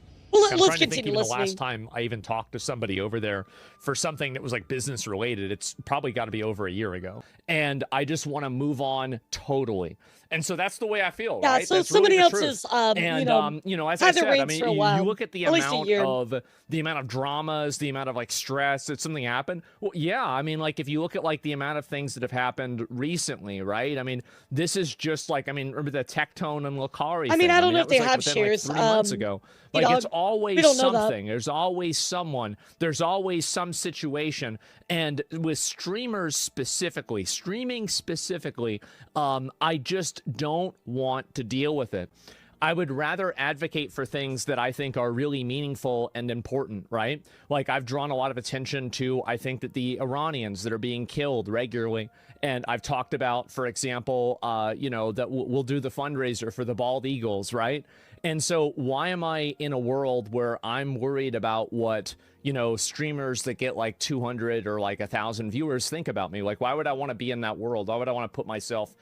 let's continue listening. The last time I even talked to somebody over there for something that was like business related, it's probably got to be over a year ago. And I just want to move on totally. And so that's the way I feel, yeah, right? So that's somebody really else is, and, you know, as I said, I mean, for a while, you look at the at least a year. amount of dramas, the amount of like stress that something happened. Well, yeah, I mean, like if you look at like the amount of things that have happened recently, right? I mean, this is just like, I mean, remember the Tectone and Lucari I mean, I don't know if they like have within, shares. Like 3 months ago. Like, it's always something. There's always someone. There's always some situation. And with streamers specifically, streaming specifically, I just don't want to deal with it. I would rather advocate for things that I think are really meaningful and important, right? Like, I've drawn a lot of attention to, I think, that the Iranians that are being killed regularly. And I've talked about, for example, you know, that we'll do the fundraiser for the bald eagles, right? And so why am I in a world where I'm worried about what, you know, streamers that get like 200 or like 1,000 viewers think about me? Like, why would I want to be in that world? Why would I want to put myself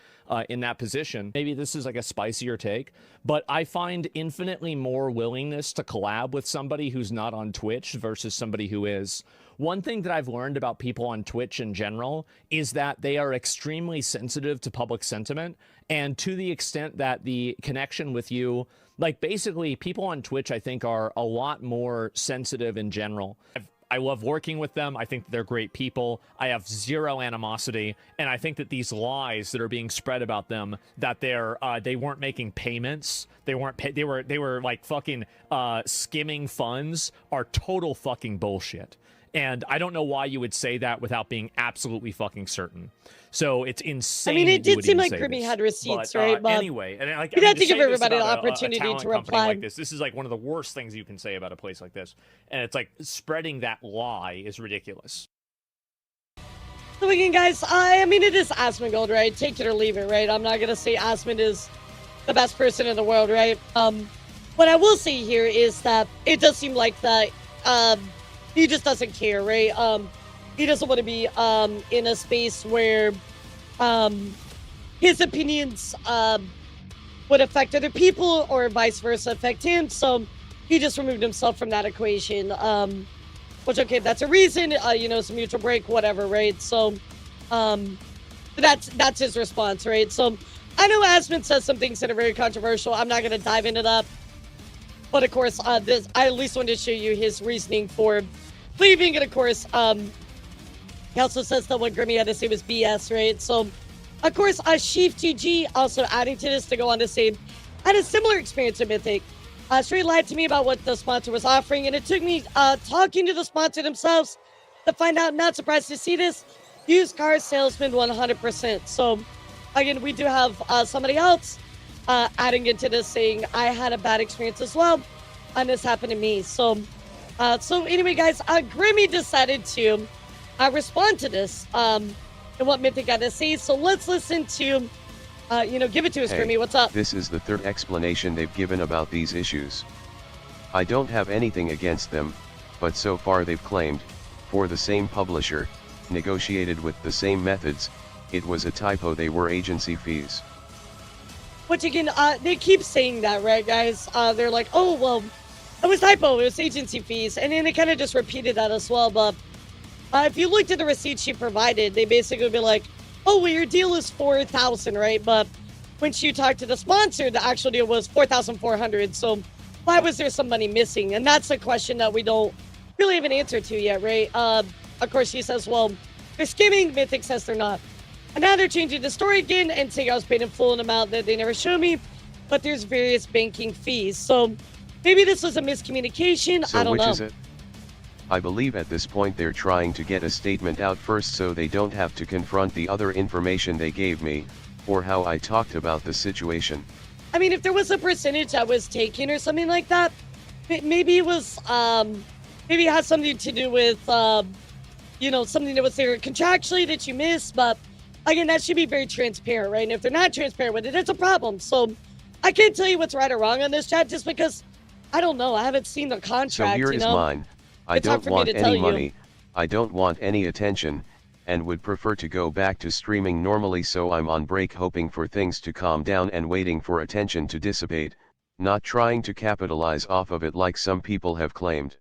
in that position? Maybe this is like a spicier take, but I find infinitely more willingness to collab with somebody who's not on Twitch versus somebody who is. One thing that I've learned about people on Twitch in general is that they are extremely sensitive to public sentiment, and to the extent that the connection with you, like basically people on Twitch, I think are a lot more sensitive in general. I love working with them. I think they're great people. I have zero animosity, and I think that these lies that are being spread about them, that they weren't making payments, they were like fucking skimming funds, are total fucking bullshit. And I don't know why you would say that without being absolutely fucking certain. So it's insane. I mean, it that you did would seem even like say Grimmy this. had receipts, But, right? But anyway, and like, you'd have to say give this everybody the about opportunity a talent to company reply. like this. This is like one of the worst things you can say about a place like this. And it's like spreading that lie is ridiculous. So again, guys, I mean, it is Asmongold, right? Take it or leave it, right? I'm not gonna say Asmund is the best person in the world, right? What I will say here is that it does seem like that he just doesn't care, right? He doesn't want to be in a space where his opinions would affect other people or vice versa affect him. So he just removed himself from that equation. Which, okay, that's a reason, you know, it's a mutual break, whatever, right? So that's his response, right? So I know Asmund says some things that are very controversial. I'm not going to dive into that. But of course, I at least wanted to show you his reasoning for leaving. And of course, he also says that what Grimmy had to say was BS, right? So, of course, Sheaf GG also adding to this to go on to say, I had a similar experience with Mythic. Straight lied to me about what the sponsor was offering, and it took me talking to the sponsor themselves to find out. Not surprised to see this. Used car salesman 100%. So, again, we do have somebody else adding into this saying, I had a bad experience as well, and this happened to me. So anyway, guys, Grimmy decided to respond to this and what Mythic had to say. So let's listen to, give it to us, Hey, Grimmy. What's up? This is the third explanation they've given about these issues. I don't have anything against them, but so far they've claimed, for the same publisher, negotiated with the same methods, it was a typo, they were agency fees. Which again, they keep saying that, right, guys? They're like, oh, well, it was typo, it was agency fees. And then they kind of just repeated that as well. But if you looked at the receipt she provided, they basically would be like, oh, well, your deal is $4,000, right? But when she talked to the sponsor, the actual deal was $4,400. So why was there some money missing? And that's a question that we don't really have an answer to yet, right? Of course, she says, well, they're skimming. Mythic says they're not. And now they're changing the story again and saying I was paid in full an amount that they never showed me, but there's various banking fees. So maybe this was a miscommunication. So I don't know. which is it? I believe at this point they're trying to get a statement out first so they don't have to confront the other information they gave me, or how I talked about the situation. I mean, if there was a percentage that was taken or something like that, maybe it was, maybe it has something to do with, something that was there contractually that you missed, but again, that should be very transparent, right? And if they're not transparent with it, it's a problem. So I can't tell you what's right or wrong on this chat just because I don't know. I haven't seen the contract. So here is mine. I don't want any money. I don't want any attention, and would prefer to go back to streaming normally, so I'm on break hoping for things to calm down and waiting for attention to dissipate, not trying to capitalize off of it like some people have claimed.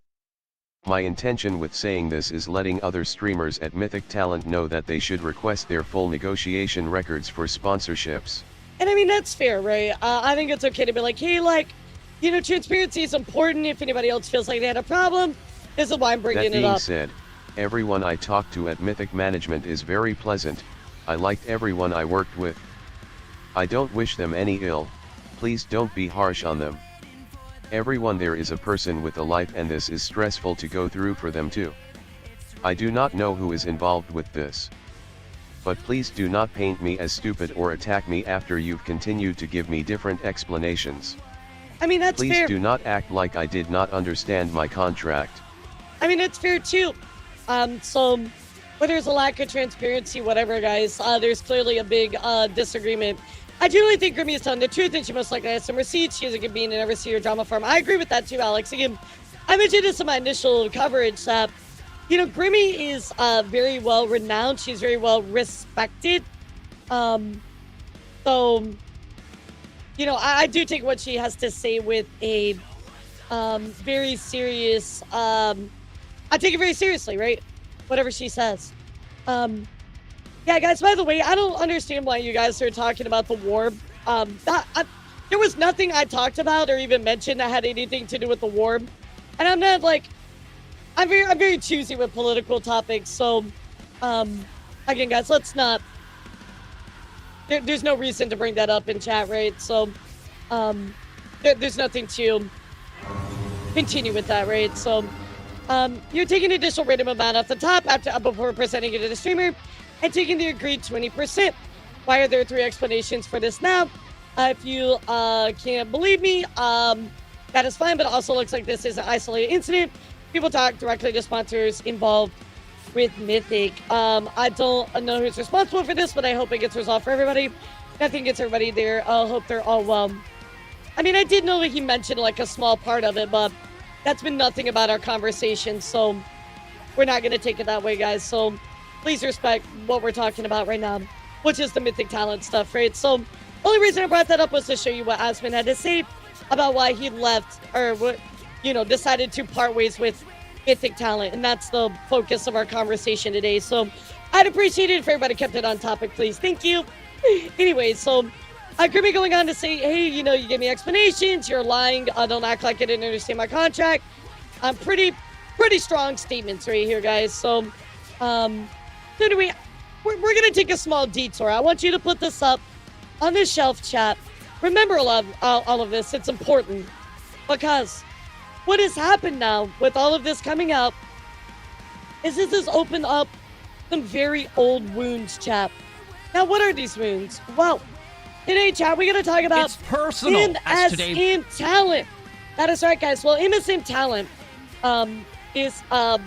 My intention with saying this is letting other streamers at Mythic Talent know that they should request their full negotiation records for sponsorships. And I mean, that's fair, right? I think it's okay to be like, hey, transparency is important. If anybody else feels like they had a problem, this is why I'm bringing it up. That being said, everyone I talked to at Mythic Management is very pleasant. I liked everyone I worked with. I don't wish them any ill. Please don't be harsh on them. Everyone there is a person with a life, and this is stressful to go through for them too. I do not know who is involved with this. But please do not paint me as stupid or attack me after you've continued to give me different explanations. I mean, that's fair. Please do not act like I did not understand my contract. I mean, it's fair too. So where there's a lack of transparency, whatever, guys, there's clearly a big disagreement. I generally think Grimmy is telling the truth, and she most likely has some receipts. She is a good being and never see her drama farm. I agree with that too, Alex. Again, I mentioned this in my initial coverage that, Grimmy is very well renowned. She's very well respected. I do take what she has to say with a very serious. I take it very seriously, right? Whatever she says. Yeah, guys, by the way, I don't understand why you guys are talking about the war. There was nothing I talked about or even mentioned that had anything to do with the war. And I'm not I'm very choosy with political topics. So, again, guys, let's not, there's no reason to bring that up in chat, right? So, there's nothing to continue with that, right? So, You're taking an additional random amount off the top before presenting it to the streamer and taking the agreed 20%. Why are there 3 explanations for this now? If you can't believe me, that is fine, but it also looks like this is an isolated incident. People talk directly to sponsors involved with Mythic. I don't know who's responsible for this, but I hope it gets resolved for everybody. I think it's everybody there. I hope they're all well. I mean, I did know that he mentioned like a small part of it, but that's been nothing about our conversation, so we're not going to take it that way, guys. So please respect what we're talking about right now, which is the Mythic talent stuff, right? So only reason I brought that up was to show you what Aspen had to say about why he left or what, decided to part ways with Mythic talent, and that's the focus of our conversation today. So I'd appreciate it if everybody kept it on topic, please. Thank you. Anyway, so Grimmy going on to say, hey, you gave me explanations, you're lying, don't act like I didn't understand my contract. Pretty strong statements right here, guys. So anyway, we're gonna take a small detour. I want you to put this up on the shelf, chat. Remember all of this, it's important, because what has happened now with all of this coming out is this has opened up some very old wounds, chat. Now, what are these wounds? Well, today, chat, we're going to talk about it's personal, MSM Talent. That is right, guys. Well, MSM Talent is a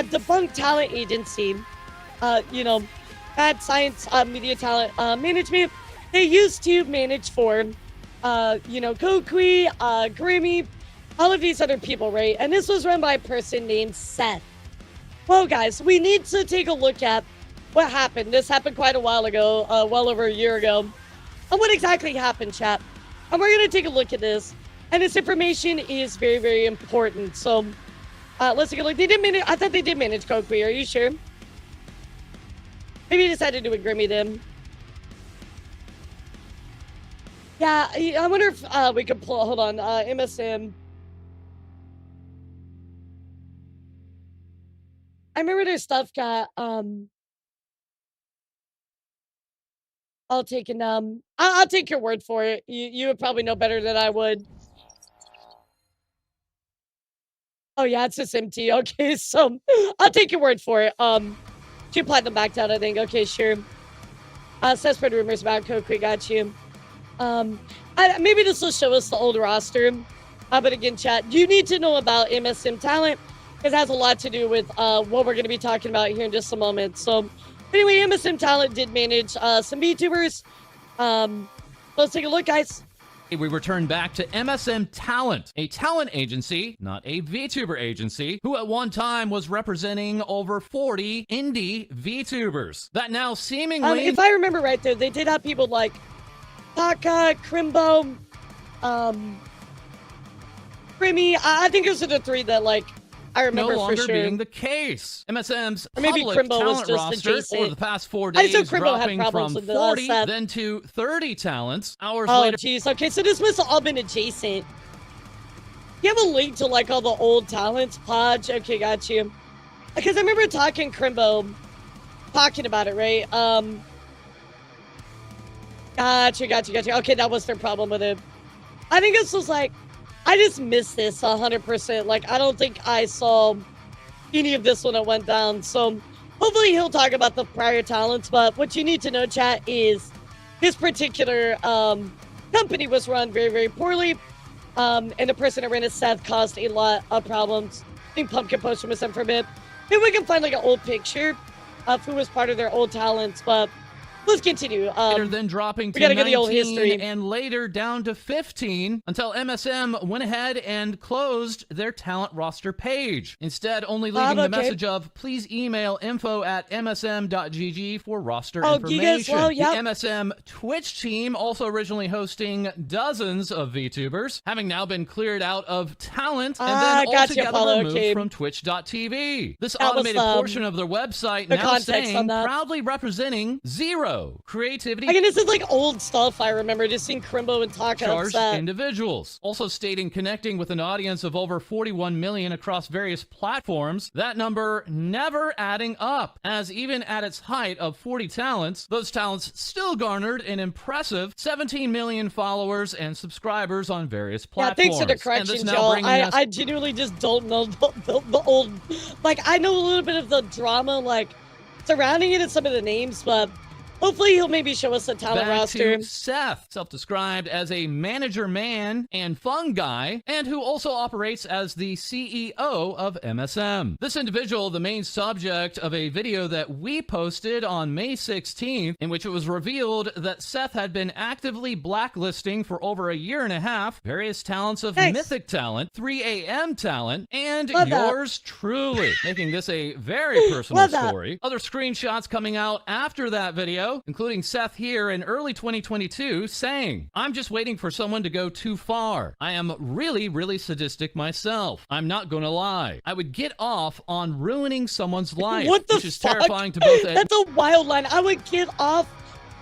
defunct talent agency. Mad Science Media Talent Management. They used to manage for, Kokui, Grimmy, all of these other people, right? And this was run by a person named Seth. Well, guys, we need to take a look at what happened. This happened quite a while ago, well over a year ago. And what exactly happened, chat? And we're going to take a look at this. And this information is very, very important. So, let's take a look. I thought they did manage Kokui. Are you sure? Maybe you decided to do a Grimmy then. Yeah, I wonder if we could pull, hold on, MSM. I remember their stuff got, I'll take your word for it. You would probably know better than I would. Oh yeah, it's just empty. Okay, so I'll take your word for it. She applied them back down, I think. Okay, sure. Says spread rumors about Kokui, got you. Maybe this will show us the old roster. But again, chat, you need to know about MSM Talent. It has a lot to do with what we're going to be talking about here in just a moment. So anyway, MSM Talent did manage some VTubers. Let's take a look, guys. We return back to MSM Talent, a talent agency, not a VTuber agency, who at one time was representing over 40 indie VTubers. That now seemingly... if I remember right, though, they did have people like Taka, Crimbo, Grimmy. I think those are the 3 that, like, I remember no longer for sure. being the case. MSM's maybe public Crimbo was talent just roster adjacent. over the past 4 days dropping from with 40 then to 30 talents. Hours oh, later. Jeez. Okay, so this must have all been adjacent. You have a link to like all the old talents, Podge? Okay, got you. Because I remember talking about it, right? Gotcha. Okay, that was their problem with it. I think this was like, I just missed this 100%. Like, I don't think I saw any of this when it went down. So hopefully he'll talk about the prior talents. But what you need to know, chat, is this particular company was run very, very poorly. And the person that ran it, Seth, caused a lot of problems. I think Pumpkin posted with them for a bit. Maybe we can find like an old picture of who was part of their old talents. But let's continue. Then dropping to we gotta get 19 the old history. and later down to 15 until MSM went ahead and closed their talent roster page. Instead, only leaving the message of please email info@msm.gg for roster information. The MSM Twitch team, also originally hosting dozens of VTubers, having now been cleared out of talent and then altogether removed from twitch.tv. This automated portion of their website now saying proudly representing 0 zero creativity. Again, this is like old stuff I remember, just seeing Crimbo and Taka Charged upset. individuals. Also stating connecting with an audience of over 41 million across various platforms, that number never adding up, as even at its height of 40 talents, those talents still garnered an impressive 17 million followers and subscribers on various Yeah, platforms. thanks for the correction, Joe. I genuinely just don't know the old, like, I know a little bit of the drama, like, surrounding it and some of the names, but hopefully he'll maybe show us a talent Back roster. to Seth, self-described as a manager man and fun guy, and who also operates as the CEO of MSM. This individual, the main subject of a video that we posted on May 16th, in which it was revealed that Seth had been actively blacklisting for over a year and a half various talents of Mythic talent, 3AM talent, and yours truly, making this a very personal story. Other screenshots coming out after that video, including Seth here in early 2022 saying, "I'm just waiting for someone to go too far. I am really, really sadistic myself. I'm not gonna lie. I would get off on ruining someone's life." What the which is fuck? terrifying to both. That's a wild line. I would get off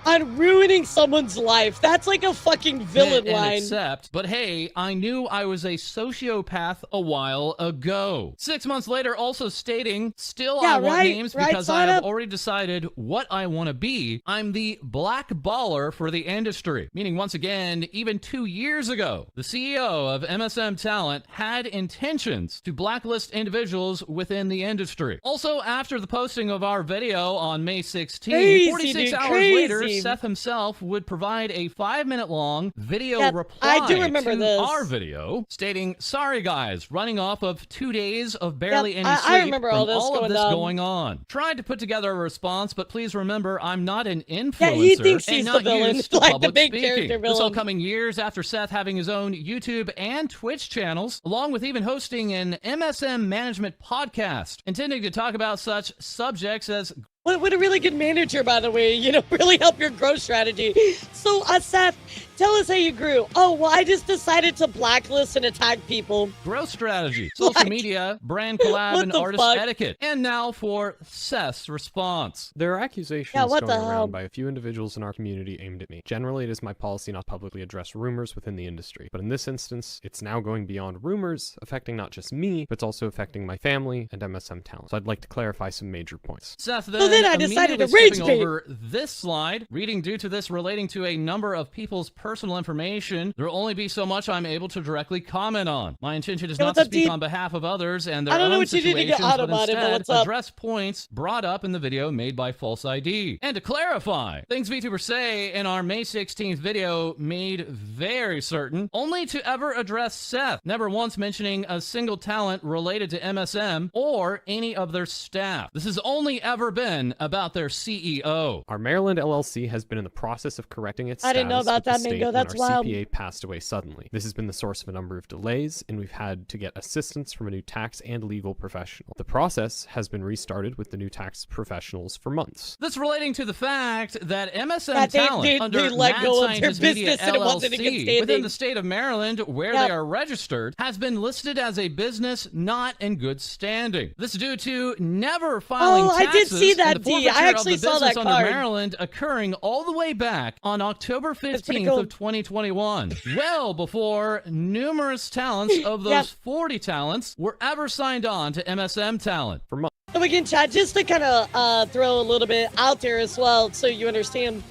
on ruining someone's life. That's like a fucking villain line. Accept, but hey, I knew I was a sociopath a while ago. 6 months later, also stating, still I want names because I have already decided what I want to be. I'm the black baller for the industry. Meaning, once again, even 2 years ago, the CEO of MSM Talent had intentions to blacklist individuals within the industry. Also, after the posting of our video on May 16th, 46 hours later, Seth himself would provide a 5-minute long video reply to our video stating, "Sorry guys, running off of 2 days of barely any sleep I remember from all this going on. Tried to put together a response, but please remember, I'm not an influencer Yeah, he thinks he's and not the villain, used to like the public big speaking." character This all villain. coming years after Seth having his own YouTube and Twitch channels, along with even hosting an MSM management podcast, intending to talk about such subjects as What a really good manager, by the way, you know, really help your growth strategy. So, Seth, tell us how you grew. Oh, well, I just decided to blacklist and attack people. growth strategy, social media, brand collab, and artist etiquette. And now for Seth's response. There are accusations going around by a few individuals in our community aimed at me. Generally, it is my policy not to publicly address rumors within the industry. But in this instance, it's now going beyond rumors, affecting not just me, but it's also affecting my family and MSM Talent. So I'd like to clarify some major points. Seth then I decided to immediately rage skipping bait. over this slide, reading due to this relating to a number of people's personal information, there will only be so much I'm able to directly comment on. My intention is not to speak on behalf of others and their I don't know own what you did to get situations, out but about it, but instead what's up? address points brought up in the video made by False ID. And to clarify, things VTubers say in our May 16th video made very certain only to ever address Seth, never once mentioning a single talent related to MSM or any of their staff. This has only ever been about their CEO. Our Maryland LLC has been in the process of correcting its I didn't know status about with the that, state Mingo. That's when our wild. CPA passed away suddenly. This has been the source of a number of delays, and we've had to get assistance from a new tax and legal professional. The process has been restarted with the new tax professionals for months. This relating to the fact that MSM That they- Talent they under let Mad go of their Scientist Media business and it wasn't in good LLC standing. within the state of Maryland where Yep. they are registered has been listed as a business not in good standing. This is due to never filing Oh, I taxes did see and that, the D. I forfeiture actually of the saw business that under card. Maryland occurring all the way back on October 15th cool. of 2021, well before numerous talents of those Yep. 40 talents were ever signed on to MSM Talent. For months. So again, Chad, just to kind of throw a little bit out there as well, so you understand,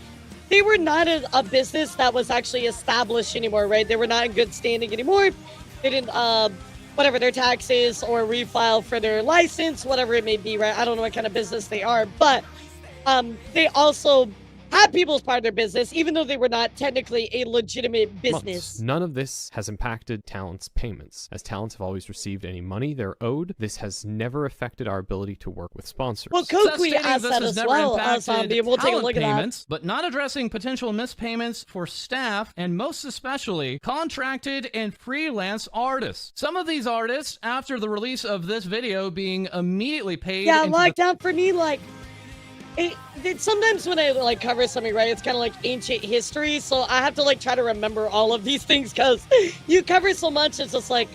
they were not a business that was actually established anymore, right? They were not in good standing anymore. They didn't, whatever their taxes or refile for their license, whatever it may be, right? I don't know what kind of business they are, but they also had people as part of their business, even though they were not technically a legitimate business. Months. None of this has impacted talents' payments. As talents have always received any money they're owed, this has never affected our ability to work with sponsors. Well, Kokui asked that as well, Zombie, and we'll take a look at payments, that. but not addressing potential mispayments for staff and most especially contracted and freelance artists. Some of these artists, after the release of this video, being immediately paid. Yeah, into lockdown for me, like, sometimes when I like cover something, right, it's kind of like ancient history, so I have to like try to remember all of these things because you cover so much. It's just like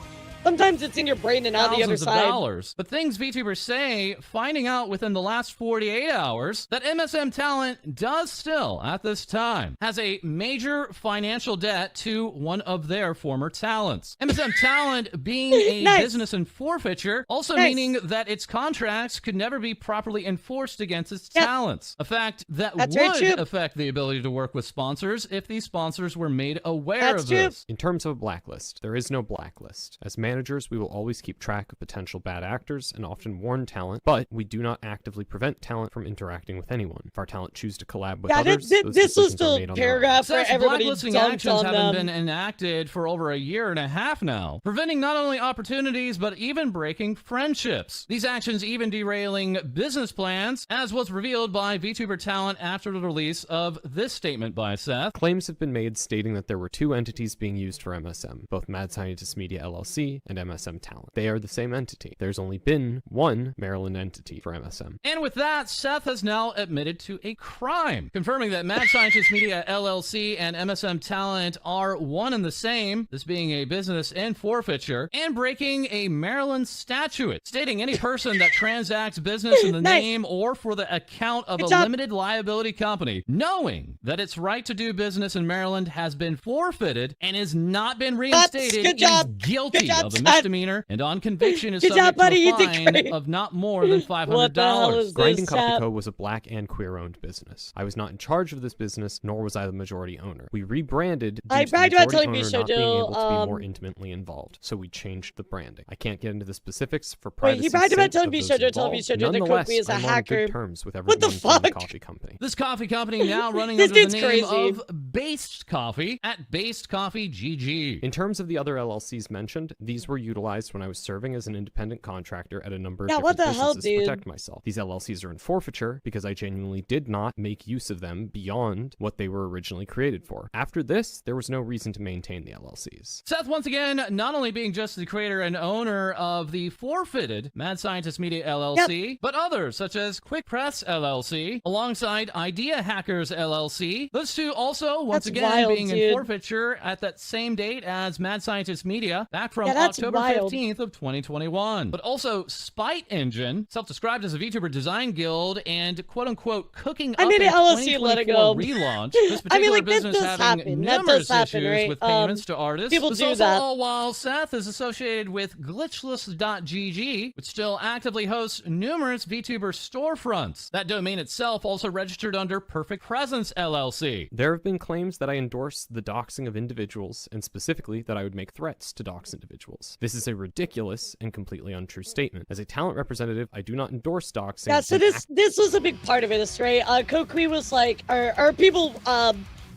Sometimes it's in your brain and on the other thousands of side. dollars. But things VTubers say, finding out within the last 48 hours that MSM Talent does still, at this time, has a major financial debt to one of their former talents. MSM Talent being a Nice. business in forfeiture, also Nice. meaning that its contracts could never be properly enforced against its Yep. talents. A fact that That's very would true. affect the ability to work with sponsors if these sponsors were made aware That's of true. this. In terms of a blacklist, there is no blacklist. As managers, we will always keep track of potential bad actors and often warn talent, but we do not actively prevent talent from interacting with anyone. If our talent choose to collab with Yeah, others, those this was decisions are the made on their own. paragraph where Such everybody blacklisting dunked actions on haven't them. been enacted for over a year and a half now, preventing not only opportunities but even breaking friendships. These actions even derailing business plans, as was revealed by VTuber Talent after the release of this statement by Seth. Claims have been made stating that there were two entities being used for MSM, both Mad Scientist Media LLC and MSM Talent. They are the same entity. There's only been one Maryland entity for MSM. And with that, Seth has now admitted to a crime, confirming that Mad Scientist Media LLC and MSM Talent are one and the same, this being a business in forfeiture, and breaking a Maryland statute, stating any person that transacts business in the Nice. name or for the account of Good a job. limited liability company, knowing that its right to do business in Maryland has been forfeited and has not been reinstated, Good job. is guilty Good job, of a Seth. misdemeanor, and on conviction is Good job, subject buddy. to You a did fine great. of not more than $500. What the hell is Grinding this, Cup Seth? & Co. was a black and queer-owned business. I was not in charge of this business, nor was I the majority owner. We rebranded due I to the bragged about majority telling owner Bishojo, not being able to be more intimately involved, so we changed the branding. I can't get into the specifics for Wait, privacy. he bragged about sake telling of those Bishojo, telling involved. Bishojo that Nonetheless, Kofi is a I'm on hacker. good terms with What the everyone from the fuck? coffee company. This coffee company now running This under the dude's name crazy. of Based Coffee at Based Coffee GG. In terms of the other LLCs mentioned, these were utilized when I was serving as an independent contractor at a number of Yeah, different what the hell, businesses to dude? protect myself. These LLCs are in forfeiture because I genuinely did not make use of them beyond what they were originally created for. After this, there was no reason to maintain the LLCs. Seth, once again, not only being just the creator and owner of the forfeited Mad Scientist Media LLC, but others such as Quick Press LLC, alongside Idea Hackers LLC. Those two also, once That's again, wild, being in dude. forfeiture at that same date as Mad Scientist Media, back from Yeah, that's October wild. 15th of 2021. But also Spite Engine, self-described as a VTuber design guild and quote-unquote cooking I up mean, a LSC let it 2024 go. relaunch. This I mean, particular like, that business does having happen. That numerous does happen, issues right? with payments to artists. people This do also that. all while Seth is associated with glitchless.gg, which still actively hosts numerous VTuber storefronts. That domain itself also registered under Perfect Presence LLC. There have been claims that I endorse the doxing of individuals, and specifically that I would make threats to dox individuals. This is a ridiculous and completely untrue statement. As a talent representative, I do not endorse doxing. Yeah, so and this was a big part of it, right? Kokui was like, or people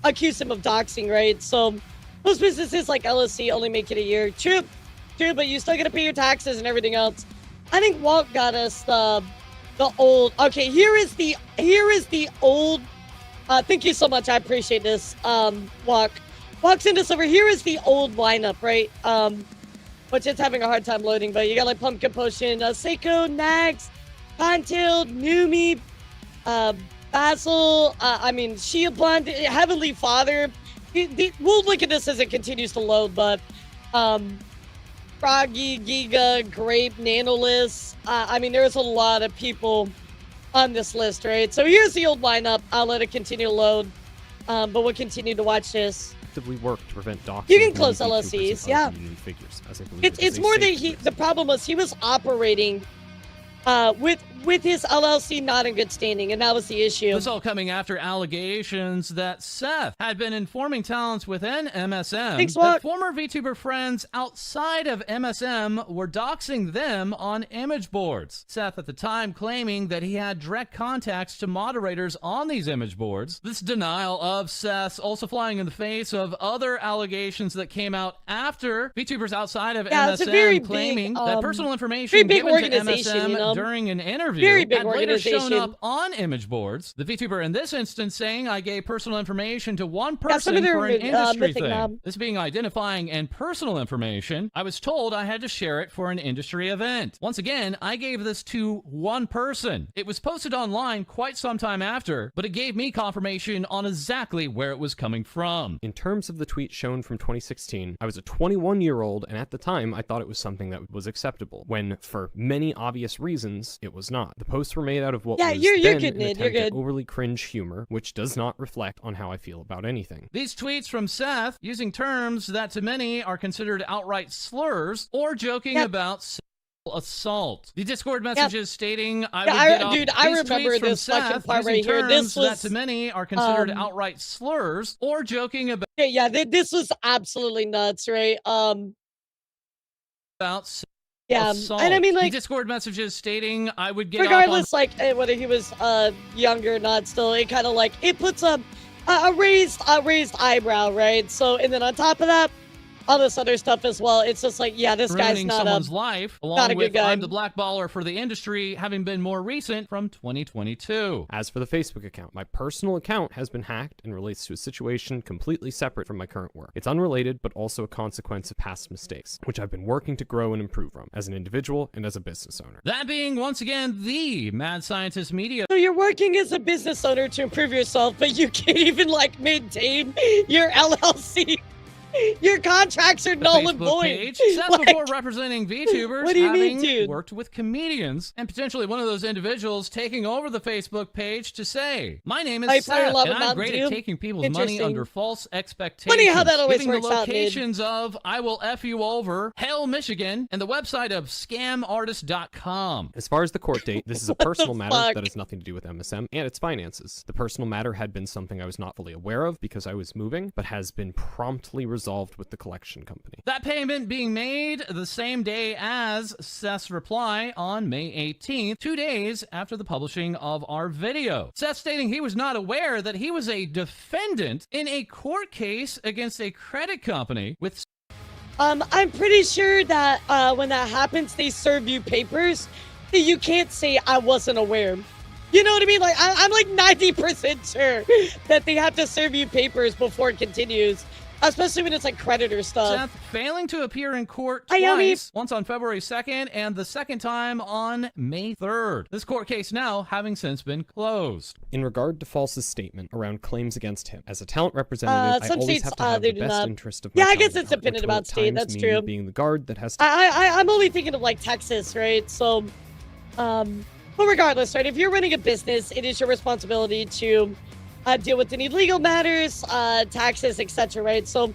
accused him of doxing, right? So most businesses like LSC only make it a year. True, but you still gotta pay your taxes and everything else. I think Walt got us the old. Okay, here is the old. Thank you so much. I appreciate this. Walk sent us over. Here is the old lineup, right? Which is having a hard time loading, but you got like Pumpkin Potion, Seiko, Nags, Contailed, Numi, Basil, Shield Blonde, Heavenly Father. We'll look at this as it continues to load, but Froggy, Giga, Grape, Nanolis. There's a lot of people on this list, right? So here's the old lineup. I'll let it continue to load, but we'll continue to watch this. actively work to prevent doxing. You can of close many VTubers LLCs, and yeah. other community figures, as I believe It's it is a more that safety the problem was he was operating with his LLC not in good standing, and that was the issue. This all coming after allegations that Seth had been informing talents within MSM Thanks, that Mark. former VTuber friends outside of MSM were doxing them on image boards. Seth at the time claiming that he had direct contacts to moderators on these image boards. This denial of Seth's also flying in the face of other allegations that came out after VTubers outside of Yeah, it's a MSM very claiming big, that personal information very big given to organization, MSM you know? during an interview interview Very big had later shown organization. up on image boards. The VTuber in this instance saying I gave personal information to one Yeah, some person of their, for an industry Mythic thing. mob. This being identifying and personal information, I was told I had to share it for an industry event. Once again, I gave this to one person. It was posted online quite some time after, but it gave me confirmation on exactly where it was coming from. In terms of the tweet shown from 2016, I was a 21-year-old, and at the time, I thought it was something that was acceptable, when, for many obvious reasons, it was not. The posts were made out of what was you're then good, an Nid, attempt you're at good. overly cringe humor, which does not reflect on how I feel about anything. These tweets from Seth using terms that to many are considered outright slurs or joking about sexual assault. The Discord messages stating I would get off. Dude, I These remember tweets from this fucking Seth part using right here. This terms was that to many are considered outright slurs or joking about this was absolutely nuts, right? assault. And I mean, like, the Discord messages stating I would get regardless, off on like, whether he was younger or not, still, it kind of like it puts a raised eyebrow, right? So, and then on top of that, all this other stuff as well. It's just like, yeah, this guy's ruining not someone's life, along not a with good guy. I'm the blackballer for the industry, having been more recent from 2022. As for the Facebook account, my personal account has been hacked and relates to a situation completely separate from my current work. It's unrelated, but also a consequence of past mistakes, which I've been working to grow and improve from, as an individual and as a business owner. That being, once again, the Mad Scientist Media. So you're working as a business owner to improve yourself, but you can't even, like, maintain your LLC. Your contracts are null and void. Page. Seth, Like, before representing VTubers, what do you having mean, dude? worked with comedians, and potentially one of those individuals taking over the Facebook page to say, my name is I Seth, love and I'm Mountain great Dew. at taking people's money Interesting. under false expectations. Funny how that always giving works the out, dude. locations of I Will F You Over, Hale, Michigan, and the website of scamartist.com. As far as the court date, this is a personal matter fuck? that has nothing to do with MSM and its finances. The personal matter had been something I was not fully aware of because I was moving, but has been promptly resolved with the collection company. That payment being made the same day as Seth's reply on May 18th, 2 days after the publishing of our video. Seth stating he was not aware that he was a defendant in a court case against a credit company with I'm pretty sure that when that happens, they serve you papers. You can't say I wasn't aware. You know what I mean? Like, I'm like 90% sure that they have to serve you papers before it continues. Especially when it's like creditor stuff. Seth failing to appear in court I mean- twice, once on February 2nd and the second time on May 3rd. This court case now having since been closed. In regard to False's statement around claims against him, as a talent representative, I some always states, have to have they the do best not. interest of Yeah, my I guess talent it's at heart, dependent which will about at state, times that's mean true. being the guard that has to I'm only thinking of like Texas, right? So, but regardless, right? If you're running a business, it is your responsibility to deal with any legal matters, taxes, etc. Right? So,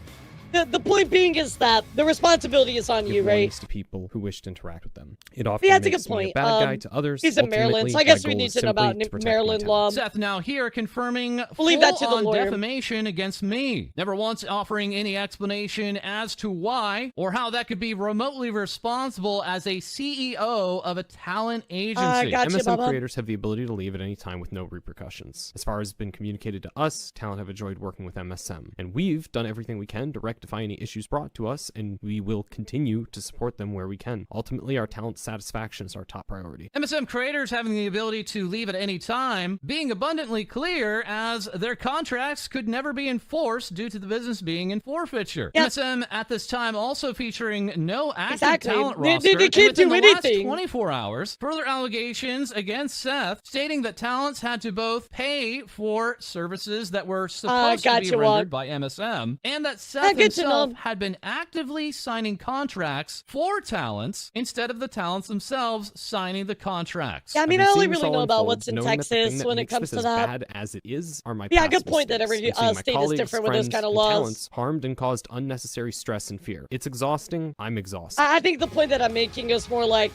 the point being is that the responsibility is on give you, right? warnings to people who wish to interact with them. It often Yeah, that's a makes good me point. a bad guy to others. He's in Maryland, so I Ultimately, guess my we goal need is to know simply about to protect my Maryland talent. law. Seth now here confirming Leave that to the full-on lawyer. defamation against me, never once offering any explanation as to why or how that could be remotely responsible as a CEO of a talent agency. Gotcha, MSM Baba. creators have the ability to leave at any time with no repercussions. As far as has been communicated to us, talent have enjoyed working with MSM, and we've done everything we can to rectify any issues brought to us, and we will continue to support them where we can. Ultimately, our talent satisfaction is our top priority. MSM creators having the ability to leave at any time, being abundantly clear as their contracts could never be enforced due to the business being in forfeiture. Yep. MSM at this time also featuring no active Exactly. talent They roster. can't and within do the last anything. 24 hours, further allegations against Seth stating that talents had to both pay for services that were supposed to be gotcha, rendered by MSM, and that Seth good to himself know. had been actively signing contracts for talents instead of the talents themselves signing the contracts. Yeah, I mean, I've I been only seeing this really all know about unfold, what's in knowing that the thing Texas that when it makes comes this to as that. bad as it is are my Yeah, past good point that mistakes, every and seeing my state is colleagues, different with those friends, kind of and laws. talents harmed and caused unnecessary stress and fear. It's exhausting. I'm exhausted. I think the point that I'm making is more like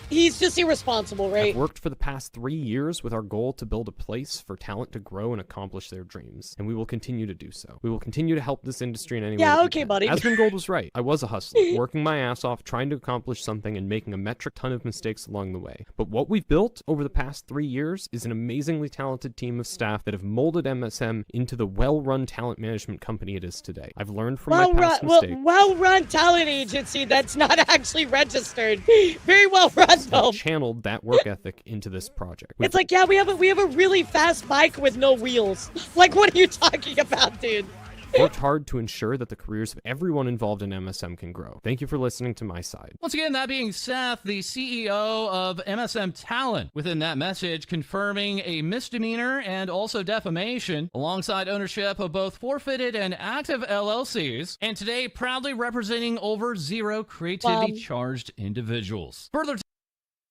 he's just irresponsible, right? I've worked for the past 3 years with our goal to build a place for talent to grow and accomplish their dreams, and we will continue to do so. We will continue to help this industry in any way Yeah, that we okay, can. buddy. Aspen Gold was right. I was a hustler, working my ass off, trying to accomplish something and making a metric ton of mistakes along the way. But what we've built over the past 3 years is an amazingly talented team of staff that have molded MSM into the well-run talent management company it is today. I've learned from my past mistakes. Well-run talent agency that's not actually registered. Very well-run So that channeled that work ethic into this project. it's like, yeah, we have a really fast bike with no wheels. Like, what are you talking about, dude? Worked hard to ensure that the careers of everyone involved in MSM can grow. Thank you for listening to my side. Once again, that being Seth, the CEO of MSM Talent, within that message confirming a misdemeanor and also defamation, alongside ownership of both forfeited and active LLCs, and today proudly representing over 0 creativity charged individuals. Further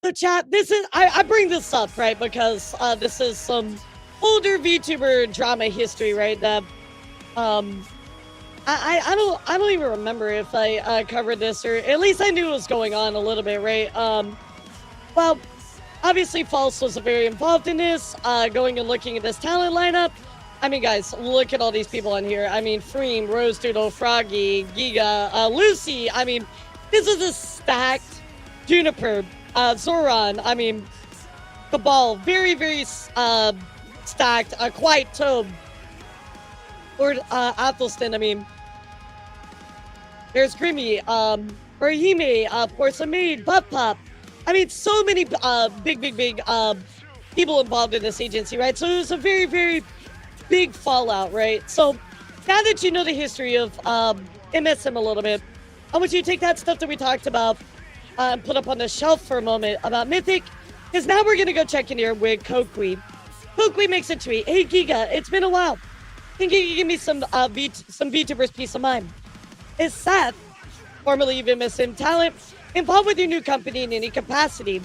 So chat, this is, I bring this up, right, because this is some older VTuber drama history, right, that I don't even remember if I covered this, or at least I knew what was going on a little bit, right? Well, obviously False was very involved in this, going and looking at this talent lineup. I mean, guys, look at all these people on here. I mean, Freem, Rose Doodle, Froggy, Giga, Lucy. I mean, this is a stacked Juniper, Zoran. I mean, Cabal, very, very stacked, quite Tobe. Lord Athelstan, I mean, there's Grimmy, Rahime, Porcelain Maid, Butt Pop. I mean, so many big people involved in this agency, right? So it was a very, very big fallout, right? So now that you know the history of MSM a little bit, I want you to take that stuff that we talked about and put up on the shelf for a moment about Mythic, because now we're going to go check in here with Kokui. Kokui makes a tweet. Hey, Giga, it's been a while. Can you give me some VTubers peace of mind? Is Seth, formerly of MSM Talent, involved with your new company in any capacity?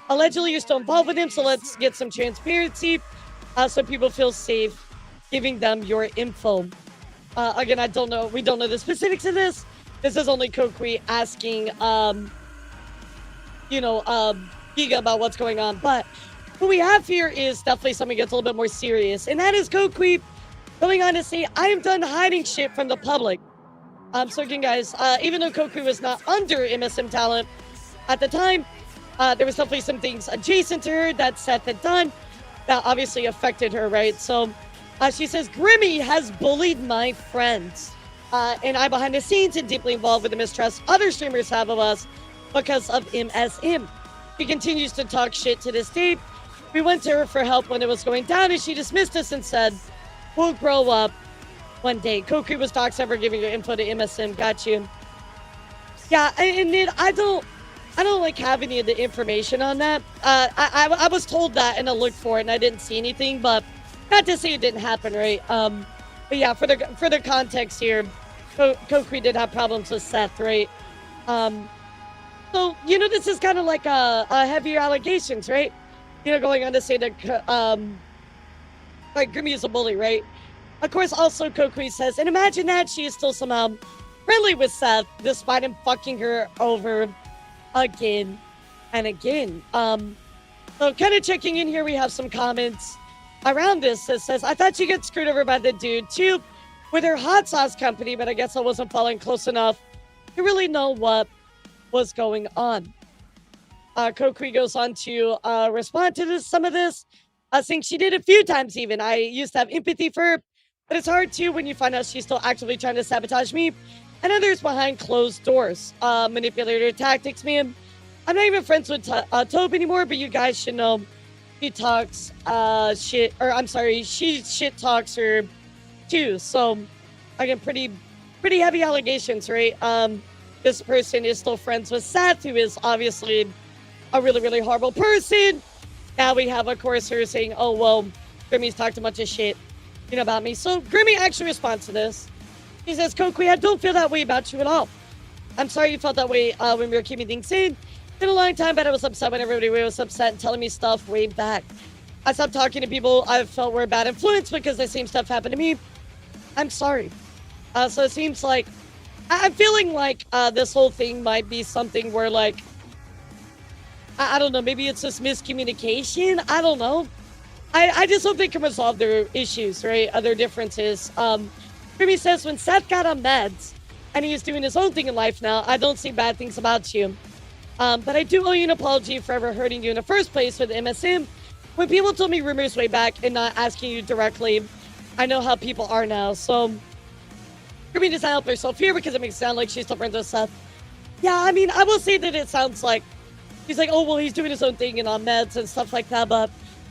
Allegedly, you're still involved with him, so let's get some transparency so people feel safe giving them your info. Again, I don't know. We don't know the specifics of this. This is only Kokui asking, Giga about what's going on. But what we have here is definitely something that gets a little bit more serious, and that is Kokui going on to say, I am done hiding shit from the public. So again, guys, even though Kokui was not under MSM Talent at the time, there was definitely some things adjacent to her that Seth had done that obviously affected her, right? So she says, Grimmy has bullied my friends. And I, behind the scenes, and deeply involved with the mistrust other streamers have of us because of MSM. She continues to talk shit to this day. We went to her for help when it was going down, and she dismissed us and said, we'll grow up one day. Kokui was docs ever giving your info to MSM. Got you. Yeah, and then I don't like have any of the information on that. I was told that and I looked for it and I didn't see anything, but not to say it didn't happen, right? But yeah, for the context here, Kokui did have problems with Seth, right? So this is kind of like a heavier allegations, right? Going on to say that like Grimmy is a bully, right? Of course, also Kokui says, and imagine that she is still somehow friendly with Seth, despite him fucking her over again and again. So kind of checking in here, we have some comments around this that says, I thought she got screwed over by the dude too with her hot sauce company, but I guess I wasn't following close enough to really know what was going on. Kokui goes on to respond to some of this, saying she did a few times even. I used to have empathy for her, but it's hard too when you find out she's still actively trying to sabotage me and others behind closed doors. Manipulator tactics, man. I'm not even friends with Tobe anymore, but you guys should know he talks shit, or I'm sorry, she shit talks her too. So again, pretty heavy allegations, right? This person is still friends with Seth, who is obviously a really, really horrible person. Now we have, of course, her saying, oh, well, Grimmy's talked a bunch of shit, about me. So Grimmy actually responds to this. He says, Kokui, I don't feel that way about you at all. I'm sorry you felt that way when we were keeping things in. Been a long time, but I was upset when everybody was upset and telling me stuff way back. I stopped talking to people I felt were a bad influence because the same stuff happened to me. I'm sorry. So it seems like, I'm feeling like this whole thing might be something where, like, I don't know, maybe it's just miscommunication. I don't know. I just hope they can resolve their issues, right? Other differences. Grimmy says, when Seth got on meds and he is doing his own thing in life now, I don't see bad things about you. But I do owe you an apology for ever hurting you in the first place with MSM. When people told me rumors way back and not asking you directly, I know how people are now. So Grimmy does not help herself here because it makes it sound like she's still friends with Seth. Yeah, I mean, I will say that it sounds like he's like, oh, well, he's doing his own thing and on meds and stuff like that. But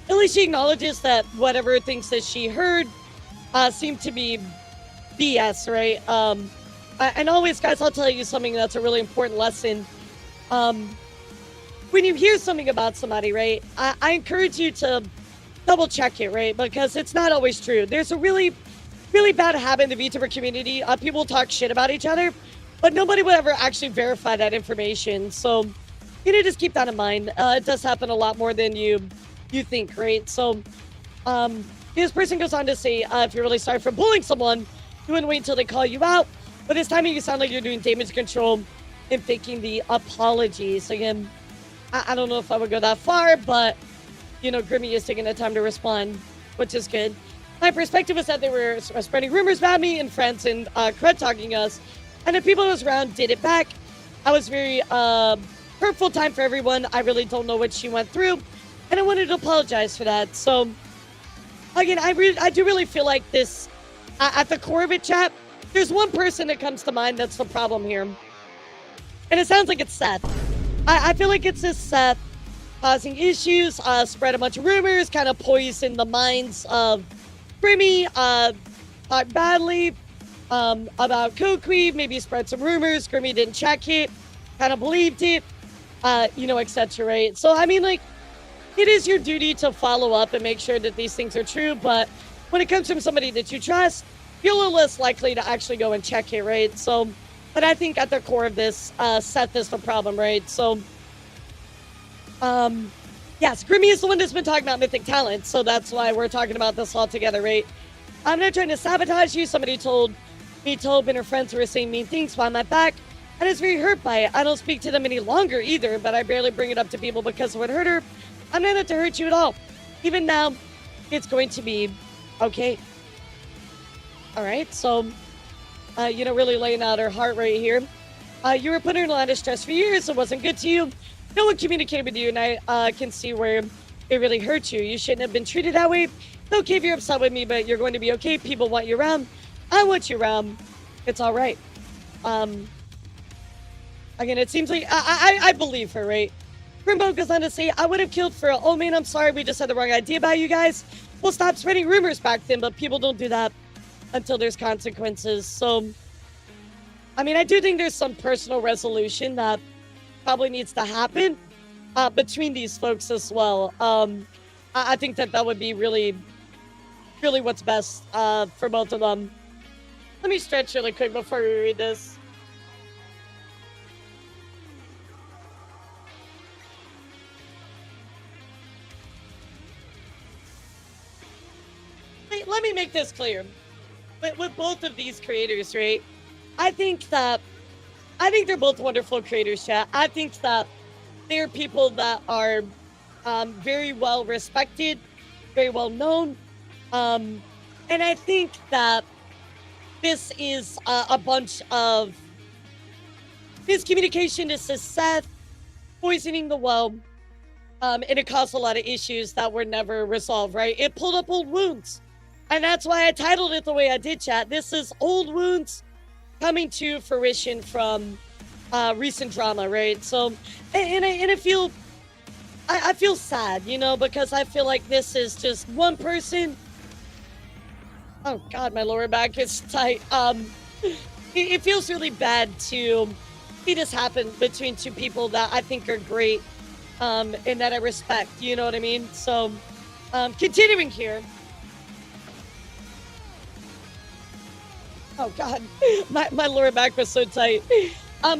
at least she acknowledges that whatever things that she heard seem to be BS, right? And always, guys, I'll tell you something that's a really important lesson. When you hear something about somebody, right, I encourage you to double check it, right? Because it's not always true. There's a really, really bad habit in the VTuber community. People talk shit about each other, but nobody would ever actually verify that information. So, just keep that in mind. It does happen a lot more than you think, right? So, this person goes on to say, if you're really sorry for bullying someone, you wouldn't wait until they call you out. But this time you sound like you're doing damage control and faking the apologies. Again, I don't know if I would go that far, but, Grimmy is taking the time to respond, which is good. My perspective was that they were spreading rumors about me and friends and crud talking us. And the people who was around did it back. I was very hurtful time for everyone. I really don't know what she went through. And I wanted to apologize for that. So, again, I do really feel like this, at the core of it, chat, there's one person that comes to mind that's the problem here. And it sounds like it's Seth. I feel like it's this Seth causing issues, spread a bunch of rumors, kind of poison the minds of Grimmy, talk badly about Kokui, maybe spread some rumors. Grimmy didn't check it, kind of believed it, etc. Right? So, I mean, like, it is your duty to follow up and make sure that these things are true. But when it comes from somebody that you trust, you're a little less likely to actually go and check it, right? So, but I think at the core of this, Seth is the problem, right? So, yes, Grimmy is the one that's been talking about Mythic talent, so that's why we're talking about this all together, right? I'm not trying to sabotage you. Somebody told me her friends who were saying mean things behind my back, and I was very hurt by it. I don't speak to them any longer either, but I barely bring it up to people because it would hurt her. I'm not out to hurt you at all. Even now, it's going to be okay. All right, so, really laying out her heart right here. You were putting her in a lot of stress for years. It wasn't good to you. No one communicated with you, and I can see where it really hurt you. You shouldn't have been treated that way. It's okay if you're upset with me, but you're going to be okay. People want you around. I want you around. It's all right. Again, it seems like I believe her, right? Grimbo goes on to say, I would have killed for, oh man, I'm sorry, we just had the wrong idea about you guys. We'll stop spreading rumors back then, but people don't do that until there's consequences. So, I mean, I do think there's some personal resolution that probably needs to happen between these folks as well. I think that would be really, really what's best for both of them. Let me stretch really quick before we read this. Let me make this clear. With both of these creators, right? I think they're both wonderful creators, chat. I think that they're people that are very well respected, very well known. And I think that this is a bunch of miscommunication. This is Seth poisoning the well. And it caused a lot of issues that were never resolved, right? It pulled up old wounds. And that's why I titled it the way I did, chat. This is old wounds coming to fruition from recent drama, right? So, and I feel sad, because I feel like this is just one person. Oh God, my lower back is tight. It feels really bad to see this happen between two people that I think are great, and that I respect. You know what I mean? So, continuing here. Oh God, my lower back was so tight.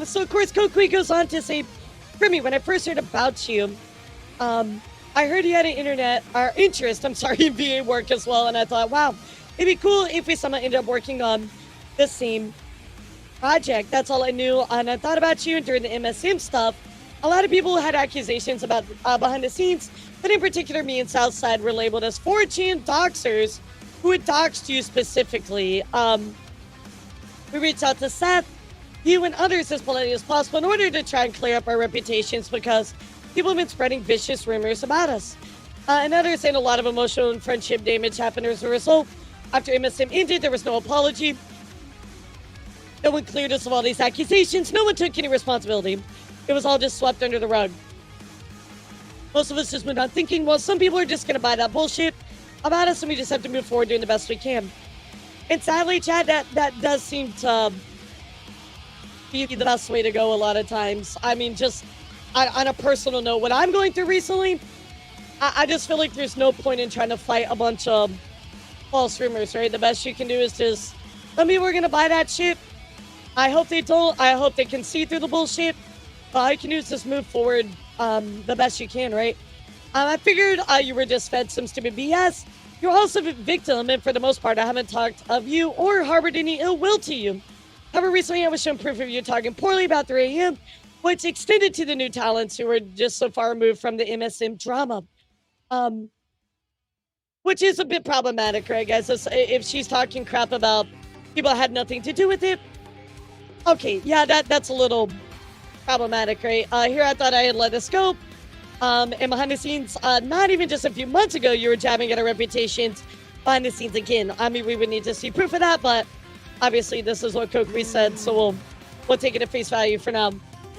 So of course Kokui goes on to say, Grimmy, when I first heard about you, I heard you had an interest in VA work as well, and I thought, wow, it'd be cool if we somehow ended up working on the same project. That's all I knew, and I thought about you during the MSM stuff. A lot of people had accusations about behind the scenes, but in particular, me and Southside were labeled as 4chan doxers who had doxed you specifically. We reached out to Seth, you and others as politely as possible in order to try and clear up our reputations because people have been spreading vicious rumors about us. And others saying a lot of emotional and friendship damage happened as a result. After MSM ended, there was no apology. No one cleared us of all these accusations. No one took any responsibility. It was all just swept under the rug. most of us just moved on thinking, well, some people are just going to buy that bullshit about us and we just have to move forward doing the best we can. And sadly, Chad, that does seem to be the best way to go a lot of times. I mean, just on a personal note, what I'm going through recently, I just feel like there's no point in trying to fight a bunch of false rumors, right? The best you can do is just, some people are going to buy that shit. I hope they don't. I hope they can see through the bullshit. All you can do is just move forward the best you can, right? I figured you were just fed some stupid BS. You're also a victim, and for the most part, I haven't talked of you or harbored any ill will to you. However, recently I was shown proof of you talking poorly about 3 a.m., which extended to the new talents who were just so far removed from the MSM drama. Which is a bit problematic, right, guys? If she's talking crap about people that had nothing to do with it, okay, yeah, that's a little problematic, right? Here I thought I had let this go. And behind the scenes, not even just a few months ago, you were jabbing at our reputations behind the scenes again. I mean, we would need to see proof of that, but obviously this is what Kokiri said, so we'll take it at face value for now.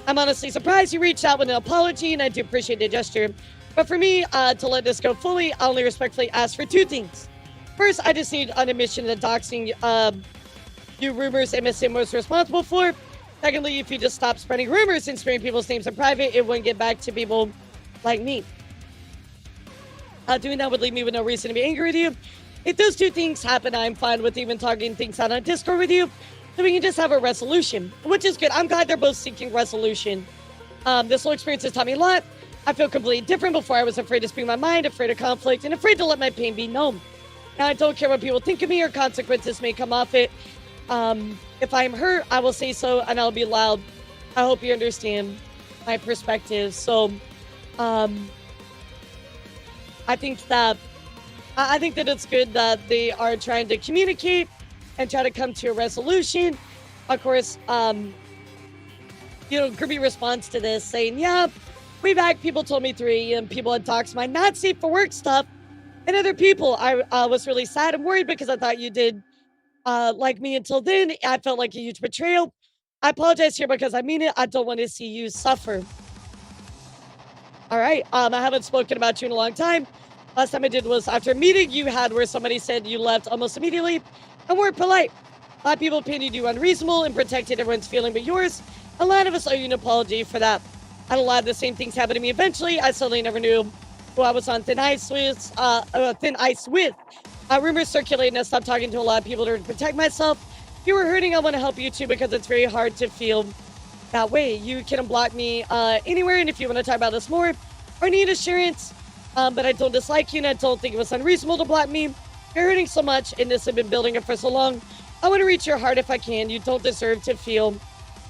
I'm honestly surprised you reached out with an apology, and I do appreciate the gesture. But for me, to let this go fully, I only respectfully ask for 2 things. First, I just need an admission that doxing you rumors MSM was responsible for. Secondly, if you just stop spreading rumors and sparing people's names in private, it wouldn't get back to people like me. Doing that would leave me with no reason to be angry with you. If those 2 things happen, I'm fine with even talking things out on Discord with you, so we can just have a resolution, which is good. I'm glad they're both seeking resolution. This whole experience has taught me a lot. I feel completely different. Before I was afraid to speak my mind, afraid of conflict, and afraid to let my pain be known. Now I don't care what people think of me or consequences may come off it. If I'm hurt, I will say so, and I'll be loud. I hope you understand my perspective. So, I think that it's good that they are trying to communicate and try to come to a resolution. Of course, Kirby responds to this saying, yeah, way back, people told me 3 a.m. people had doxed my not safe for work stuff and other people. I was really sad and worried because I thought you did like me. Until then, I felt like a huge betrayal. I apologize here because I mean it. I don't want to see you suffer. All right. I haven't spoken about you in a long time. Last time I did was after a meeting you had where somebody said you left almost immediately and weren't polite. A lot of people opined you unreasonable and protected everyone's feeling but yours. A lot of us owe you an apology for that. And a lot of the same things happened to me eventually. I suddenly never knew who I was on thin ice with. Rumors circulating. I stopped talking to a lot of people to protect myself. If you were hurting, I want to help you too because it's very hard to feel that way. You can block me anywhere, and if you want to talk about this more or need assurance, but I don't dislike you and I don't think it was unreasonable to block me. You're hurting so much and this has been building up for so long. I want to reach your heart if I can. You don't deserve to feel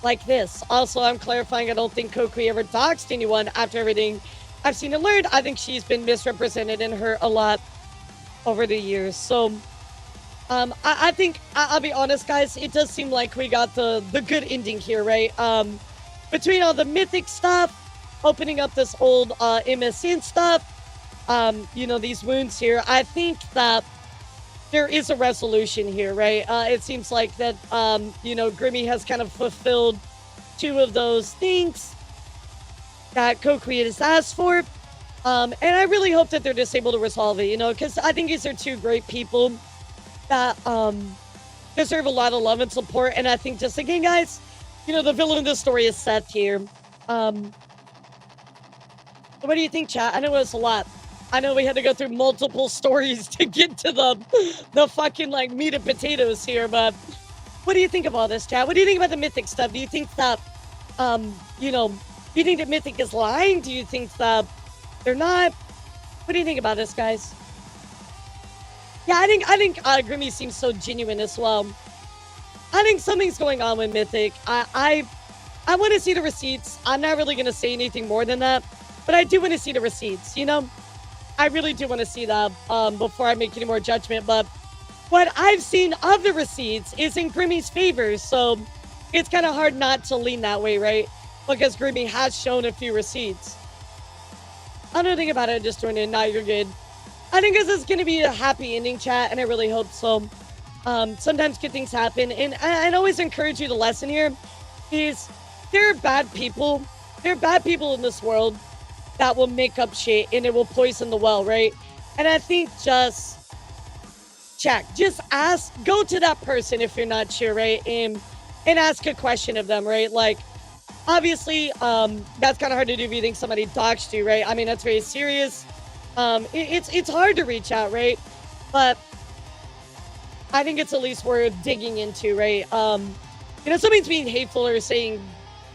like this. Also, I'm clarifying I don't think Kokiri ever doxed anyone after everything I've seen and learned. I think she's been misrepresented and hurt a lot over the years. So I think I'll be honest, guys, it does seem like we got the good ending here, right? Between all the Mythic stuff, opening up this old MSN stuff, these wounds here, I think that there is a resolution here, right? It seems like that, Grimmy has kind of fulfilled 2 of those things that Kokiri has asked for. And I really hope that they're just able to resolve it, because I think these are 2 great people that deserve a lot of love and support. And I think just again, guys, the villain of this story is Seth here. What do you think, chat? I know it's a lot. I know we had to go through multiple stories to get to the fucking meat and potatoes here, but what do you think of all this, chat? What do you think about the Mythic stuff? Do you think that, do you think that Mythic is lying? Do you think that they're not? What do you think about this, guys? Yeah, I think Grimmy seems so genuine as well. I think something's going on with Mythic. I want to see the receipts. I'm not really going to say anything more than that, but I do want to see the receipts, I really do want to see that before I make any more judgment. But what I've seen of the receipts is in Grimmy's favor, so it's kind of hard not to lean that way, right? Because Grimmy has shown a few receipts. I don't think about it. Just doing it. Nah, you're good. I think this is going to be a happy ending, chat, and I really hope so. Sometimes good things happen, and I'd always encourage you. The lesson here is there are bad people. There are bad people in this world. that will make up shit and it will poison the well, right? And I think just check, just ask, go to that person if you're not sure, right? And ask a question of them, right? Like, obviously, that's kind of hard to do if you think somebody doxed you, right? I mean, that's very serious. It's hard to reach out, right? But I think it's at least worth digging into, right? You know, somebody's being hateful or saying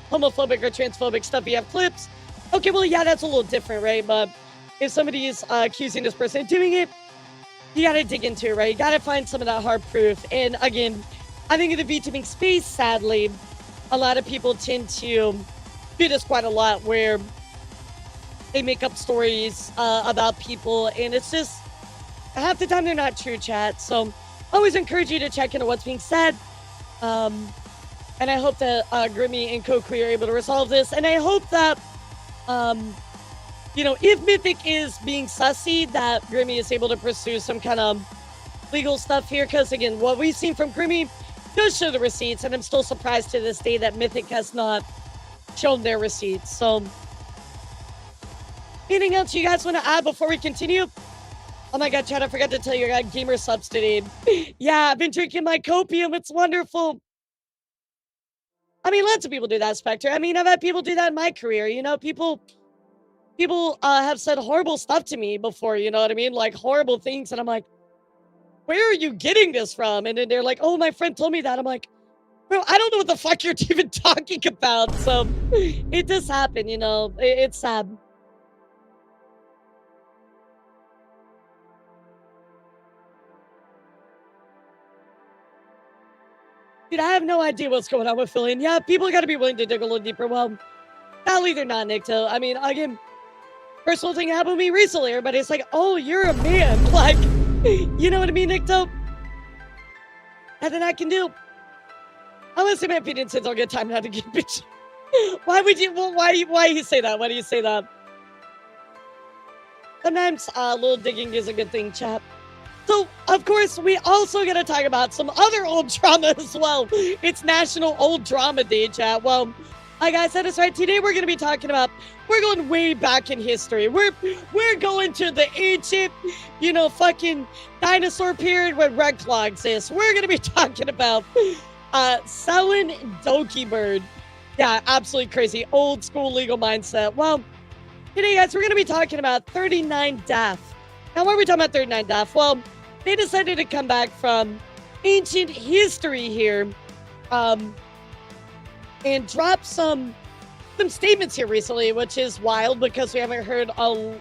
homophobic or transphobic stuff. You have clips. Okay, well, yeah, that's a little different, right? But if somebody is accusing this person of doing it, you got to dig into it, right? You got to find some of that hard proof. And again, I think in the VTubing space, sadly, a lot of people tend to do this quite a lot where they make up stories about people, and it's just half the time they're not true, chat. So always encourage you to check into what's being said. And I hope that Grimmy and Kokui are able to resolve this. And I hope that, you know, if Mythic is being sussy, that Grimmy is able to pursue some kind of legal stuff here. Because, again, what we've seen from Grimmy does show the receipts. And I'm still surprised to this day that Mythic has not shown their receipts. So, anything else you guys want to add before we continue? Oh my god, Chad, I forgot to tell you, I got gamer subs today. Yeah, I've been drinking my copium. It's wonderful. I mean, lots of people do that, Spectre. I mean, I've had people do that in my career. You know, people have said horrible stuff to me before, you know what I mean? Like, horrible things. And I'm like, where are you getting this from? And then they're like, oh, my friend told me that. I'm like, bro, I don't know what the fuck you're even talking about. So, it does happen, you know. It's sad. Dude, I have no idea what's going on with Philly. And yeah, people got to be willing to dig a little deeper. Well, sadly, they're not, Nikto. I mean, again, personal thing happened to me recently. Everybody's like, oh, you're a man. Like, you know what I mean, Nikto? Nothing I can do. I'm gonna say my opinion since I'll get time now to get bitch. Why would you, well, why you say that? Why do you say that? Sometimes a little digging is a good thing, chap. So, of course, we also got to talk about some other old drama as well. It's National Old Drama Day, chat. Well, guys, that is right. Today we're going to be talking about, we're going way back in history. We're going to the ancient, you know, fucking dinosaur period when Red Claw exists. We're going to be talking about selling Doki Bird. Yeah, absolutely crazy. Old school legal mindset. Well, today, guys, we're going to be talking about 39 Death. Now, why are we talking about 39 Death? Well, they decided to come back from ancient history here and drop some statements here recently, which is wild because we haven't heard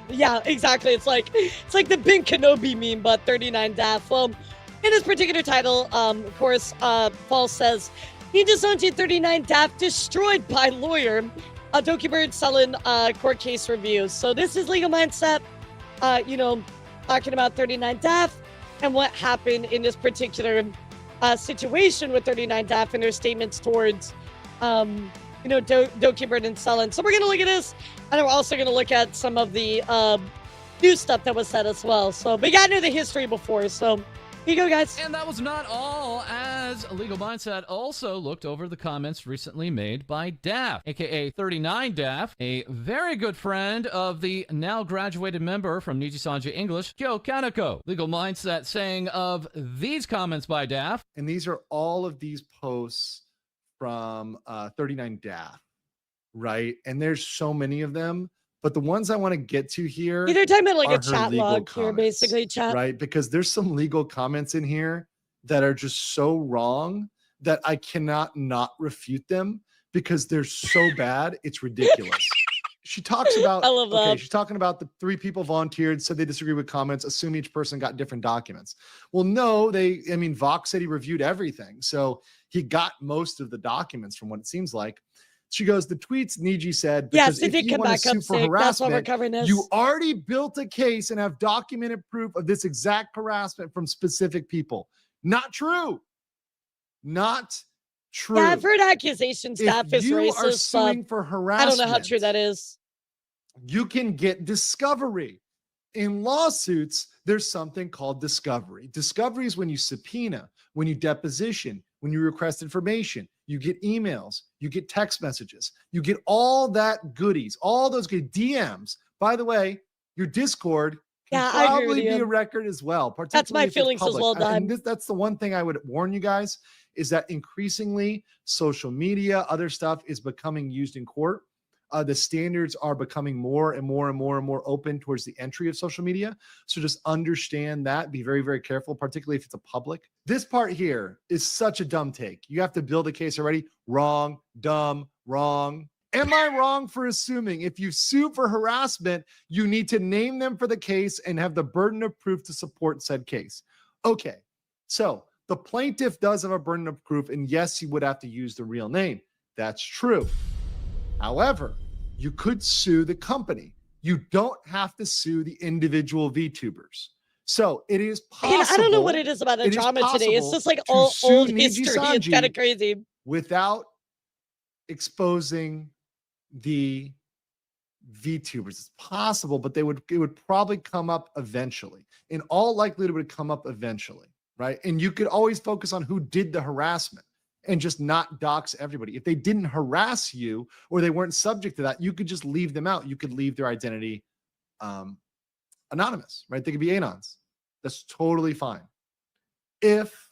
yeah, exactly. It's like the Ben Kenobi meme, but 39 Death. Well, in this particular title, of course, Paul says, he disowned 39 Death, destroyed by lawyer. Doki Bird selling court case reviews. So this is Legal Mindset, you know, talking about 39 Death and what happened in this particular situation with 39 Death and their statements towards, you know, Doki Bird and Sullen. So we're going to look at this, and we're also going to look at some of the new stuff that was said as well. So we got into the history before, so here you go, guys. And that was not all, as Legal Mindset also looked over the comments recently made by Daff, aka 39 Daff, a very good friend of the now graduated member from Niji Sanji English, Kyo Kaneko. Legal Mindset saying of these comments by Daff. And these are all of these posts from 39 Daff, right? And there's so many of them. But the ones I want to get to here, they're talking about like a chat log here, basically, chat. Right? Because there's some legal comments in here that are just so wrong that I cannot not refute them because they're so bad, it's ridiculous. She talks about, I love that. Okay, she's talking about the 3 people volunteered, said they disagree with comments, assume each person got different documents. Well, no, I mean, Vox said he reviewed everything. So he got most of the documents from what it seems like. She goes, the tweets Niji said, because if you want to sue for harassment, you already built a case and have documented proof of this exact harassment from specific people. Not true. Not true. Yeah, I've heard accusations Daff is racist. If you are suing for harassment, I don't know how true that is. You can get discovery. In lawsuits, there's something called discovery. Discovery is when you subpoena, when you deposition, when you request information, you get emails, you get text messages, you get all that goodies, all those good DMs. By the way, your Discord can probably be a record as well. That's my Particularly if it's feelings as well, public. Don. That's the one thing I would warn you guys is that increasingly social media, other stuff is becoming used in court. The standards are becoming more and more and more and more open towards the entry of social media. So just understand that. Be very, very careful, particularly if it's a public. This part here is such a dumb take. You have to build a case already. Wrong, dumb, wrong. Am I wrong for assuming if you sue for harassment, you need to name them for the case and have the burden of proof to support said case? Okay, so the plaintiff does have a burden of proof, and yes, he would have to use the real name. That's true. However, you could sue the company. You don't have to sue the individual VTubers. So it is possible. I don't know what it is about the drama today. It's just like old history. It's kind of crazy. Without exposing the VTubers. It's possible, but it would probably come up eventually. In all likelihood, it would come up eventually, right? And you could always focus on who did the harassment and just not dox everybody. If they didn't harass you or they weren't subject to that, you could just leave them out. You could leave their identity anonymous, right? They could be anons. That's totally fine. If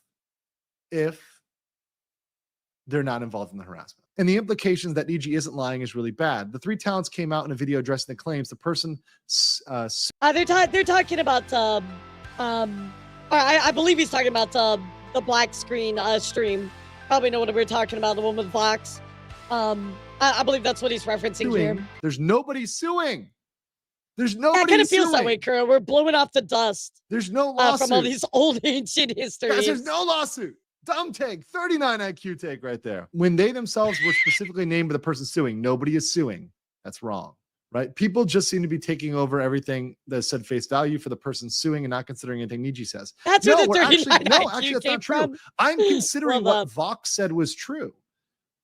they're not involved in the harassment. And the implications that Niji isn't lying is really bad. The three talents came out in a video addressing the claims. The person they're talking about I believe he's talking about the black screen stream. Probably know what we're talking about, the one with Vox. I believe that's what he's referencing here. There's nobody suing. There's nobody. It kind of feels that way, Kuro. We're blowing off the dust. There's no lawsuit from all these old ancient histories. Guys, there's no lawsuit. Dumb take, 39 IQ take right there. When they themselves were specifically named by the person suing, nobody is suing. That's wrong, right? People just seem to be taking over everything that said face value for the person suing and not considering anything Niji says. That's no, where the 39 actually, that's not true. I'm considering what Vox said was true.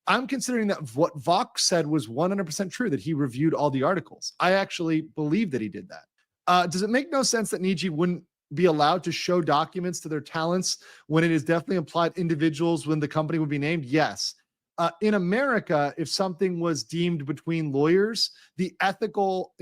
I'm considering that what Vox said was 100% true, that he reviewed all the articles. I actually believe that he did that. Does it make no sense that Niji wouldn't be allowed to show documents to their talents when it is definitely implied individuals when the company would be named? Yes. In America, if something was deemed between lawyers, the ethical,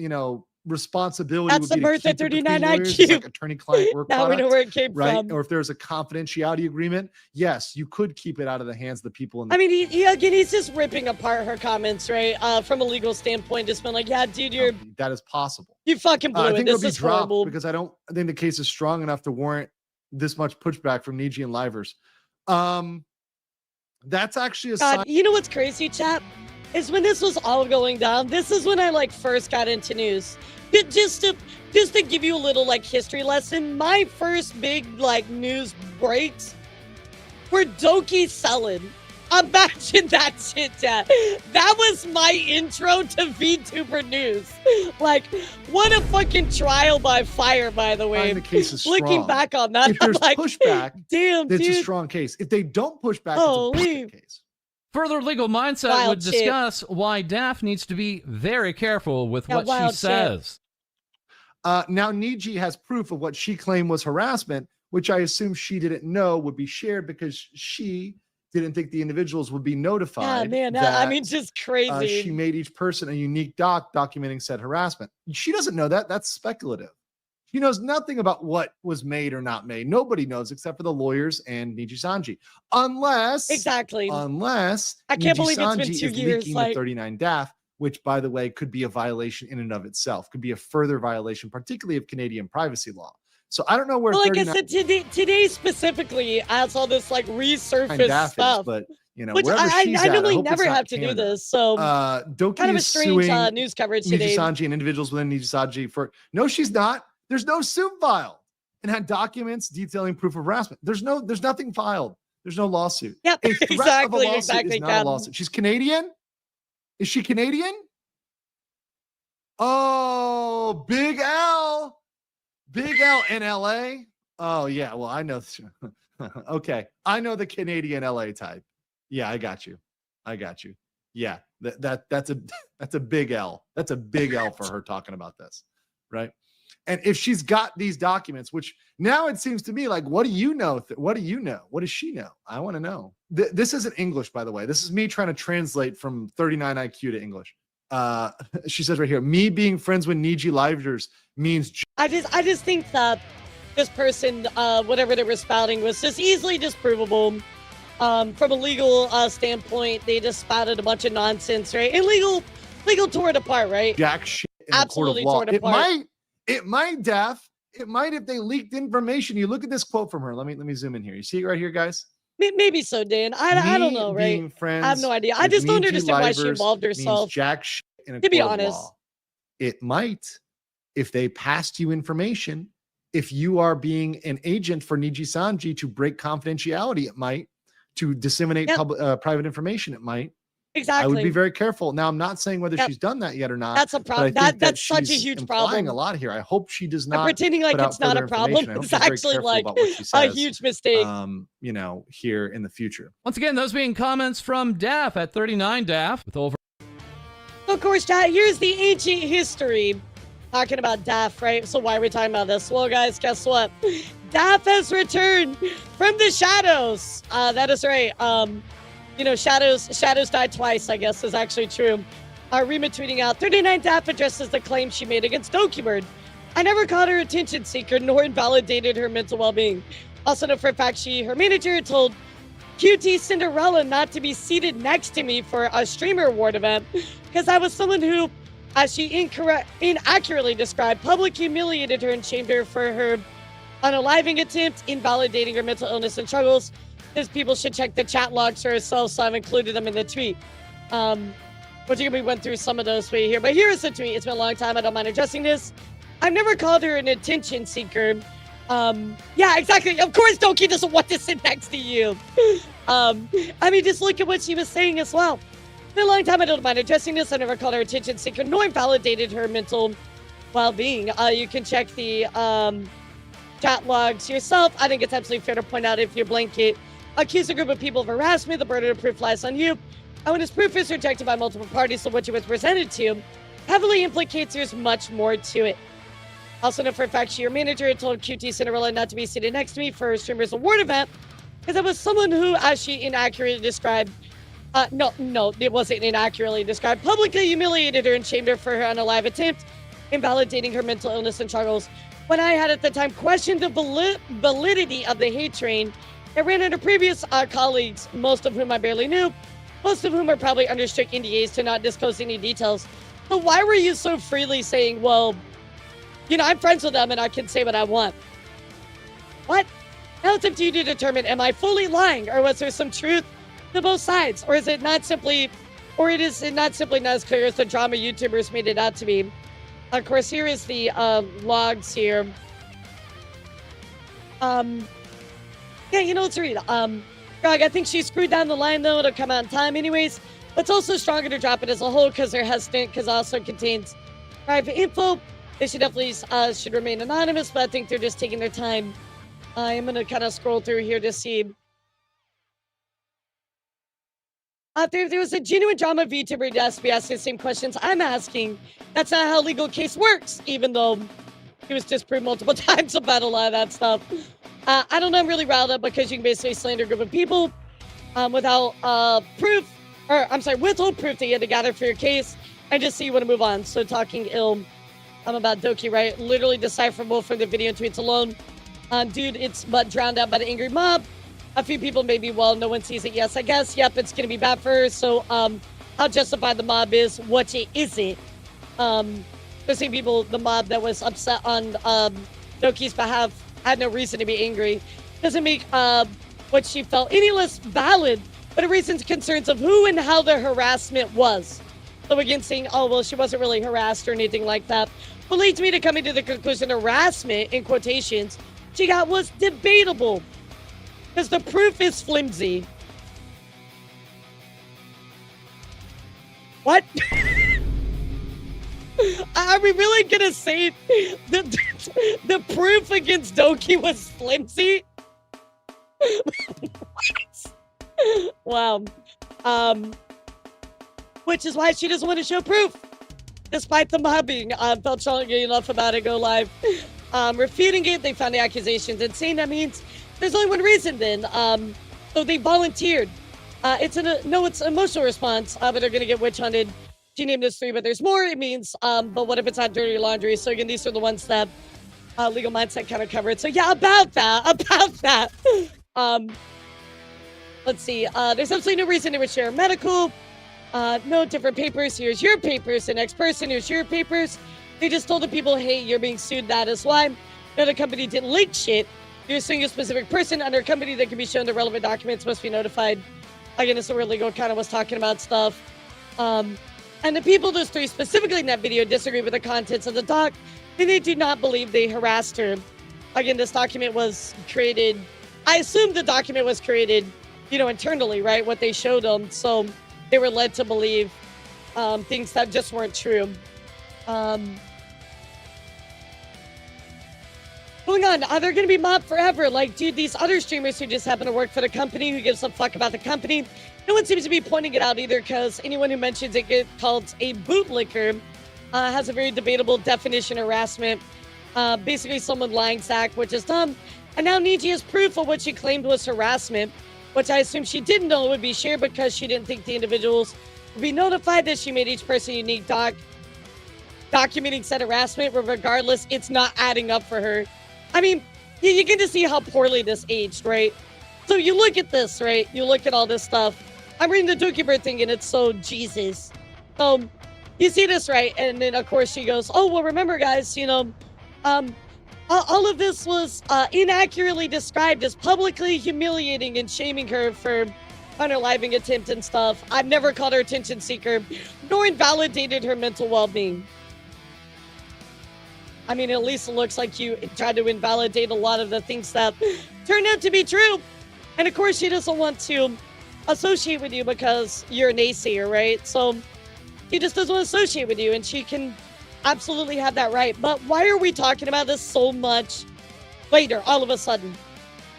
responsibility that's would the be birth to at keep it 39 between lawyers. IQ. It's like attorney-client work now product, we know where it came right? from. Or if there's a confidentiality agreement, yes, you could keep it out of the hands of the people. I mean, he's just ripping apart her comments, right? From a legal standpoint, just been like, yeah, dude, that is possible. You fucking blew I it. think This it'll be is dropped horrible. because I think the case is strong enough to warrant this much pushback from Niji and Livers. That's actually a sign. You know what's crazy, chat? Is when this was all going down, this is when I first got into news. Just to give you a little history lesson, my first big news breaks were Doki selling. Imagine that shit, chat. That was my intro to VTuber news. What a fucking trial by fire, by the way. The case is Looking strong. back on that, if there's pushback, damn, it's dude. a strong case. If they don't push back, it's a bullshit case. Further legal mindset Wild would shit. discuss why Daff needs to be very careful with what she says. Now, Niji has proof of what she claimed was harassment, which I assume she didn't know would be shared because she didn't think the individuals would be notified. Yeah, man. I mean, just crazy. She made each person a unique doc documenting said harassment. She doesn't know that. That's speculative. She knows nothing about what was made or not made. Nobody knows except for the lawyers and Niji Sanji. Unless I can't Niji believe it's been Sanji 2 is years. leaking the 39 DAF, which, by the way, could be a violation in and of itself. Could be a further violation, particularly of Canadian privacy law. So I don't know where. Well, like I said, today specifically, I saw this resurface stuff. But which I normally never have to do this. So Doki kind of a is strange suing news coverage Niji today. Sanji and individuals within Niji Sanji for no, she's not. There's no suit filed and had documents detailing proof of harassment. There's nothing filed. There's no lawsuit. Yep, A threat exactly, of a lawsuit is not a lawsuit. She's Canadian. Is she Canadian? Oh, Big L in LA. Oh yeah, well I know. Okay, I know the Canadian LA type. Yeah, I got you. Yeah, that's a big L. That's a big L for her talking about this, right? And if she's got these documents, which now it seems to me like, what do you know? What do you know? What does she know? I want to know. This isn't English, by the way. This is me trying to translate from 39 IQ to English. She says right here, me being friends with Niji livers means. I just think that this person, whatever they were spouting, was just easily disprovable. From a legal standpoint, they just spouted a bunch of nonsense, right? And legal tore it apart, right? Jack shit in absolutely a court of law. It might, Daff. It might if they leaked information. You look at this quote from her. Let me zoom in here. You see it right here, guys? Maybe so, Dan. I don't know, right? I have no idea. I just don't understand why she involved herself. Jack shit in a to be court of honest, law. It might, if they passed you information, if you are being an agent for Niji Sanji to break confidentiality, it might. To disseminate private information, it might. Exactly. I would be very careful. Now, I'm not saying whether she's done that yet or not. That's a problem. That's such a huge problem. A lot here. I hope she does not. I'm pretending like it's not a problem. It's actually like a huge mistake. You know, here in the future. Once again, those being comments from Daff at 39 Daff with over. Of course, chat. Here's the ancient history. Talking about Daff, right? So why are we talking about this? Well, guys, guess what? Daff has returned from the shadows. That is right. You know, shadows died twice, I guess, is actually true. Rima tweeting out, 39 Daff addresses the claim she made against Doki Bird. I never called her attention seeker nor invalidated her mental well-being. Also know for a fact her manager told QT Cinderella not to be seated next to me for a streamer award event because I was someone who, as she inaccurately described, publicly humiliated her and shamed her for her unaliving attempt, invalidating her mental illness and struggles. These people should check the chat logs for herself, so I've included them in the tweet. We went through some of those way here, but here is the tweet. It's been a long time. I don't mind addressing this. I've never called her an attention seeker. Yeah, exactly. Of course, Doki doesn't want to sit next to you. I mean, just look at what she was saying as well. It's been a long time. I don't mind addressing this. I never called her attention seeker, nor invalidated her mental well-being. You can check the chat logs yourself. I think it's absolutely fair to point out if you blanket accuse a group of people of harassment, the burden of proof lies on you. And when this proof is rejected by multiple parties, so what you was presented to heavily implicates there's much more to it. Also know for a fact your manager told QT Cinderella not to be seated next to me for a streamer's award event because it was someone who, as she inaccurately described, no, it wasn't inaccurately described, publicly humiliated her and shamed her for her unalive attempt, invalidating her mental illness and struggles. When I had at the time questioned the validity of the hate train, it ran into previous colleagues, most of whom I barely knew, most of whom are probably under strict NDAs to not disclose any details. But why were you so freely saying, well, you know, I'm friends with them and I can say what I want? What? Now it's up to you to determine, am I fully lying or was there some truth to both sides? Or is it not simply not as clear as the drama YouTubers made it out to be? Of course, here is the logs here. Yeah, you know, let's read. Grog, I think she screwed down the line, though. It'll come out in time anyways. But it's also stronger to drop it as a whole because they're hesitant because it also contains private info. They should definitely should remain anonymous, but I think they're just taking their time. I'm going to kind of scroll through here to see. There was a genuine drama VTuber to be asking the same questions I'm asking. That's not how legal case works, even though he was disproved multiple times about a lot of that stuff. I don't know, I'm really riled up because you can basically slander a group of people without proof, or I'm sorry, withhold proof that you had to gather for your case and just say you want to move on. So talking ill about Doki, right? Literally decipherable from the video and tweets alone. Dude, it's but drowned out by the angry mob. A few people maybe, well, no one sees it. Yes, I guess. Yep, it's going to be bad for her. So how justified the mob is, what it isn't. Especially people, the mob that was upset on Doki's behalf had no reason to be angry. Doesn't make what she felt any less valid, but it raises concerns of who and how the harassment was. So again, saying, oh, well, she wasn't really harassed or anything like that, but leads me to coming to the conclusion harassment, in quotations, she got was debatable because the proof is flimsy. What? Are we really gonna say the proof against Doki was flimsy? What? Wow. Which is why she doesn't want to show proof. despite the mobbing, felt strongly enough about it, go live. Refuting it, they found the accusations insane. That means there's only one reason then. So they volunteered. It's an emotional response, but they're gonna get witch hunted. She named this 3, but there's more. It means, but what if it's not dirty laundry? So again, these are the ones that Legal Mindset kind of covered. So yeah, about that. Let's see. There's absolutely no reason to share medical. No different papers. Here's your papers. The next person, here's your papers. They just told the people, hey, you're being sued. That is why. No, the company didn't leak shit. You're suing a specific person under a company that can be shown the relevant documents must be notified. Again, it's where legal kind of was talking about stuff. And the people, those 3 specifically in that video, disagree with the contents of the doc, and they do not believe they harassed her. Again, this document was created. I assume the document was created, internally, right? What they showed them. So they were led to believe things that just weren't true. Going on, they're going to be mobbed forever. Like, dude, these other streamers who just happen to work for the company, who gives a fuck about the company, no one seems to be pointing it out either, because anyone who mentions it gets called a bootlicker. Has a very debatable definition of harassment. Basically, someone lying sack, which is dumb. And now Niji has proof of what she claimed was harassment, which I assume she didn't know would be shared because she didn't think the individuals would be notified that she made each person unique documenting said harassment, but regardless, it's not adding up for her. I mean, you get to see how poorly this aged, right? So you look at this, right? You look at all this stuff. I'm reading the Doki bird thing, and it's so Jesus. You see this, right? And then, of course, she goes, oh, well, remember, guys, all of this was inaccurately described as publicly humiliating and shaming her for unaliving attempt and stuff. I've never called her attention seeker, nor invalidated her mental well-being. I mean, at least it looks like you tried to invalidate a lot of the things that turned out to be true. And, of course, she doesn't want to associate with you because you're a naysayer, right? So he just doesn't want to associate with you, and she can absolutely have that right. But why are we talking about this so much later, all of a sudden?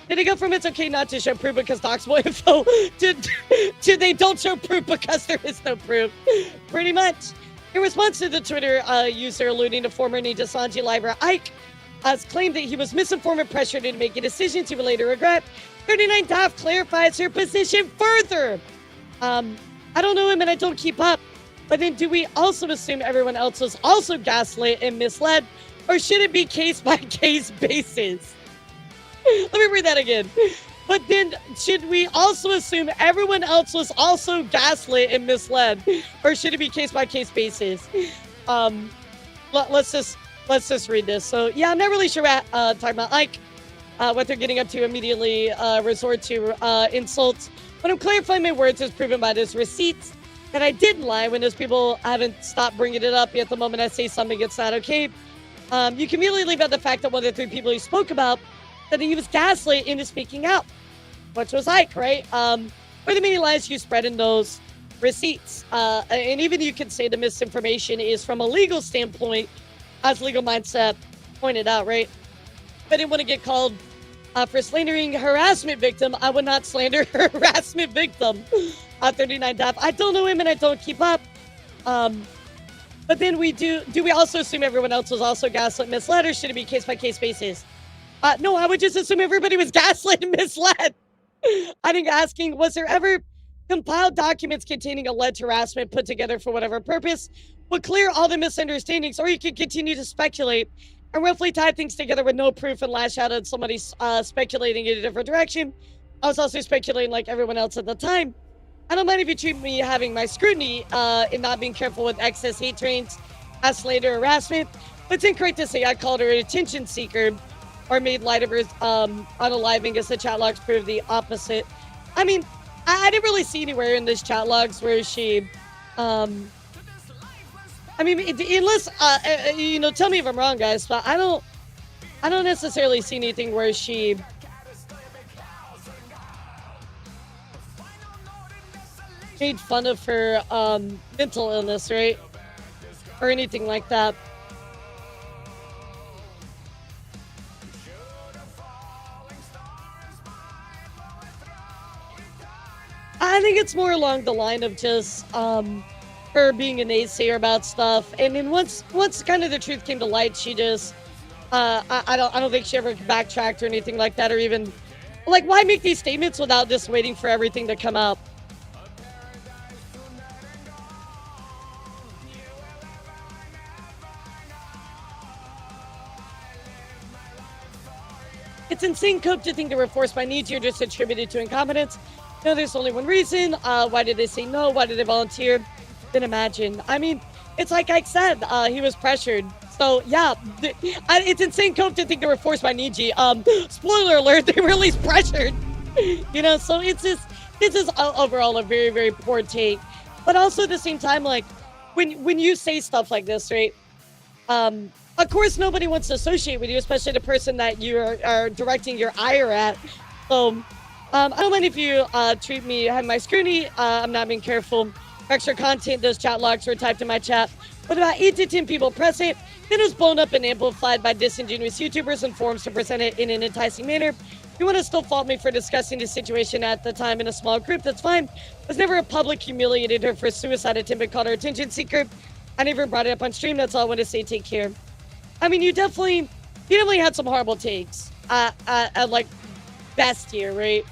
Did it go from it's okay not to show proof because docs more info to they don't show proof because there is no proof? Pretty much. In response to the Twitter user alluding to former Ninja Sanji Liver, Ike has claimed that he was misinformed and pressured into making decisions he would later regret. 39 Daft clarifies her position further. I don't know him and I don't keep up. But then do we also assume everyone else was also gaslit and misled? Or should it be case-by-case basis? Let me read that again. But then should we also assume everyone else was also gaslit and misled? Or should it be case-by-case basis? Let's just read this. So yeah, I'm not really sure what talking about Ike. What they're getting up to immediately resort to insults. When I'm clarifying my words as proven by those receipts, that I didn't lie when those people haven't stopped bringing it up yet. The moment I say something, it's not okay. You can immediately leave out the fact that one of the 3 people he spoke about that he was gaslit into speaking out, which was Ike, right? Or the many lies you spread in those receipts. And even you could say the misinformation is from a legal standpoint, as Legal Mindset pointed out, right? If I didn't want to get called for slandering harassment victim, I would not slander harassment victim. 39 Daft. I don't know him and I don't keep up. But then do we also assume everyone else was also gaslit and misled, or should it be case-by-case basis? No, I would just assume everybody was gaslit and misled. I think asking, was there ever compiled documents containing alleged harassment put together for whatever purpose would clear all the misunderstandings, or you could continue to speculate and roughly tie things together with no proof and lash out at somebody speculating in a different direction. I was also speculating like everyone else at the time. I don't mind if you treat me having my scrutiny and not being careful with excess hate trains as slander harassment. But it's incorrect to say I called her an attention seeker or made light of her unaliving, as the chat logs prove the opposite. I mean, I didn't really see anywhere in this chat logs where she, I mean, unless, tell me if I'm wrong, guys, but I don't necessarily see anything where she made fun of her mental illness, right? Or anything like that. I think it's more along the line of just her being a naysayer about stuff. And then once kind of the truth came to light, she just I don't think she ever backtracked or anything like that, or even like, why make these statements without just waiting for everything to come out? It's insane cope to think they were forced by Niji or just attributed to incompetence. No, there's only one reason. Why did they say no? Why did they volunteer? Then imagine. I mean, it's like I said, he was pressured. So yeah, it's insane cope to think they were forced by Niji. Spoiler alert, they were at least pressured. You know, so this is overall a very, very poor take. But also at the same time, like, when you say stuff like this, right? Of course, nobody wants to associate with you, especially the person that you are directing your ire at. So, I don't mind if you treat me, have my scrutiny. I'm not being careful. For extra content, those chat logs were typed in my chat. With about 8 to 10 people present, it was blown up and amplified by disingenuous YouTubers and forums to present it in an enticing manner. If you want to still fault me for discussing the situation at the time in a small group, that's fine. I was never a public humiliated her for a suicide attempt and called her attention seeker. I never brought it up on stream. That's all I want to say. Take care. I mean, you definitely had some horrible takes at like best here, right?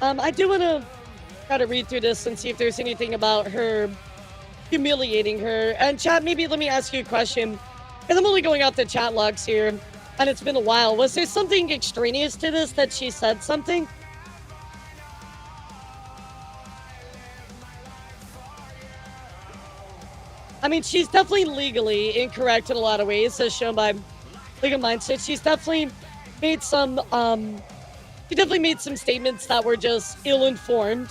I do want to try to read through this and see if there's anything about her humiliating her. And chat, maybe let me ask you a question, because I'm only going out the chat logs here, and it's been a while. Was there something extraneous to this that she said something? I mean, she's definitely legally incorrect in a lot of ways, as shown by Legal Mindset. She's definitely made some, statements that were just ill-informed.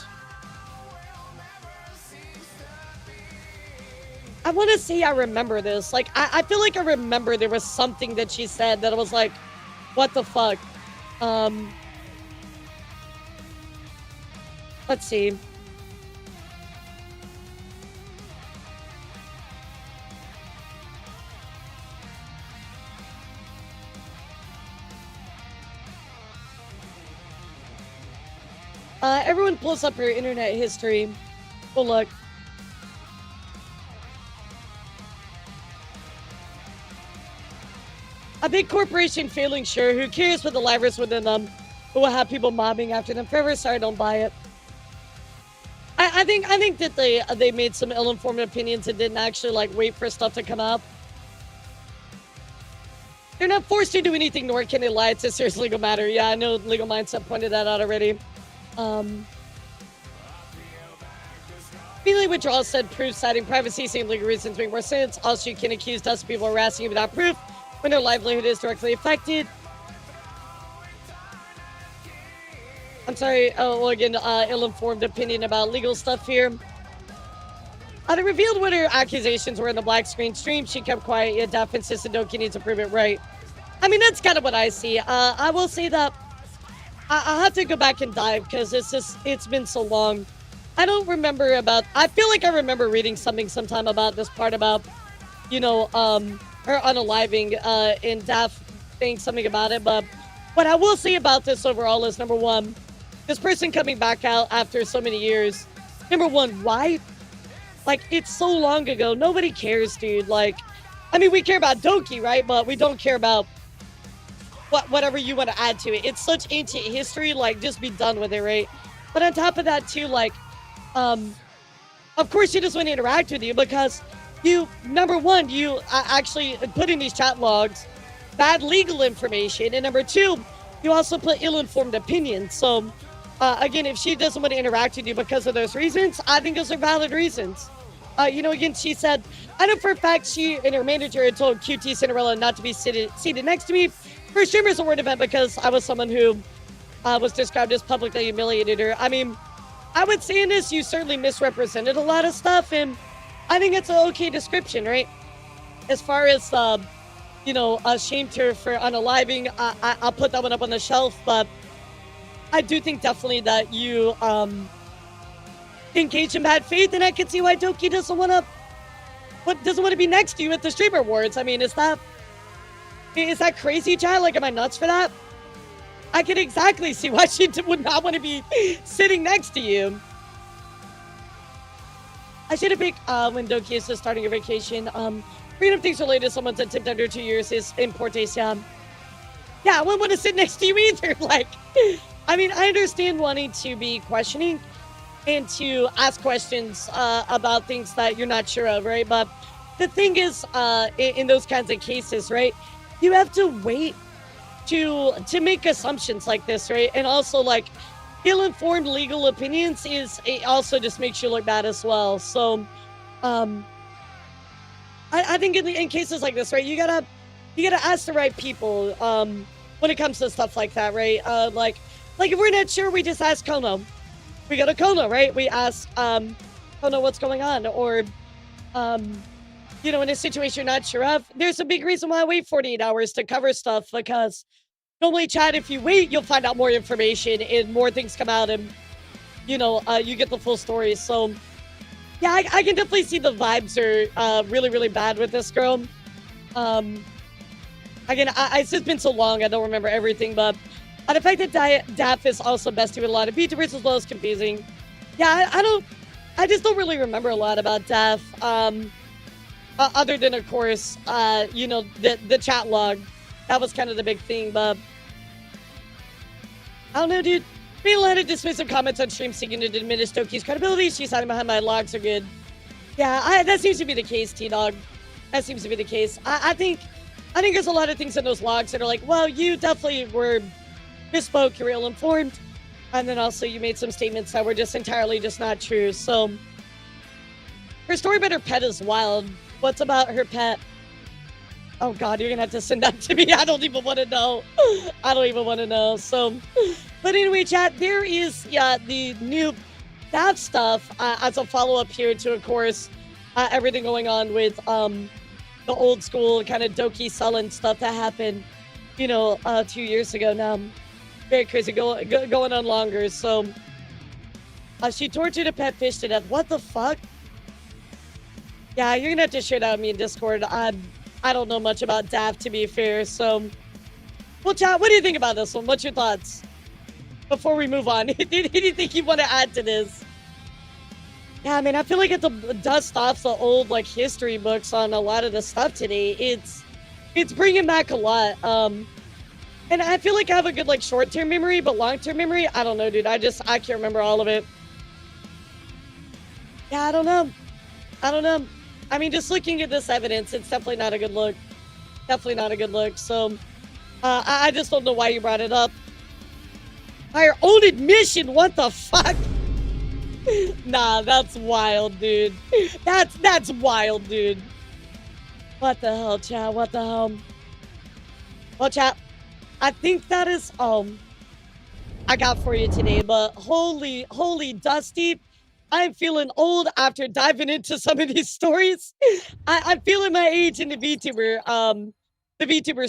I want to say I remember this. Like, I feel like I remember there was something that she said that I was like, what the fuck? Let's see. Everyone pulls up her internet history. Oh, look. A big corporation failing, sure. Who cares what the lives within them? Who will have people mobbing after them forever? Sorry, don't buy it. I think that they made some ill-informed opinions and didn't actually like wait for stuff to come up. They're not forced to do anything, nor can they lie. It's a serious legal matter. Yeah, I know Legal Mindset pointed that out already. Immediately withdrawal said proof citing privacy, saying legal reasons make more sense. Also, you can accuse dozens of people of harassing you without proof when their livelihood is directly affected. I'm sorry. Oh, well, again, ill-informed opinion about legal stuff here. They revealed what her accusations were in the black screen stream. She kept quiet, yet Daph insisted Doki needs to prove it right. I mean, that's kind of what I see. I will say that I'll have to go back and dive because it's been so long. I don't remember about, I feel like I remember reading something sometime about this part about, you know, her unaliving and Daph saying something about it. But what I will say about this overall is, number one, this person coming back out after so many years. Number one, why? Like, it's so long ago. Nobody cares, dude. Like, I mean, we care about Doki, right? But we don't care about whatever you want to add to it. It's such ancient history. Like, just be done with it, right? But on top of that, too, like, of course she doesn't want to interact with you because you, number one, you actually put in these chat logs bad legal information. And number two, you also put ill-informed opinions. So, again, if she doesn't want to interact with you because of those reasons, I think those are valid reasons. You know, again, she said, I know for a fact she and her manager had told QT Cinderella not to be seated next to me for streamers award event because I was someone who was described as publicly humiliated her. I mean, I would say in this, you certainly misrepresented a lot of stuff, and I think it's an okay description, right? As far as, you know, shamed her for unaliving, I'll put that one up on the shelf, but I do think definitely that you engage in bad faith, and I can see why Doki doesn't want to be next to you at the Streamer Awards. I mean, is that crazy, chat? Like, am I nuts for that? I can exactly see why she would not want to be sitting next to you. I should have picked when Doki is just starting a vacation. Bringing up things related to someone's attempt under 2 years is important. Yeah, I wouldn't want to sit next to you either. Like, I mean, I understand wanting to be questioning and to ask questions about things that you're not sure of, right? But the thing is, in those kinds of cases, right, you have to wait to make assumptions like this, right? And also, like, ill-informed legal opinions it also just makes you look bad as well. So, I think in cases like this, right, you gotta ask the right people when it comes to stuff like that, right? Like if we're not sure, we just ask Kono. We go to Kono, right? We ask Kono what's going on, or you know, in a situation you're not sure of. There's a big reason why I wait 48 hours to cover stuff, because normally, Chad, if you wait, you'll find out more information and more things come out, and you know, you get the full story. So yeah, I can definitely see the vibes are really, really bad with this girl. Again, it's just been so long, I don't remember everything, but the fact that Daph is also bestie with a lot of VTubers as well is confusing. Yeah, I just don't really remember a lot about Daph, other than, of course, you know, the chat log. That was kind of the big thing, but I don't know, dude. Made a lot of dismissive comments on stream seeking to diminish Doki's credibility. She's hiding behind my logs are good. Yeah, that seems to be the case, T-Dog. That seems to be the case. I think there's a lot of things in those logs that are like, well, you definitely were misspoke, you're ill-informed. And then also you made some statements that were just entirely just not true. So her story about her pet is wild. What's about her pet? Oh God, you're gonna have to send that to me. I don't even want to know. I don't even want to know. So, but anyway, chat, there is the new that stuff as a follow-up here to, of course, everything going on with the old school kind of Doki sullen stuff that happened, you know, 2 years ago now. Very crazy, going on longer. So, she tortured a pet fish to death. What the fuck? Yeah, you're gonna have to share that with me in Discord. I don't know much about Daph, to be fair, so... Well, chat, what do you think about this one? What's your thoughts? Before we move on, anything you want to add to this? Yeah, I mean, I feel like it's a dust off the old, like, history books on a lot of the stuff today. It's bringing back a lot. And I feel like I have a good, like, short-term memory, but long-term memory, I don't know, dude. I can't remember all of it. Yeah, I don't know. I mean, just looking at this evidence, it's definitely not a good look. Definitely not a good look. So, I just don't know why you brought it up. By your own admission, what the fuck? Nah, that's wild, dude. That's wild, dude. What the hell, chat? What the hell? Well, chat, I think that is I got for you today, but holy Dusty. I'm feeling old after diving into some of these stories. I'm feeling my age in the VTuber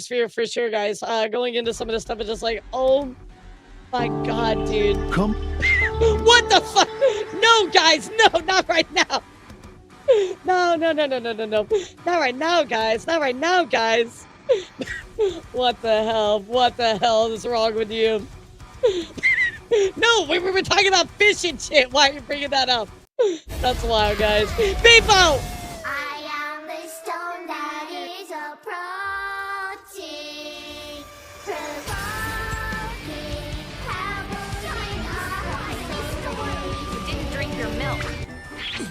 sphere for sure, guys. Going into some of this stuff is just like, oh my God, dude. What the fuck? No, guys, no, not right now. No. Not right now, guys. Not right now, guys. What the hell? What the hell is wrong with you? No, we were talking about fish and shit. Why are you bringing that up? That's wild, guys. People! I am the stone that is approaching, provoking, Didn't drink your milk.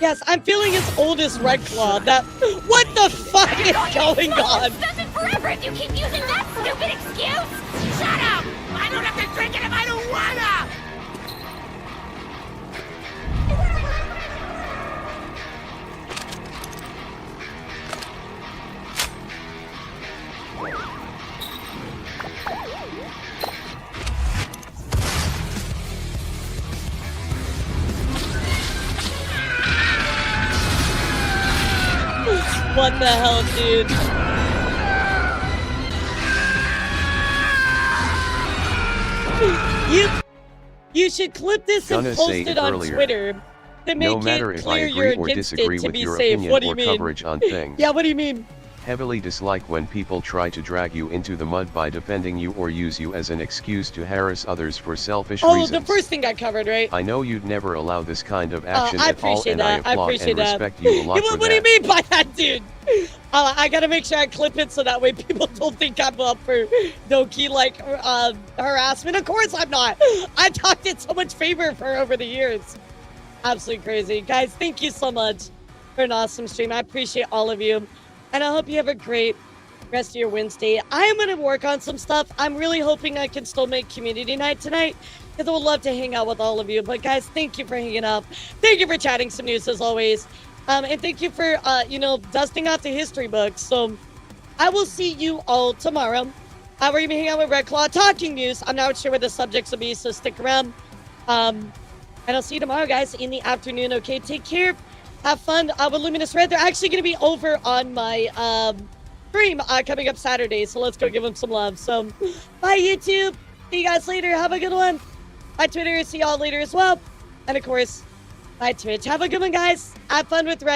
Yes, I'm feeling as old as Red Claw. What the fuck is going on? Does it forever if you keep using that stupid excuse? Shut up! I don't have to drink it if I don't wanna! What the hell, dude? You should clip this and post it on Twitter to make no matter it if I clear agree you're or against disagree it to with be your safe. opinion What do or you mean? coverage on things. Yeah, what do you mean? Heavily dislike when people try to drag you into the mud by defending you or use you as an excuse to harass others for selfish reasons. Oh, the first thing I covered, right? I know you'd never allow this kind of action I at all, appreciate and that. I applaud and respect you a lot for What do you that. mean by that, dude? I gotta make sure I clip it so that way people don't think I'm up for Doki, like, harassment. Of course I'm not. I talked in so much favor for her over the years. Absolutely crazy. Guys, thank you so much for an awesome stream. I appreciate all of you. And I hope you have a great rest of your Wednesday. I am going to work on some stuff. I'm really hoping I can still make community night tonight because I would love to hang out with all of you. But guys, thank you for hanging out. Thank you for chatting some news as always. And thank you for, dusting off the history books. So I will see you all tomorrow. We're going to be hanging out with Red Claw talking news. I'm not sure what the subjects will be, so stick around. And I'll see you tomorrow, guys, in the afternoon. Okay, take care. Have fun with Luminous Red. They're actually going to be over on my stream coming up Saturday, so let's go give them some love. So, bye, YouTube. See you guys later. Have a good one. Bye, Twitter. See y'all later as well. And, of course, bye, Twitch. Have a good one, guys. Have fun with Red.